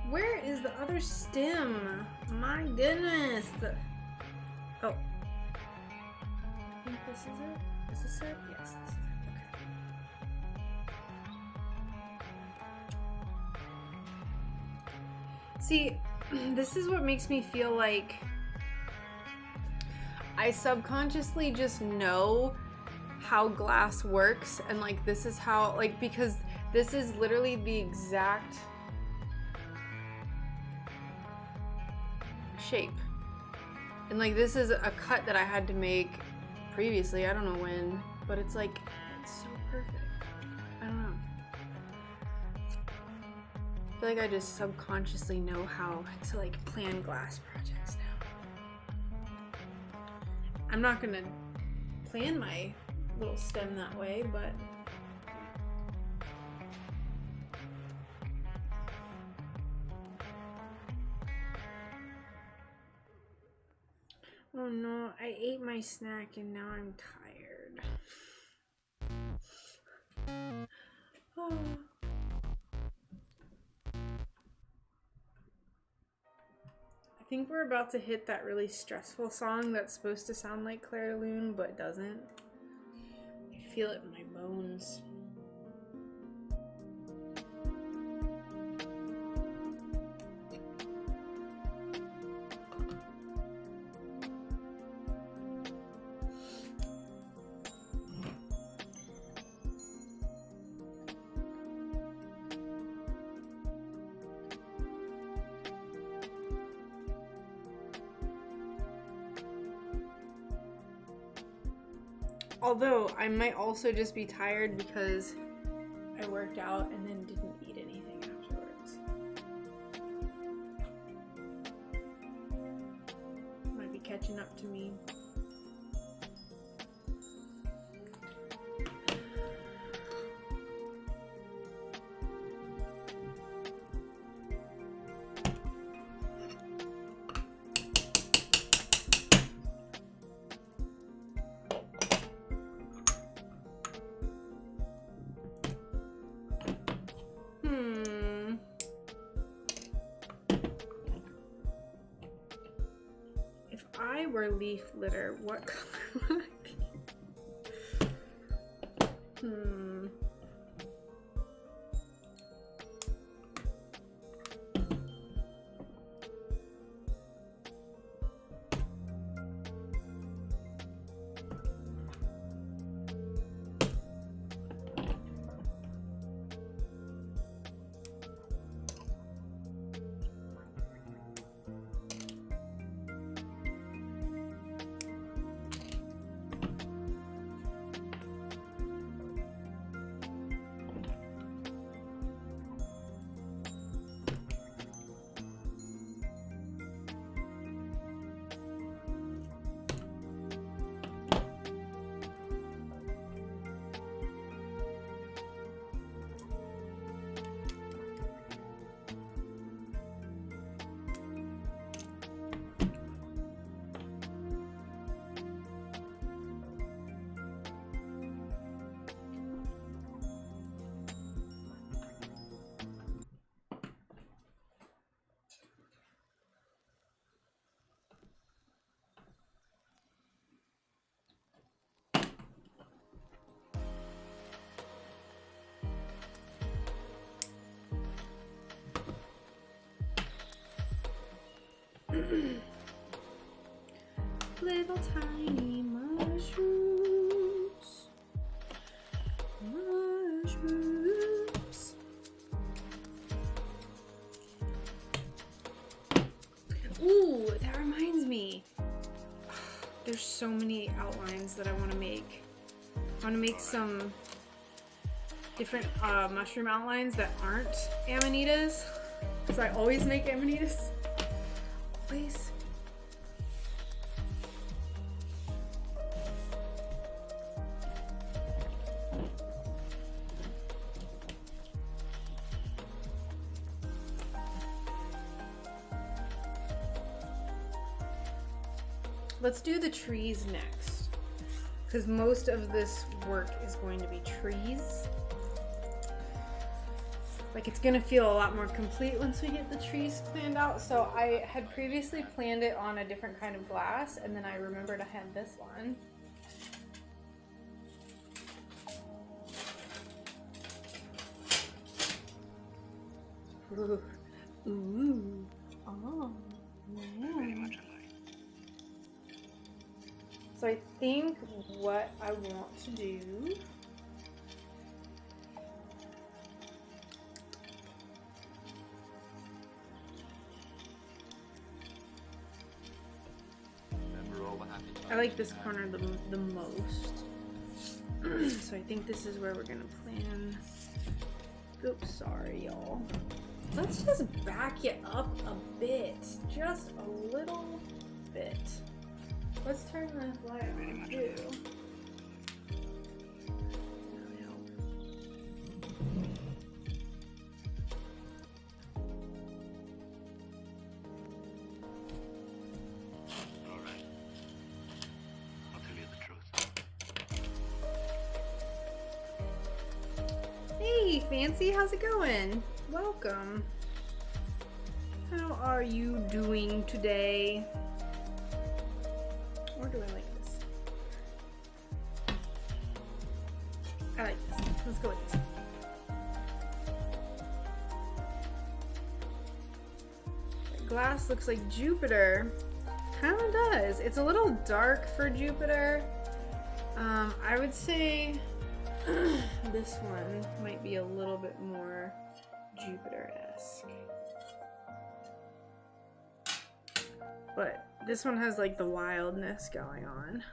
Where is the other stem? My goodness. Oh. I think this is it. Is this it? Yes, this is it. Okay. See, this is what makes me feel like I subconsciously just know how glass works, and like this is how, like, because this is literally the exact shape, and like this is a cut that I had to make previously, I don't know when, but it's like, it's so perfect. I don't know, I feel like I just subconsciously know how to like plan glass projects now. I'm not gonna plan my little stem that way, but oh no, I ate my snack and now I'm tired. Oh. I think we're about to hit that really stressful song that's supposed to sound like Claire Loon but doesn't. I feel it in my bones. Although, I might also just be tired because I worked out and then didn't eat anything afterwards. Might be catching up to me. Were leaf litter, what color would I be? Little tiny mushrooms. Mushrooms. Ooh, that reminds me. There's so many outlines that I want to make. I want to make some different mushroom outlines that aren't amanitas. Because I always make amanitas. Always. Let's do the trees next, because most of this work is going to be trees. Like, it's gonna feel a lot more complete once we get the trees planned out. So I had previously planned it on a different kind of glass, and then I remembered I had this one. Ooh. Ooh. Oh. Yeah. Very much alike. So I think what I want to do Remember all the happy times. I like this corner the most. So I think this is where we're gonna plan. Oops, sorry y'all. Let's just back it up a bit. Just a little bit. Let's turn the light on too. Really help. All right. I'll tell you the truth. Hey, Fancy, how's it going? Welcome. How are you doing today? Or do I like this? I like this. Let's go with this. The glass looks like Jupiter. Kind of does. It's a little dark for Jupiter. I would say this one might be a little bit more Jupiter-esque. But this one has like the wildness going on.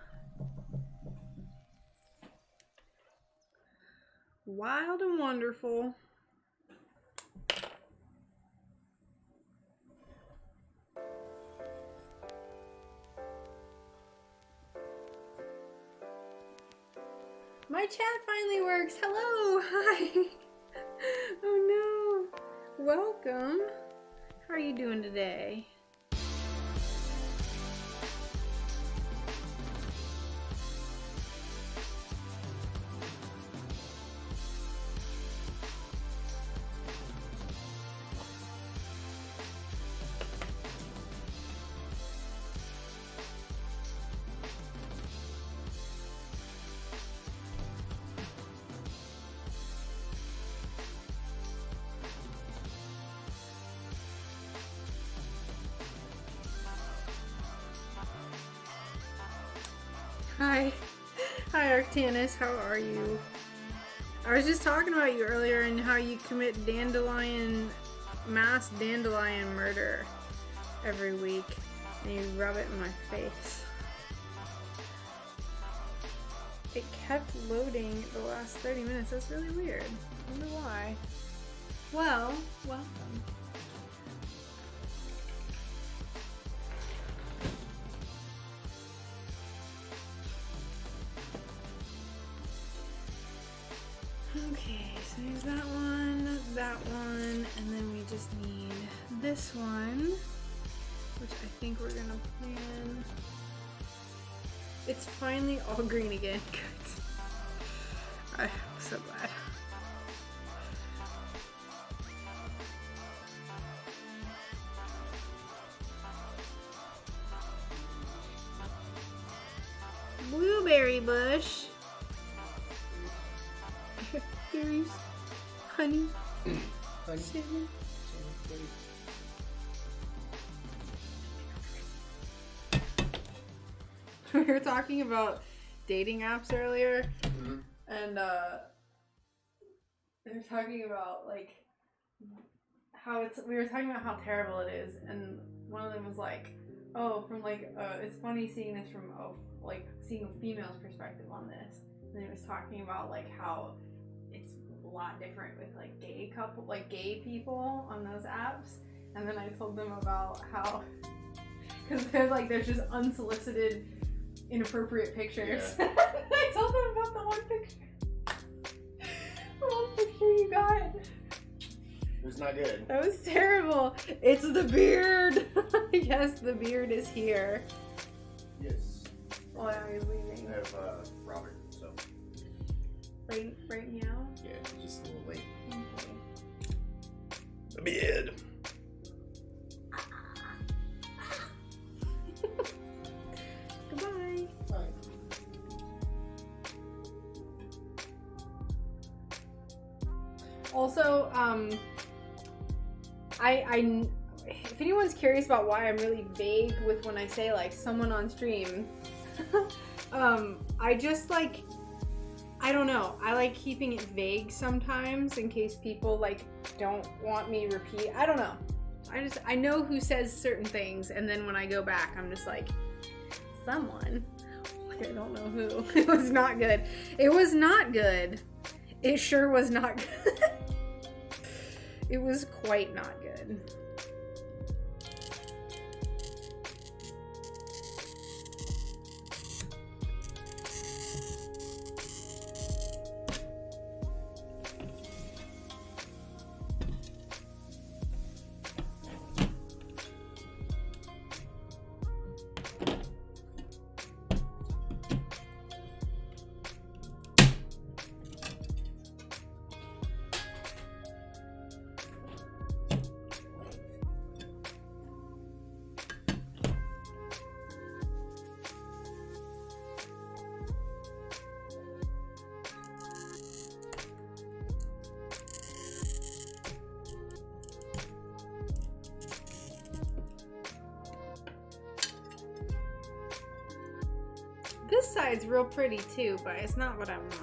Wild and wonderful. My chat finally works. Hello. Hi. Oh no. Welcome. How are you doing today? Hi. Hi, Arctanus. How are you? I was just talking about you earlier and how you commit mass dandelion murder every week. And you rub it in my face. It kept loading the last 30 minutes. That's really weird. I wonder why. Well, welcome. Okay, so there's that one, and then we just need this one, which I think we're gonna plan. It's finally all green again. Good. I'm so glad. Blueberry bush. Berries, honey, Honey. cinnamon. we were talking about dating apps earlier, Mm-hmm. and they were talking about like how we were talking about how terrible it is, and one of them was like, oh, from like it's funny seeing this from like seeing a female's perspective on this, and it was talking about like how it's a lot different with like gay people on those apps, and then I told them about how because there's just unsolicited inappropriate pictures. Yeah. I told them about the one picture you got. It was not good. That was terrible. It's the beard. Yes, the beard is here. Yes. Oh, now he's leaving. I have Robert, so Right now. yeah, just a little late. Okay. The beard. Goodbye. Bye. Also, I if anyone's curious about why I'm really vague with when I say like someone on stream, I just like, I don't know. I like keeping it vague sometimes in case people like don't want me repeat. I don't know. I know who says certain things, and then when I go back, I'm just like, someone. Like, I don't know who. It was not good. It was not good. It sure was not good. It was quite not good. This side's real pretty too, but it's not what I want.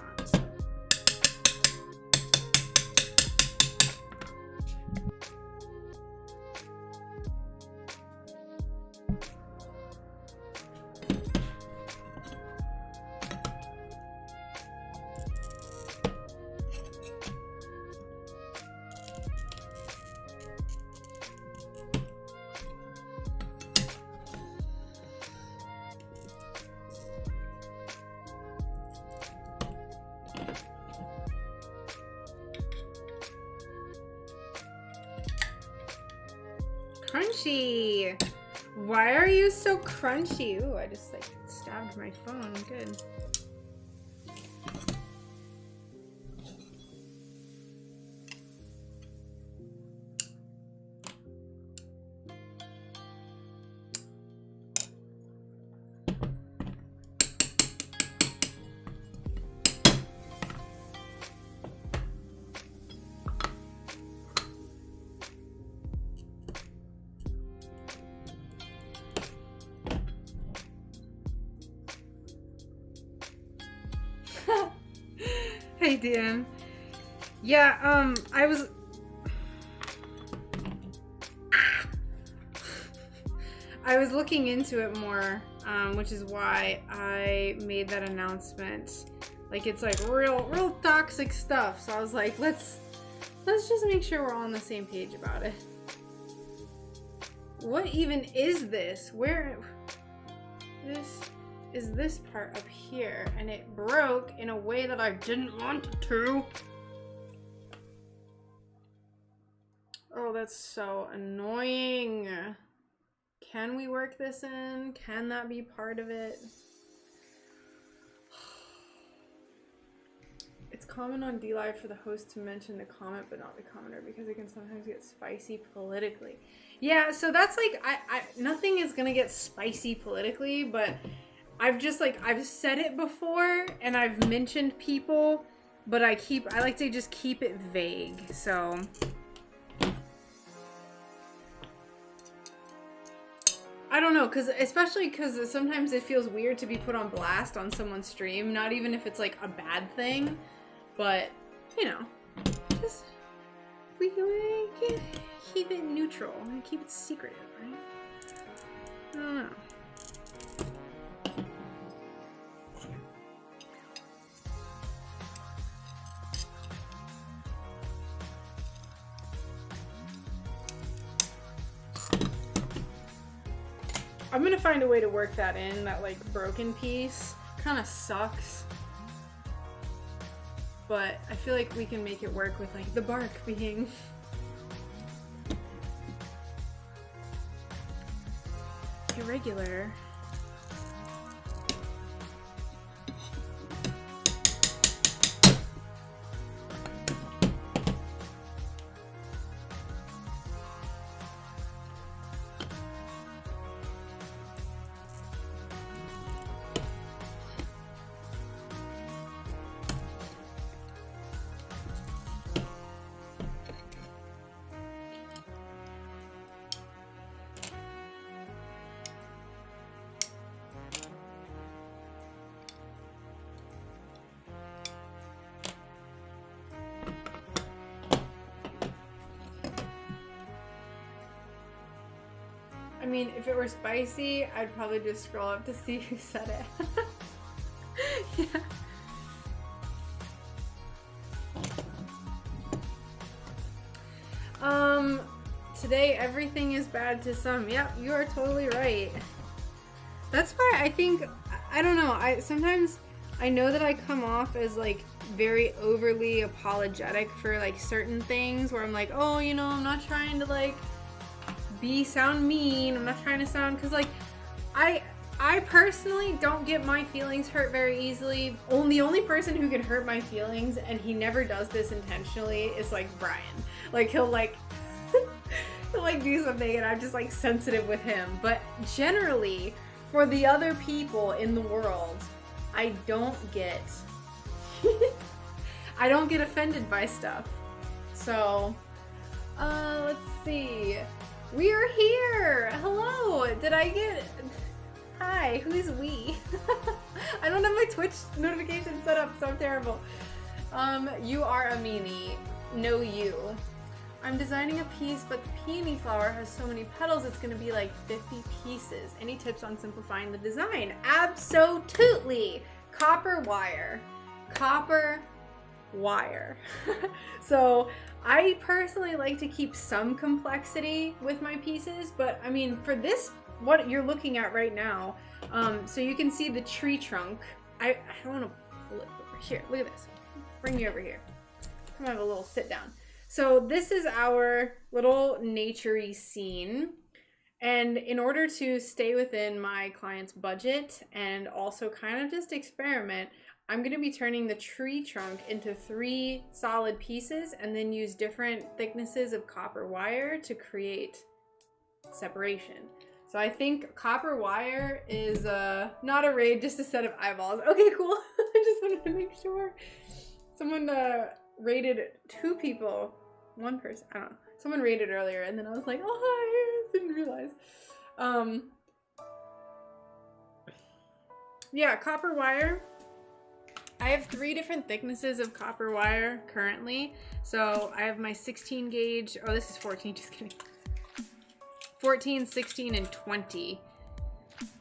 Crunchy. Why are you so crunchy? Ooh, I just like stabbed my phone. Good. Hey, Dan. Yeah, I was looking into it more, which is why I made that announcement. Like, it's like real toxic stuff. So I was like, let's just make sure we're all on the same page about it. What even is this? Where? This is this part up here, and it broke in a way that I didn't want it to. Oh, that's so annoying. Can we work this in? Can that be part of it? It's common on DLive for the host to mention the comment but not the commenter because it can sometimes get spicy politically. Yeah, so that's like, nothing is gonna get spicy politically, but I've said it before and I've mentioned people, but I like to just keep it vague, so. I don't know, especially because sometimes it feels weird to be put on blast on someone's stream, not even if it's like a bad thing, but you know, just we can keep it neutral and keep it secretive, right? I don't know. I'm gonna find a way to work that in, that like broken piece. Kind of sucks. But I feel like we can make it work with like the bark being irregular. I mean, if it were spicy, I'd probably just scroll up to see who said it. Yeah. Today everything is bad to some. Yep, you are totally right. That's why I think, I don't know, sometimes I know that I come off as like very overly apologetic for like certain things where I'm like, oh, you know, I'm not trying to like sound mean. I'm not trying to sound, because like I personally don't get my feelings hurt very easily. The only person who can hurt my feelings, and he never does this intentionally, is like Brian. Like he'll like he'll like do something and I'm just like sensitive with him. But generally, for the other people in the world, I don't get I don't get offended by stuff. So let's see. We are here! Hello! Did I get... Hi, who's we? I don't have my Twitch notification set up, so I'm terrible. You are a meanie. No, you. I'm designing a piece, but the peony flower has so many petals, it's gonna be like 50 pieces. Any tips on simplifying the design? Absolutely! Copper wire. Copper wire. So I personally like to keep some complexity with my pieces, but I mean, for this, what you're looking at right now, so you can see the tree trunk. I want to pull it over here. Look at this. Bring you over here. Come have a little sit down. So this is our little nature-y scene. And in order to stay within my client's budget and also kind of just experiment, I'm going to be turning the tree trunk into 3 solid pieces and then use different thicknesses of copper wire to create separation. So I think copper wire is not a raid, just a set of eyeballs. Okay, cool. I just wanted to make sure. Someone raided 2 people. 1 person. I don't know. Someone raided earlier and then I was like, oh, hi. I didn't realize. Yeah, copper wire. I have 3 different thicknesses of copper wire currently. So I have my 16 gauge. Oh, this is 14, just kidding. 14, 16, and 20.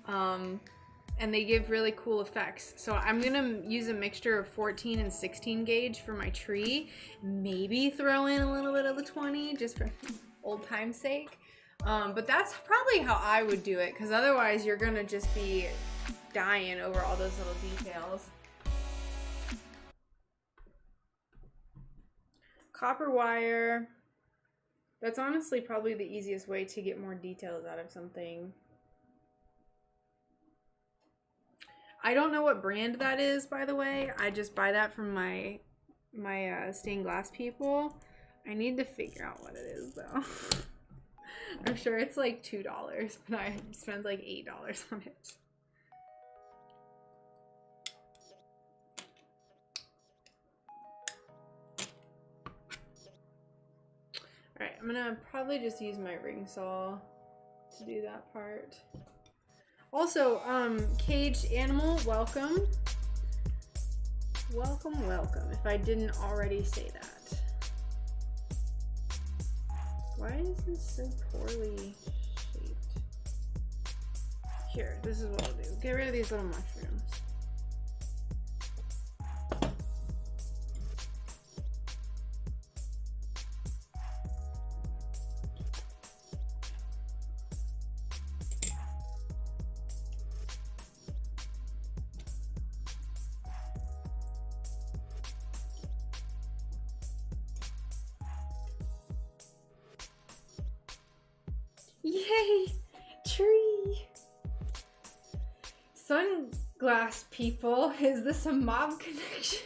And they give really cool effects. So I'm gonna use a mixture of 14 and 16 gauge for my tree. Maybe throw in a little bit of the 20 just for old time's sake. But that's probably how I would do it, because otherwise you're gonna just be dying over all those little details. Copper wire. That's honestly probably the easiest way to get more details out of something. I don't know what brand that is, by the way. I just buy that from my stained glass people. I need to figure out what it is, though. I'm sure it's like $2, but I spent like $8 on it. Alright, I'm gonna probably just use my ring saw to do that part. Also, caged animal, welcome. Welcome, welcome, if I didn't already say that. Why is this so poorly shaped? Here, this is what I'll do. Get rid of these little mushrooms. Yay! Tree! Sunglass people, is this a mob connection?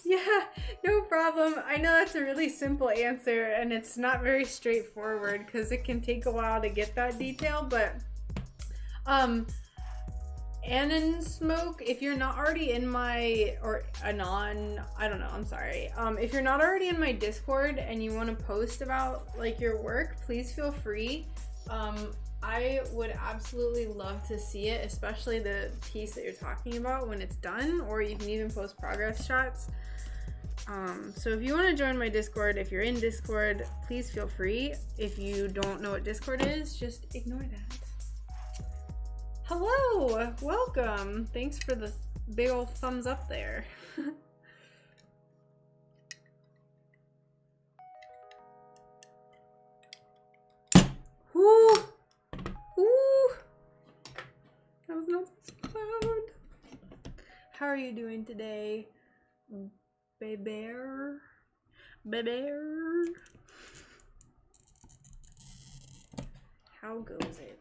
Yeah, no problem. I know that's a really simple answer and it's not very straightforward because it can take a while to get that detail, but Anon Smoke, if you're not already in my, or Anon, I don't know, I'm sorry. If you're not already in my Discord and you want to post about like your work, please feel free. I would absolutely love to see it, especially the piece that you're talking about when it's done, or you can even post progress shots. So if you want to join my Discord, if you're in Discord, please feel free. If you don't know what Discord is, just ignore that. Hello, welcome. Thanks for the big old thumbs up there. Woo! Woo! That was not so loud. How are you doing today, bear? Bear? How goes it?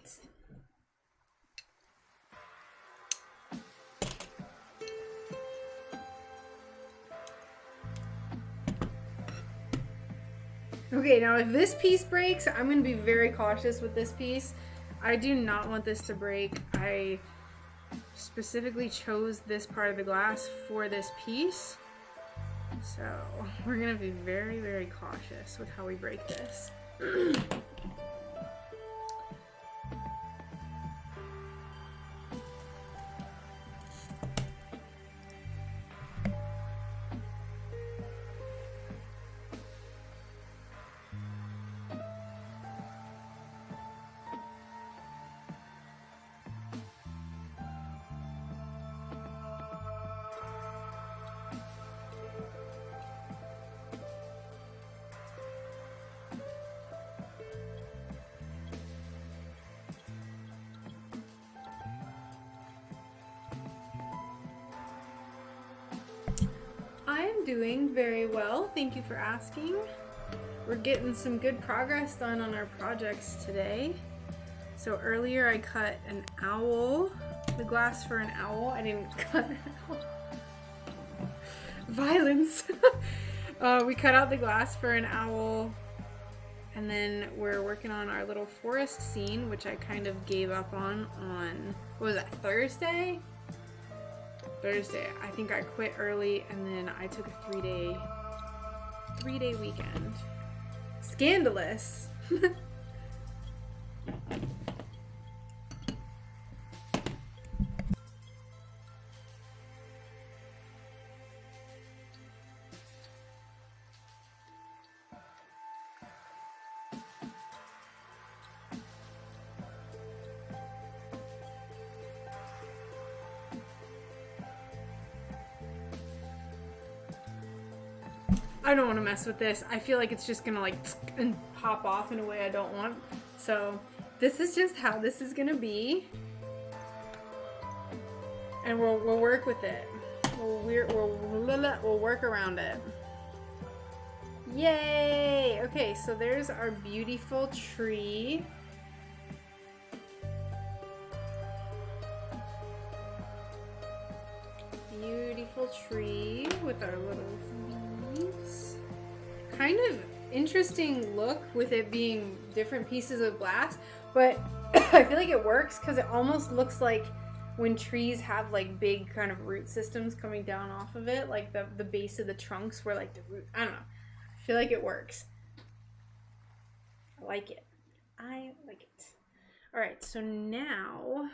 Okay, now if this piece breaks, I'm going to be very cautious with this piece. I do not want this to break. I specifically chose this part of the glass for this piece. So we're going to be very, very cautious with how we break this. I'm doing very well, thank you for asking. We're getting some good progress done on our projects today. So earlier I cut an owl, the glass for an owl. I didn't cut an owl. Violence. We cut out the glass for an owl, and then we're working on our little forest scene, which I kind of gave up on what was that, Thursday? I think I quit early and then I took a three-day weekend. Scandalous. I don't want to mess with this. I feel like it's just gonna like and pop off in a way I don't want. So this is just how this is gonna be, and we'll work with it. We'll work around it. Yay! Okay, so there's our beautiful tree. Beautiful tree with our little leaves. Kind of interesting look with it being different pieces of glass, but I feel like it works because it almost looks like when trees have like big kind of root systems coming down off of it, like the base of the trunks where like the root, I don't know. I feel like it works. I like it. I like it. All right, so now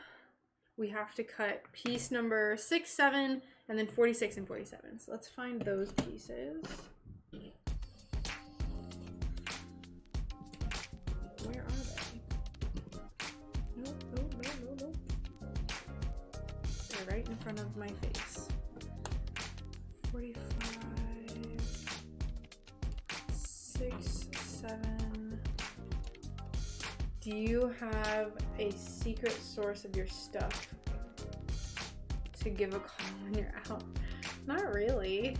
we have to cut piece number 6, 7, and then 46 and 47. So let's find those pieces. Where are they? Nope, nope, nope, nope, nope. They're right in front of my face. 45, 6, 7. Do you have a secret source of your stuff to give a call when you're out? Not really.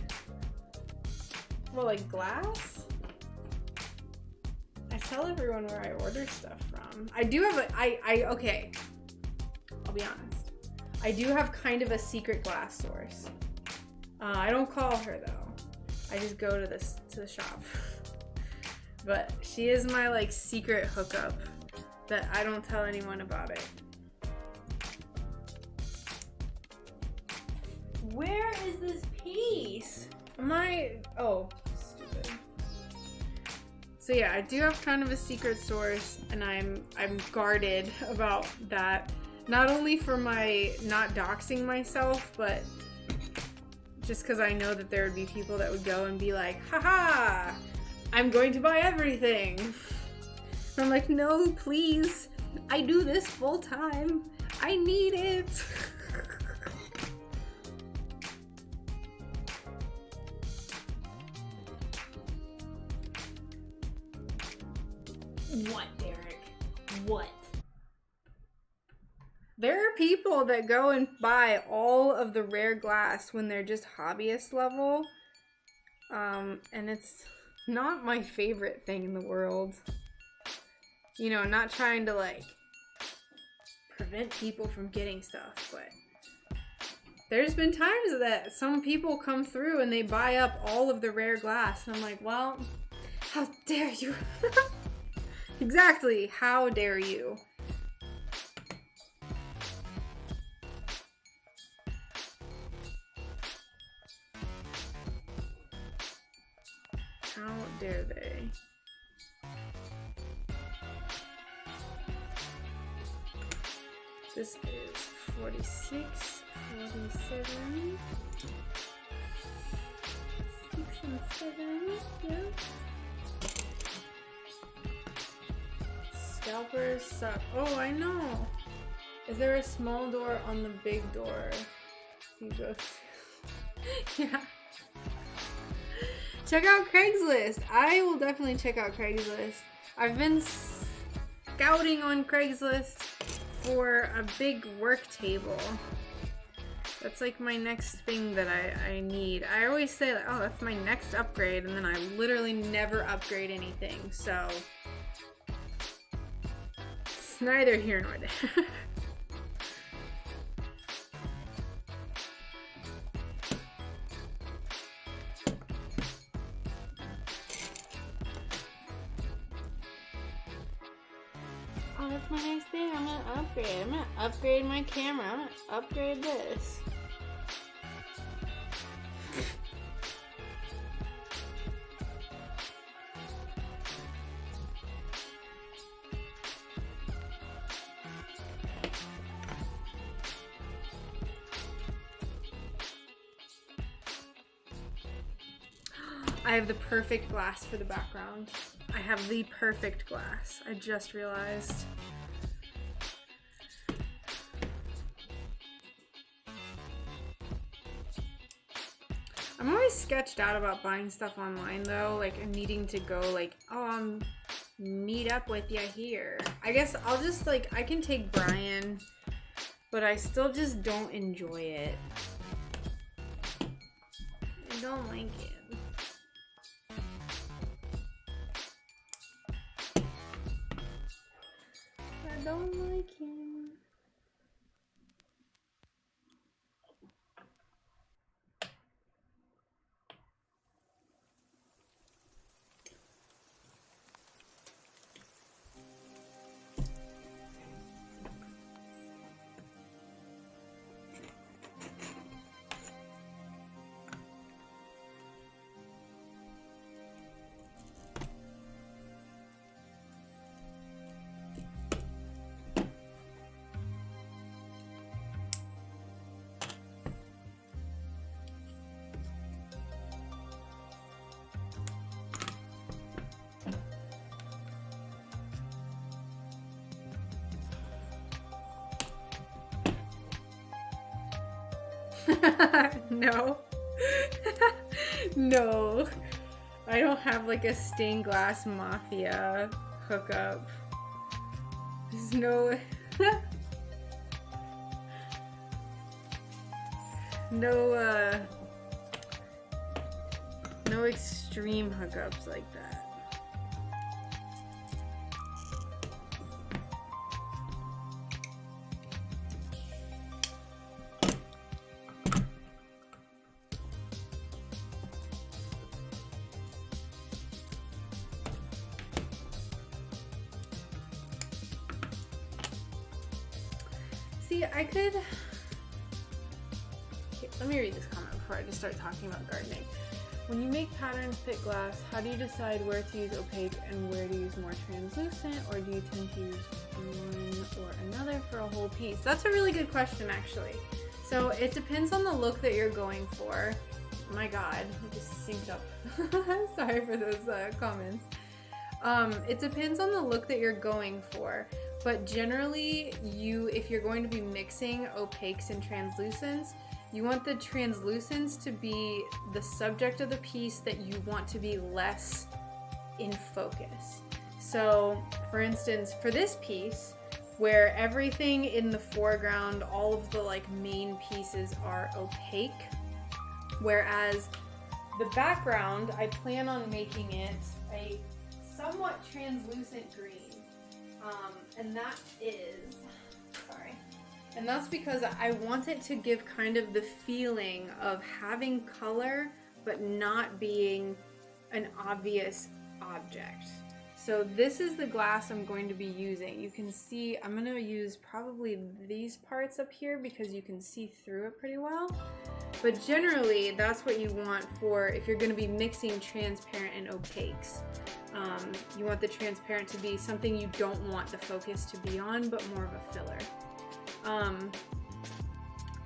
Well, like glass? I tell everyone where I order stuff from. I do have okay. I'll be honest. I do have kind of a secret glass source. I don't call her though. I just go to the shop. But she is my like secret hookup that I don't tell anyone about it. Where is this piece? Oh, stupid. So yeah, I do have kind of a secret source, and I'm guarded about that. Not only for my not doxing myself, but just because I know that there would be people that would go and be like, haha, I'm going to buy everything. And I'm like, no, please. I do this full time. I need it. What, Derek? What? There are people that go and buy all of the rare glass when they're just hobbyist level. And it's not my favorite thing in the world. You know, not trying to like prevent people from getting stuff, but there's been times that some people come through and they buy up all of the rare glass, and I'm like, well, how dare you? Exactly, how dare you? How dare they? This is 46, 47, 6 and 7, yes. Scalpers suck. Oh, I know. Is there a small door on the big door? You go to... Yeah. Check out Craigslist. I will definitely check out Craigslist. I've been scouting on Craigslist for a big work table. That's like my next thing that I need. I always say like, oh, that's my next upgrade, and then I literally never upgrade anything, so it's neither here nor there. Oh, that's my next thing. I'm gonna upgrade. I'm gonna upgrade my camera. I'm gonna upgrade this. I have the perfect glass for the background. I have the perfect glass. I just realized. I'm always sketched out about buying stuff online though, like and needing to go like, oh, meet up with you here. I guess I'll just like, I can take Brian, but I still just don't enjoy it. I don't like it. I don't like him. No. No. I don't have like a stained glass mafia hookup. There's no no extreme hookups like that. See, I could... Okay, let me read this comment before I just start talking about gardening. When you make patterns fit glass, how do you decide where to use opaque and where to use more translucent, or do you tend to use one or another for a whole piece? That's a really good question, actually. So it depends on the look that you're going for. Oh my god, it just synced up. Sorry for those comments. It depends on the look that you're going for. But generally, if you're going to be mixing opaques and translucents, you want the translucents to be the subject of the piece that you want to be less in focus. So, for instance, for this piece, where everything in the foreground, all of the like main pieces are opaque, whereas the background, I plan on making it a somewhat translucent green. And that's because I want it to give kind of the feeling of having color, but not being an obvious object. So this is the glass I'm going to be using. You can see, I'm going to use probably these parts up here because you can see through it pretty well. But generally, that's what you want for if you're going to be mixing transparent and opaques. You want the transparent to be something you don't want the focus to be on, but more of a filler.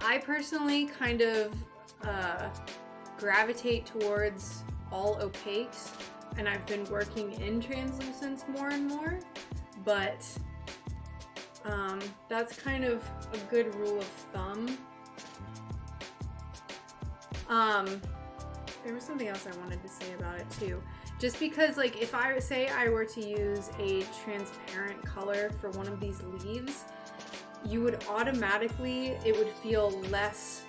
I personally kind of gravitate towards all opaques, and I've been working in translucents more and more, but that's kind of a good rule of thumb. There was something else I wanted to say about it too. Just because, like, if I were to use a transparent color for one of these leaves, you would automatically, it would feel less,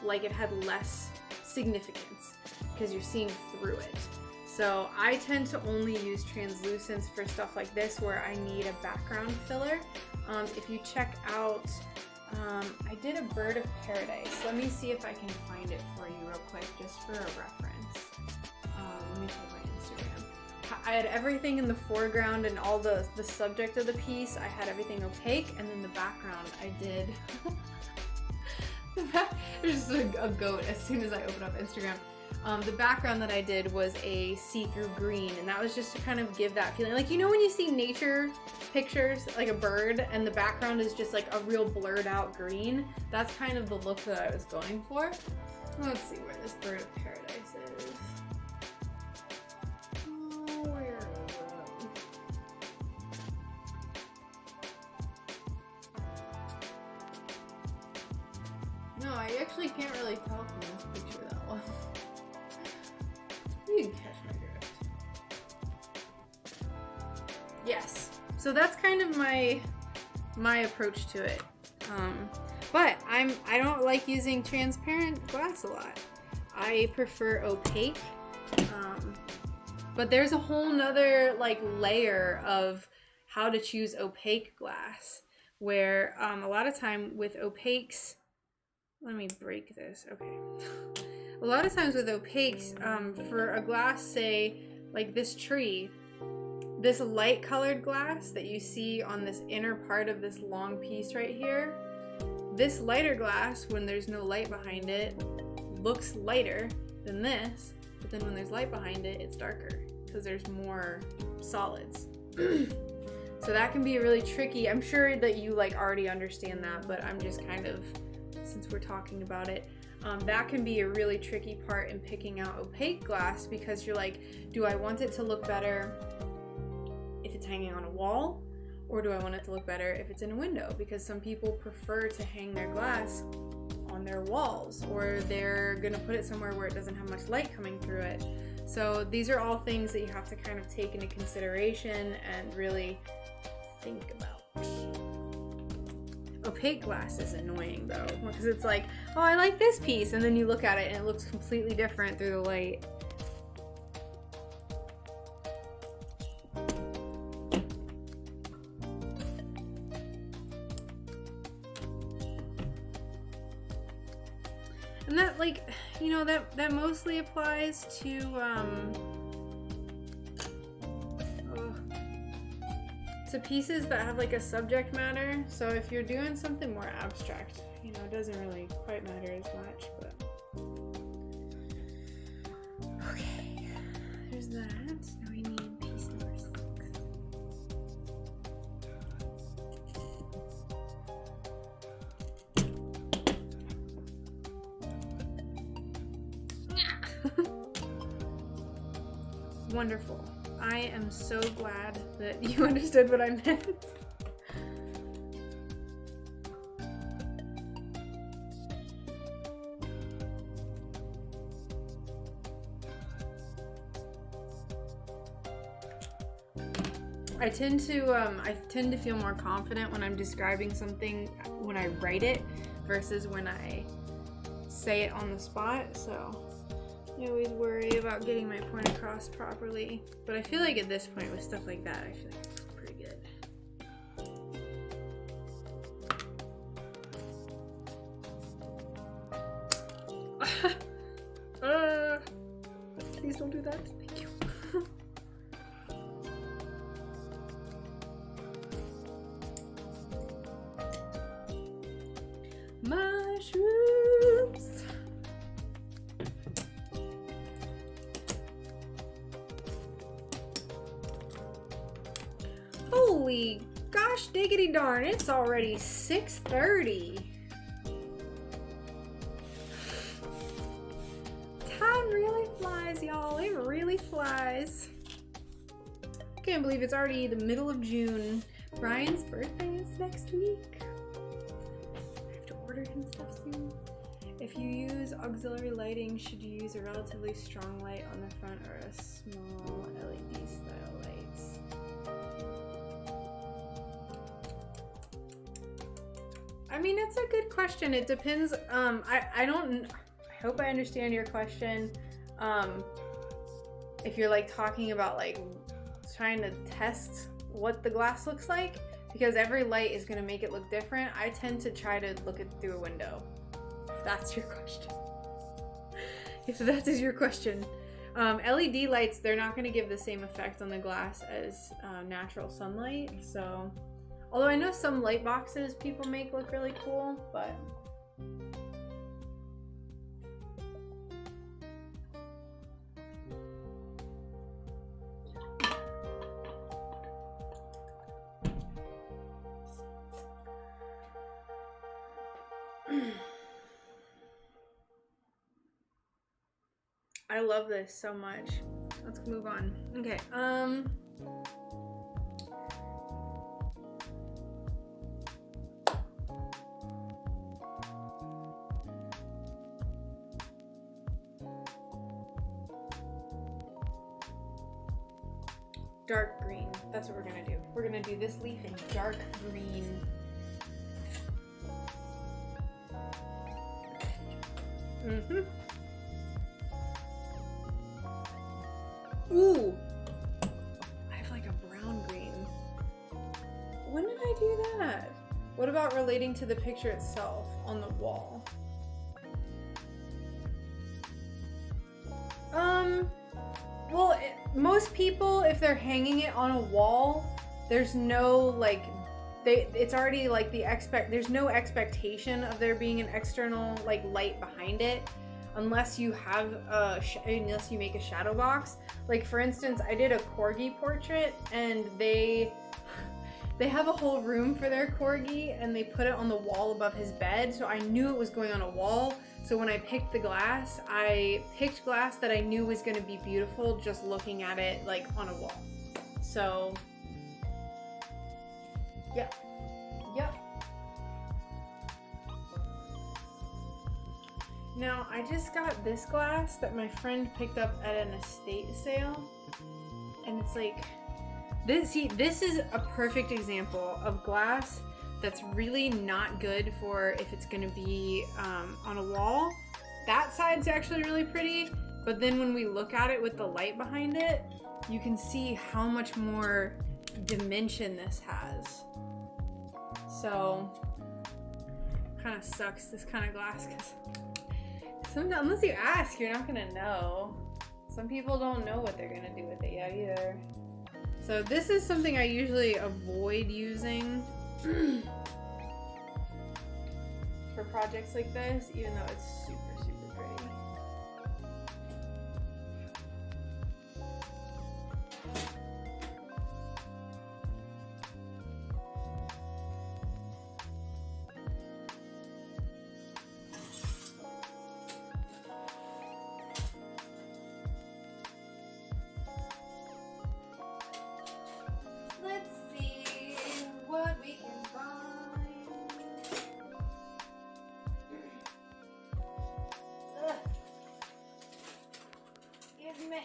like it had less significance because you're seeing through it. So I tend to only use translucents for stuff like this where I need a background filler. If you check out, I did a bird of paradise. Let me see if I can find it for you real quick, just for a reference. Let me check my Instagram. I had everything in the foreground and all the subject of the piece. I had everything opaque, and then the background I did. There's just a goat as soon as I open up Instagram. The background that I did was a see-through green, and that was just to kind of give that feeling. Like, you know when you see nature pictures, like a bird, and the background is just like a real blurred out green? That's kind of the look that I was going for. Let's see where this bird of paradise is. Oh, where is it? No, I actually can't really tell from this picture that well. You can catch my drift. Yes. So that's kind of my approach to it. But I don't like using transparent glass a lot. I prefer opaque. But there's a whole nother like layer of how to choose opaque glass, where a lot of time with opaques, let me break this. Okay. A lot of times with opaques, for a glass, say like this tree, this light colored glass that you see on this inner part of this long piece right here, this lighter glass, when there's no light behind it, looks lighter than this, but then when there's light behind it, it's darker because there's more solids. So that can be really tricky. I'm sure that you like already understand that, but I'm just kind of, since we're talking about it, that can be a really tricky part in picking out opaque glass, because you're like, do I want it to look better if it's hanging on a wall, Or do I want it to look better if it's in a window? Because some people prefer to hang their glass on their walls, or they're gonna put it somewhere where it doesn't have much light coming through it. So these are all things that you have to kind of take into consideration and really think about. Opaque glass is annoying though, because it's like, oh, I like this piece, and then you look at it and it looks completely different through the light. And that, like, you know, that mostly applies to pieces that have like a subject matter. So if you're doing something more abstract, you know, it doesn't really quite matter as much, but okay, there's that. Now we need piece number 6. Wonderful. I am so glad that you understood what I meant. I tend to feel more confident when I'm describing something when I write it versus when I say it on the spot, so I always worry about getting my point across properly, but I feel like at this point with stuff like that, I feel like it's pretty good. Please don't do that. Thank you. Mushrooms. Holy gosh diggity darn, it's already 6:30. Time really flies, y'all. It really flies. I can't believe it's already the middle of June. Brian's birthday is next week. I have to order him stuff soon. If you use auxiliary lighting, should you use a relatively strong light on the front or a small LED style lights? I mean, it's a good question. It depends. I hope I understand your question. If you're like talking about like trying to test what the glass looks like, because every light is going to make it look different. I tend to try to look it through a window. If that's your question. If that is your question. LED lights, they're not going to give the same effect on the glass as natural sunlight. So, although I know some light boxes people make look really cool, but I love this so much. Let's move on. Okay, dark green. That's what we're gonna do. We're gonna do this leaf in dark green. Ooh! I have like a brown green. When did I do that? What about relating to the picture itself on the wall? Well, most people, if they're hanging it on a wall, there's no like, it's already like there's no expectation of there being an external like light behind it, unless you have unless you make a shadow box. Like for instance, I did a corgi portrait, and they have a whole room for their corgi, and they put it on the wall above his bed, so I knew it was going on a wall. So when I picked the glass, I picked glass that I knew was going to be beautiful just looking at it like on a wall. So Yep. Yep. Now, I just got this glass that my friend picked up at an estate sale. And it's like, this is a perfect example of glass that's really not good for if it's gonna be on a wall. That side's actually really pretty, but then when we look at it with the light behind it, you can see how much more dimension this has. So, kind of sucks, this kind of glass, because unless you ask, you're not gonna know. Some people don't know what they're gonna do with it yet either. So this is something I usually avoid using for projects like this, even though it's super, super pretty. Let's see what we can find. Ugh. Give me.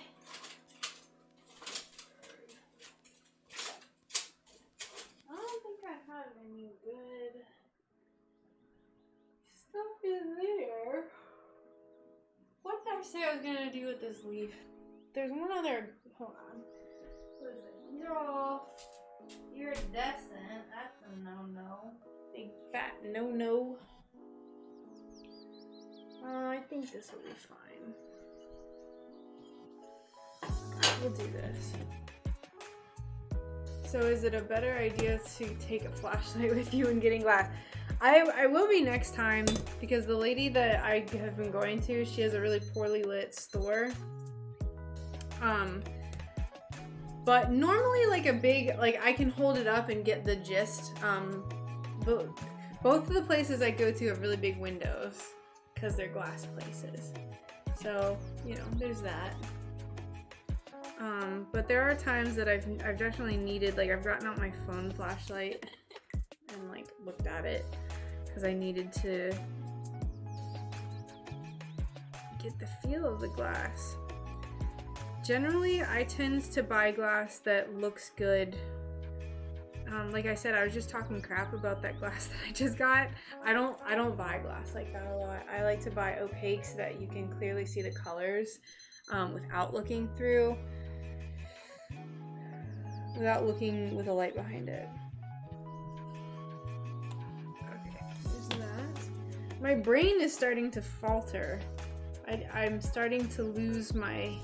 I don't think I have any good stuff in there. What did I say I was gonna do with this leaf? There's one other. Hold on. What is it? These are all iridescent. That's a no-no. Big fat no-no. I think this will be fine. We'll do this. So is it a better idea to take a flashlight with you and getting glass? I will be next time, because the lady that I have been going to, she has a really poorly lit store. But normally like a big, like I can hold it up and get the gist. But both of the places I go to have really big windows because they're glass places. So, you know, there's that. But there are times that I've definitely needed, like I've gotten out my phone flashlight and like looked at it because I needed to get the feel of the glass. Generally, I tend to buy glass that looks good. Like I said, I was just talking crap about that glass that I just got. I don't buy glass like that a lot. I like to buy opaques so that you can clearly see the colors without looking through, without looking with a light behind it. Okay, there's that. My brain is starting to falter. I'm starting to lose my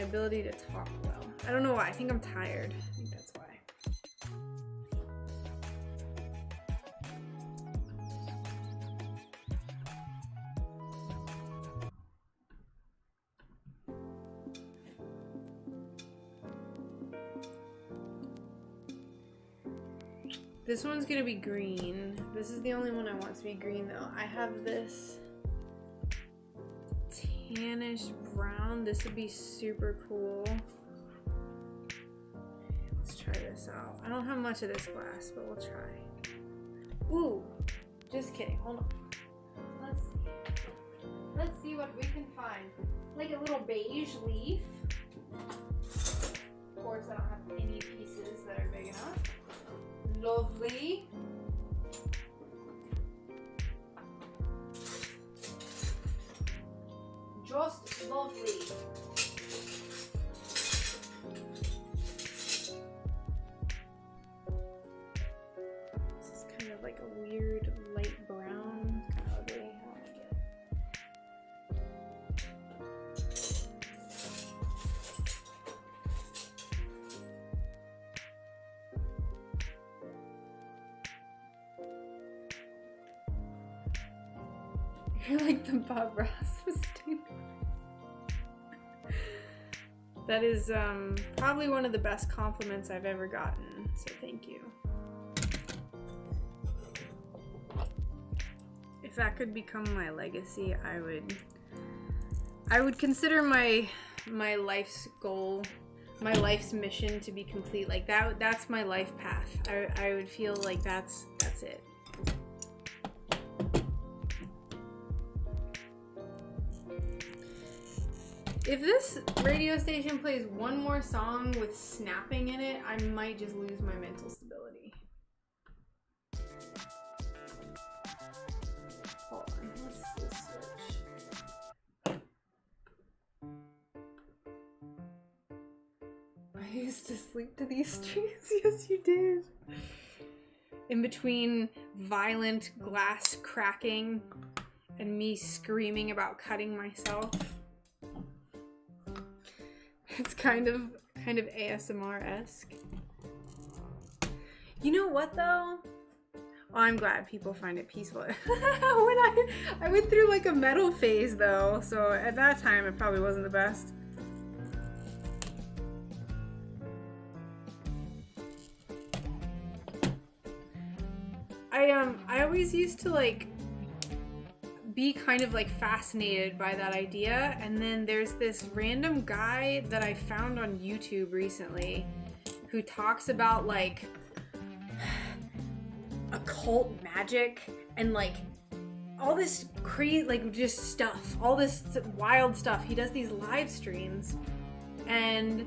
ability to talk well. I don't know why. I think I'm tired. I think that's why. This one's gonna be green. This is the only one I want to be green though. I have this tannish brown. This would be super cool. Let's try this out. I don't have much of this glass, but we'll try. Ooh, just kidding. Hold on. Let's see what we can find. Like a little beige leaf. Of course, I don't have any pieces that are big enough. Lovely. Just lovely. This is kind of like a weird light brown. Kind of ugly. I don't like it. You're like the Bob Ross of stained glass. That is probably one of the best compliments I've ever gotten, so thank you. If that could become my legacy, I would consider my life's goal my life's mission to be complete. Like that's my life path. I would feel like that's it. If this radio station plays one more song with snapping in it, I might just lose my mental stability. Hold on, what's this switch? I used to sleep to these streams. Yes, you did. In between violent glass cracking and me screaming about cutting myself. It's kind of ASMR-esque. You know what though? Oh, I'm glad people find it peaceful. When I went through like a metal phase though, so at that time it probably wasn't the best. I always used to like be kind of like fascinated by that idea, and then there's this random guy that I found on YouTube recently who talks about like occult magic and like all this crazy like just stuff, all this wild stuff. He does these live streams and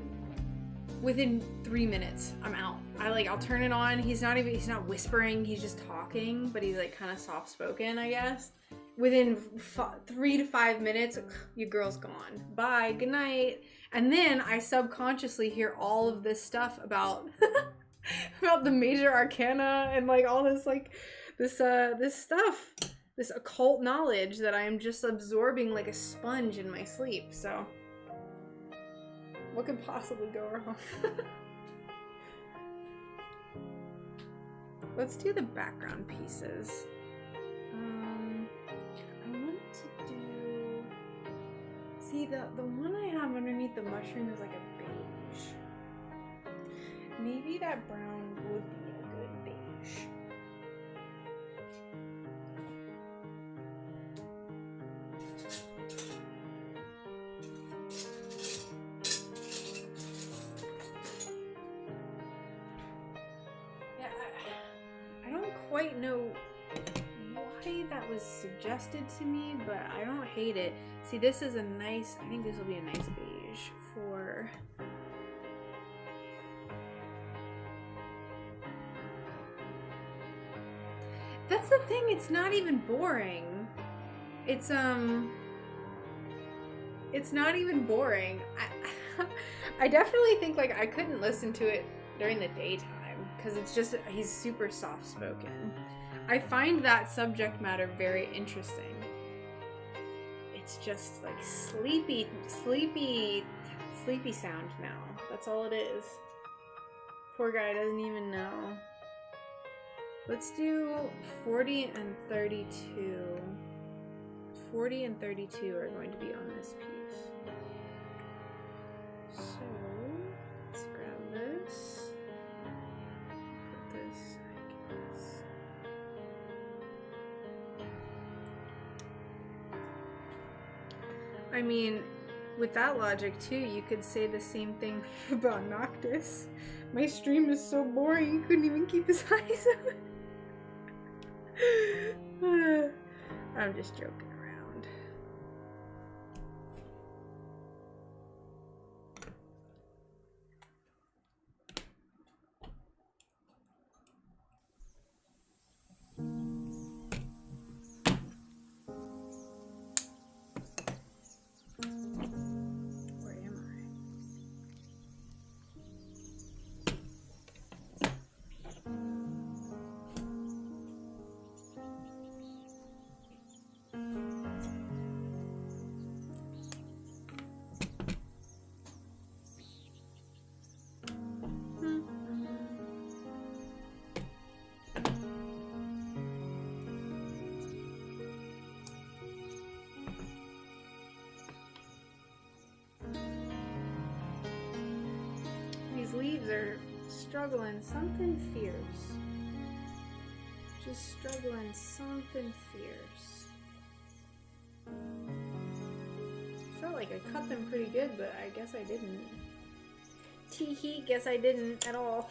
within 3 minutes I'm out. I'll turn it on. He's not whispering, he's just talking, but he's like kind of soft spoken, I guess. Within 3 to 5 minutes, your girl's gone. Bye, good night. And then I subconsciously hear all of this stuff about about the major arcana and like all this like this stuff, this occult knowledge that I am just absorbing like a sponge in my sleep. So what could possibly go wrong? Let's do the background pieces. See, the one I have underneath the mushroom is like a beige. Maybe that brown would be a good beige. Yeah, I don't quite know why that was suggested to me, but I don't hate it. See, this is a nice, I think this will be a nice beige for... That's the thing, it's not even boring. It's not even boring. I definitely think like I couldn't listen to it during the daytime because it's just, he's super soft-spoken. I find that subject matter very interesting. It's just like sleepy sound now. That's all it is. Poor guy doesn't even know. Let's do 40 and 32. 40 and 32 are going to be on this piece. So, let's grab this. Put this, I guess. I mean, with that logic too, you could say the same thing about Noctis. My stream is so boring, he couldn't even keep his eyes open. I'm just joking around. Where am I? Leaves are struggling something fierce. Just struggling something fierce. Felt like I cut them pretty good, but I guess I didn't. Tee-hee, guess I didn't at all.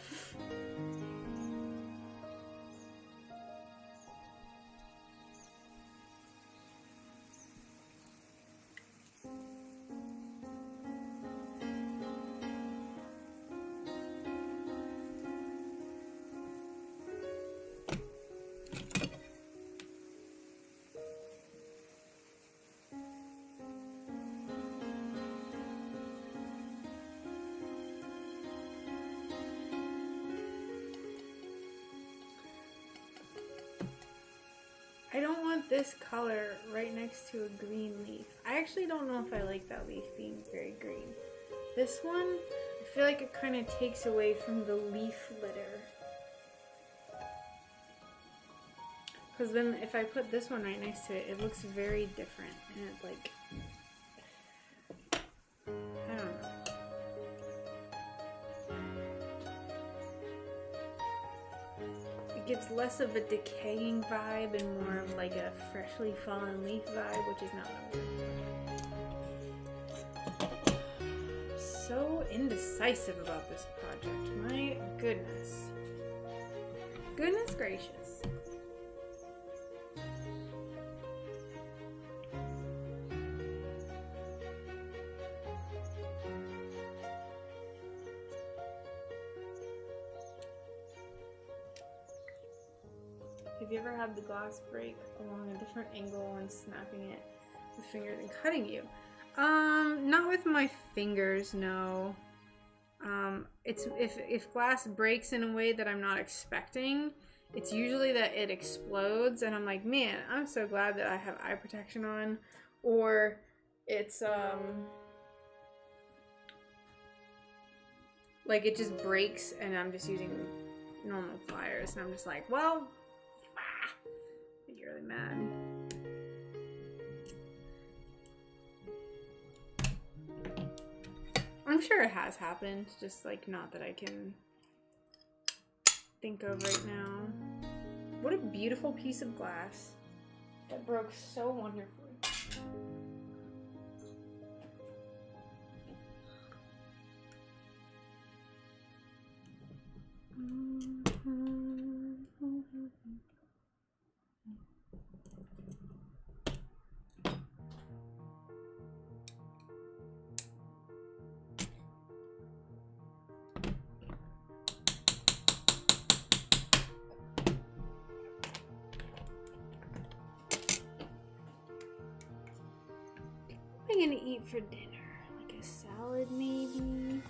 I don't want this color right next to a green leaf. I actually don't know if I like that leaf being very green. This one, I feel like it kind of takes away from the leaf litter. Because then if I put this one right next to it, it looks very different. And it's like, I don't know. It gives less of a decaying vibe and more of like a freshly fallen leaf vibe, which is not what I'm looking for. So indecisive about this project. My goodness. Goodness gracious. Have you ever had the glass break along a different angle when snapping it with fingers and cutting you? Not with my fingers, no. It's if glass breaks in a way that I'm not expecting, it's usually that it explodes and I'm like, man, I'm so glad that I have eye protection on. Or it's like it just breaks and I'm just using normal pliers and I'm just like, well, you're really mad. I'm sure it has happened, just like not that I can think of right now. What a beautiful piece of glass that broke so wonderfully. What am I gonna eat for dinner? Like a salad, maybe?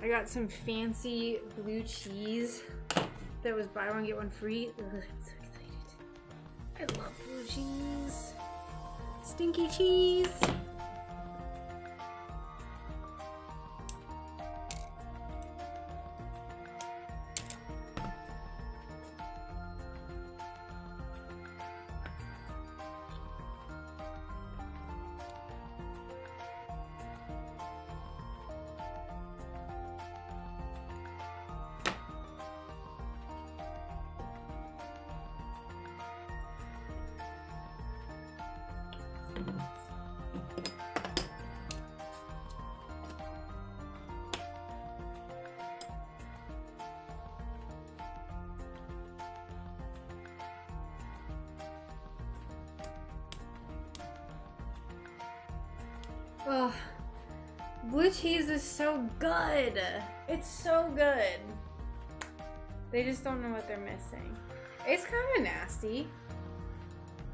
I got some fancy blue cheese that was buy one get one free. Ugh, I'm so excited. I love blue cheese. Stinky cheese. Ugh. Blue cheese is so good. It's so good. They just don't know what they're missing. It's kind of nasty.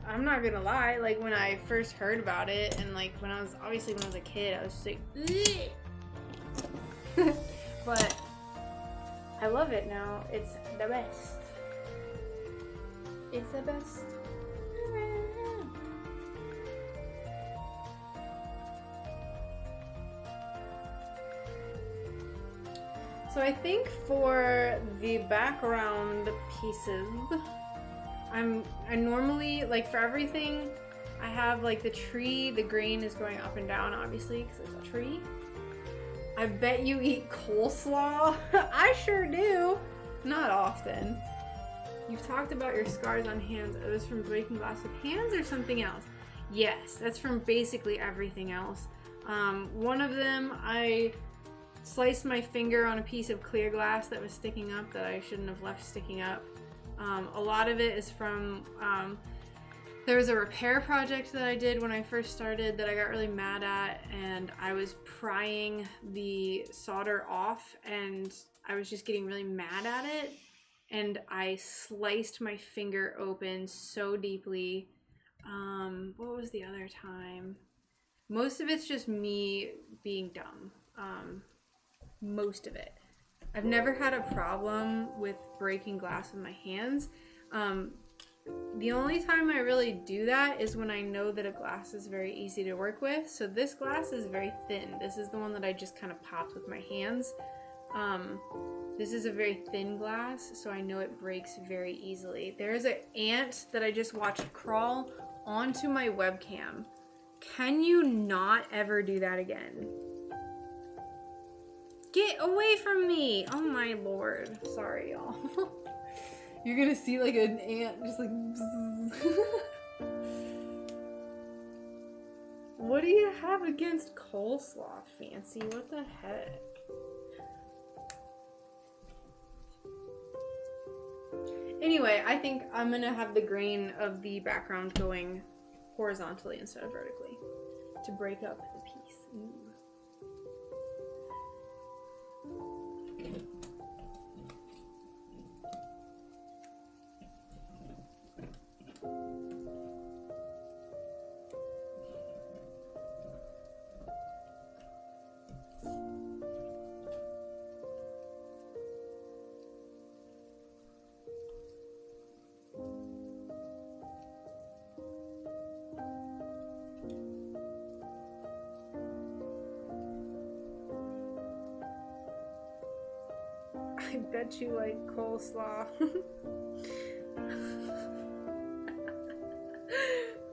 I'm not gonna lie. Like when I first heard about it, and like when I was a kid, I was just like, ugh. But I love it now. It's the best. It's the best. So I think for the background pieces, I normally, like for everything, I have like the tree, the grain is going up and down obviously because it's a tree. I bet you eat coleslaw. I sure do. Not often. You've talked about your scars on hands. Are those from breaking glass with hands or something else? Yes, that's from basically everything else. One of them, I sliced my finger on a piece of clear glass that was sticking up that I shouldn't have left sticking up. A lot of it is from, there was a repair project that I did when I first started that I got really mad at, and I was prying the solder off and I was just getting really mad at it, and I sliced my finger open so deeply. What was the other time? Most of it's just me being dumb. Most of it. I've never had a problem with breaking glass with my hands. The only time I really do that is when I know that a glass is very easy to work with. So this glass is very thin. This is the one that I just kind of popped with my hands. This is a very thin glass, so I know it breaks very easily. There's an ant that I just watched crawl onto my webcam. Can you not ever do that again? Get away from me! Oh my lord. Sorry, y'all. You're gonna see like an ant just like... What do you have against coleslaw, Fancy? What the heck? Anyway, I think I'm gonna have the grain of the background going horizontally instead of vertically to break up the piece. Ooh. I bet you like coleslaw.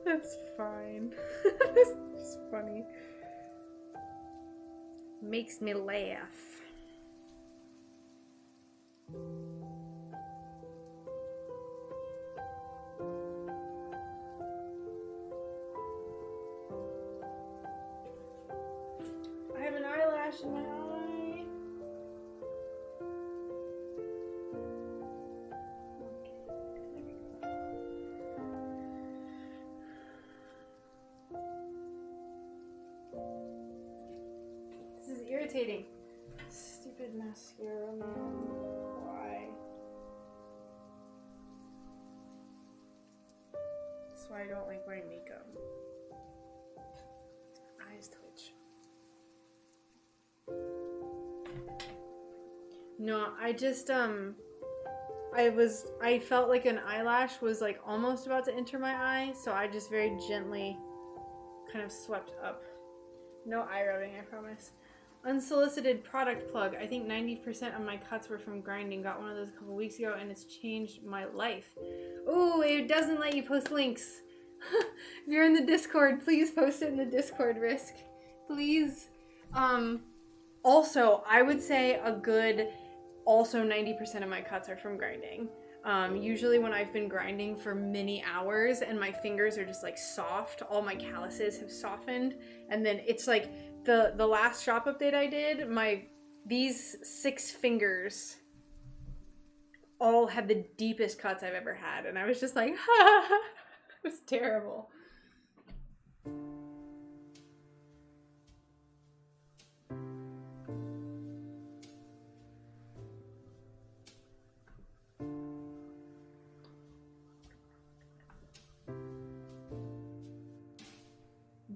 That's fine. It's funny. Makes me laugh. I have an eyelash in my eye. This is irritating. Stupid mascara, man. Why? That's why I don't like wearing makeup. Eyes twitch. No, I just, I felt like an eyelash was like almost about to enter my eye, so I just very gently kind of swept up. No eye rubbing, I promise. Unsolicited product plug. I think 90% of my cuts were from grinding. Got one of those a couple weeks ago and it's changed my life. Ooh, it doesn't let you post links. If you're in the Discord, please post it in the Discord, Risk. Please. Also, I would say a good, also 90% of my cuts are from grinding. Usually when I've been grinding for many hours and my fingers are just like soft, all my calluses have softened, and then it's like the last shop update I did, these 6 fingers all had the deepest cuts I've ever had, and I was just like, ha! It was terrible.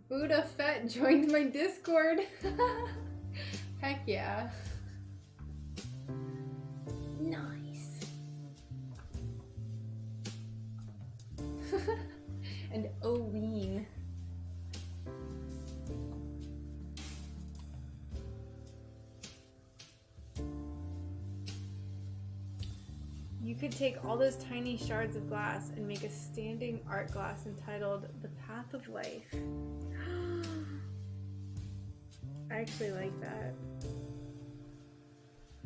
Buddha Fett joined my Discord. Heck yeah. Nice. And Oween. You could take all those tiny shards of glass and make a standing art glass entitled The Path of Life. I actually like that.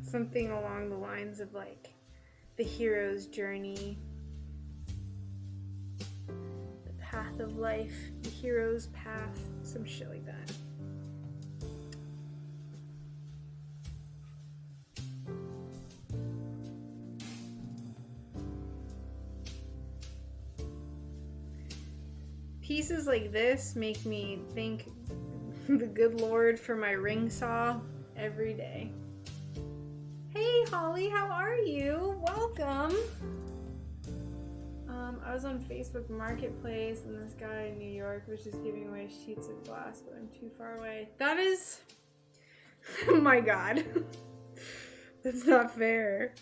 Something along the lines of like the hero's journey, the path of life, the hero's path, some shit like that. pieces like this make me thank the good Lord for my ring saw every day. Hey Holly, how are you? Welcome. I was on Facebook Marketplace and this guy in New York was just giving away sheets of glass, but I'm too far away. That is, oh my God. That's not fair.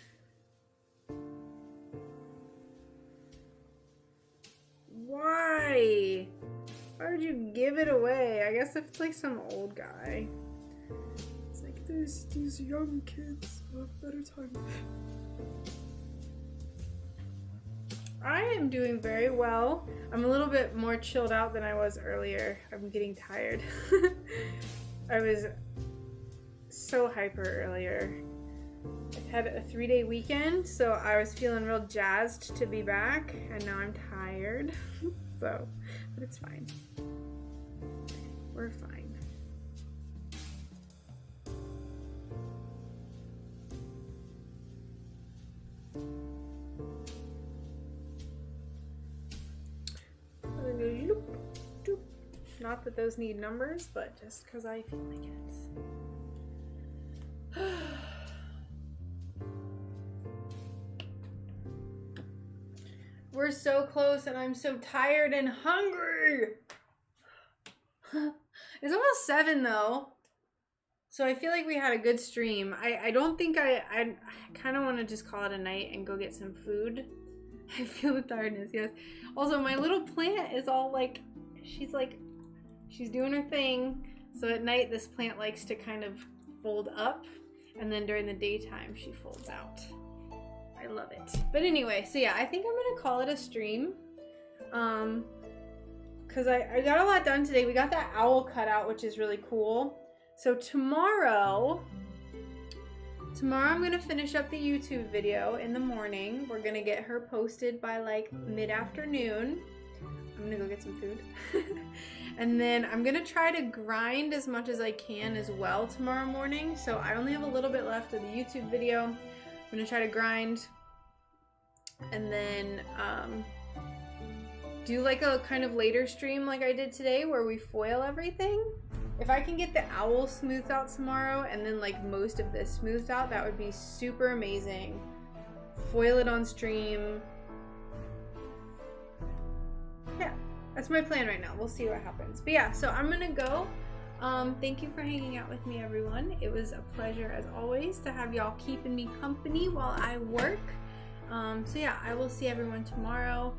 Why? Why would you give it away? I guess if it's like some old guy. It's like these young kids will have better time. I am doing very well. I'm a little bit more chilled out than I was earlier. I'm getting tired. I was so hyper earlier. I had a 3-day weekend, so I was feeling real jazzed to be back, and now I'm tired. So, but it's fine. We're fine. Not that those need numbers, but just because I feel like it. We're so close and I'm so tired and hungry. It's almost 7 though. So I feel like we had a good stream. I don't think I kind of want to just call it a night and go get some food. I feel the tiredness, yes. Also, my little plant is all like, she's doing her thing. So at night, this plant likes to kind of fold up, and then during the daytime, she folds out. I love it. But anyway, so yeah, I think I'm gonna call it a stream. Cause I got a lot done today. We got that owl cut out, which is really cool. So tomorrow I'm gonna finish up the YouTube video in the morning. We're gonna get her posted by like mid-afternoon. I'm gonna go get some food. And then I'm gonna try to grind as much as I can as well tomorrow morning. So I only have a little bit left of the YouTube video. I'm gonna try to grind and then do like a kind of later stream like I did today where we foil everything. If I can get the owl smoothed out tomorrow and then like most of this smoothed out, that would be super amazing. Foil it on stream. Yeah, that's my plan right now. We'll see what happens. But yeah, so I'm gonna go. Thank you for hanging out with me, everyone. It was a pleasure as always to have y'all keeping me company while I work. So yeah, I will see everyone tomorrow.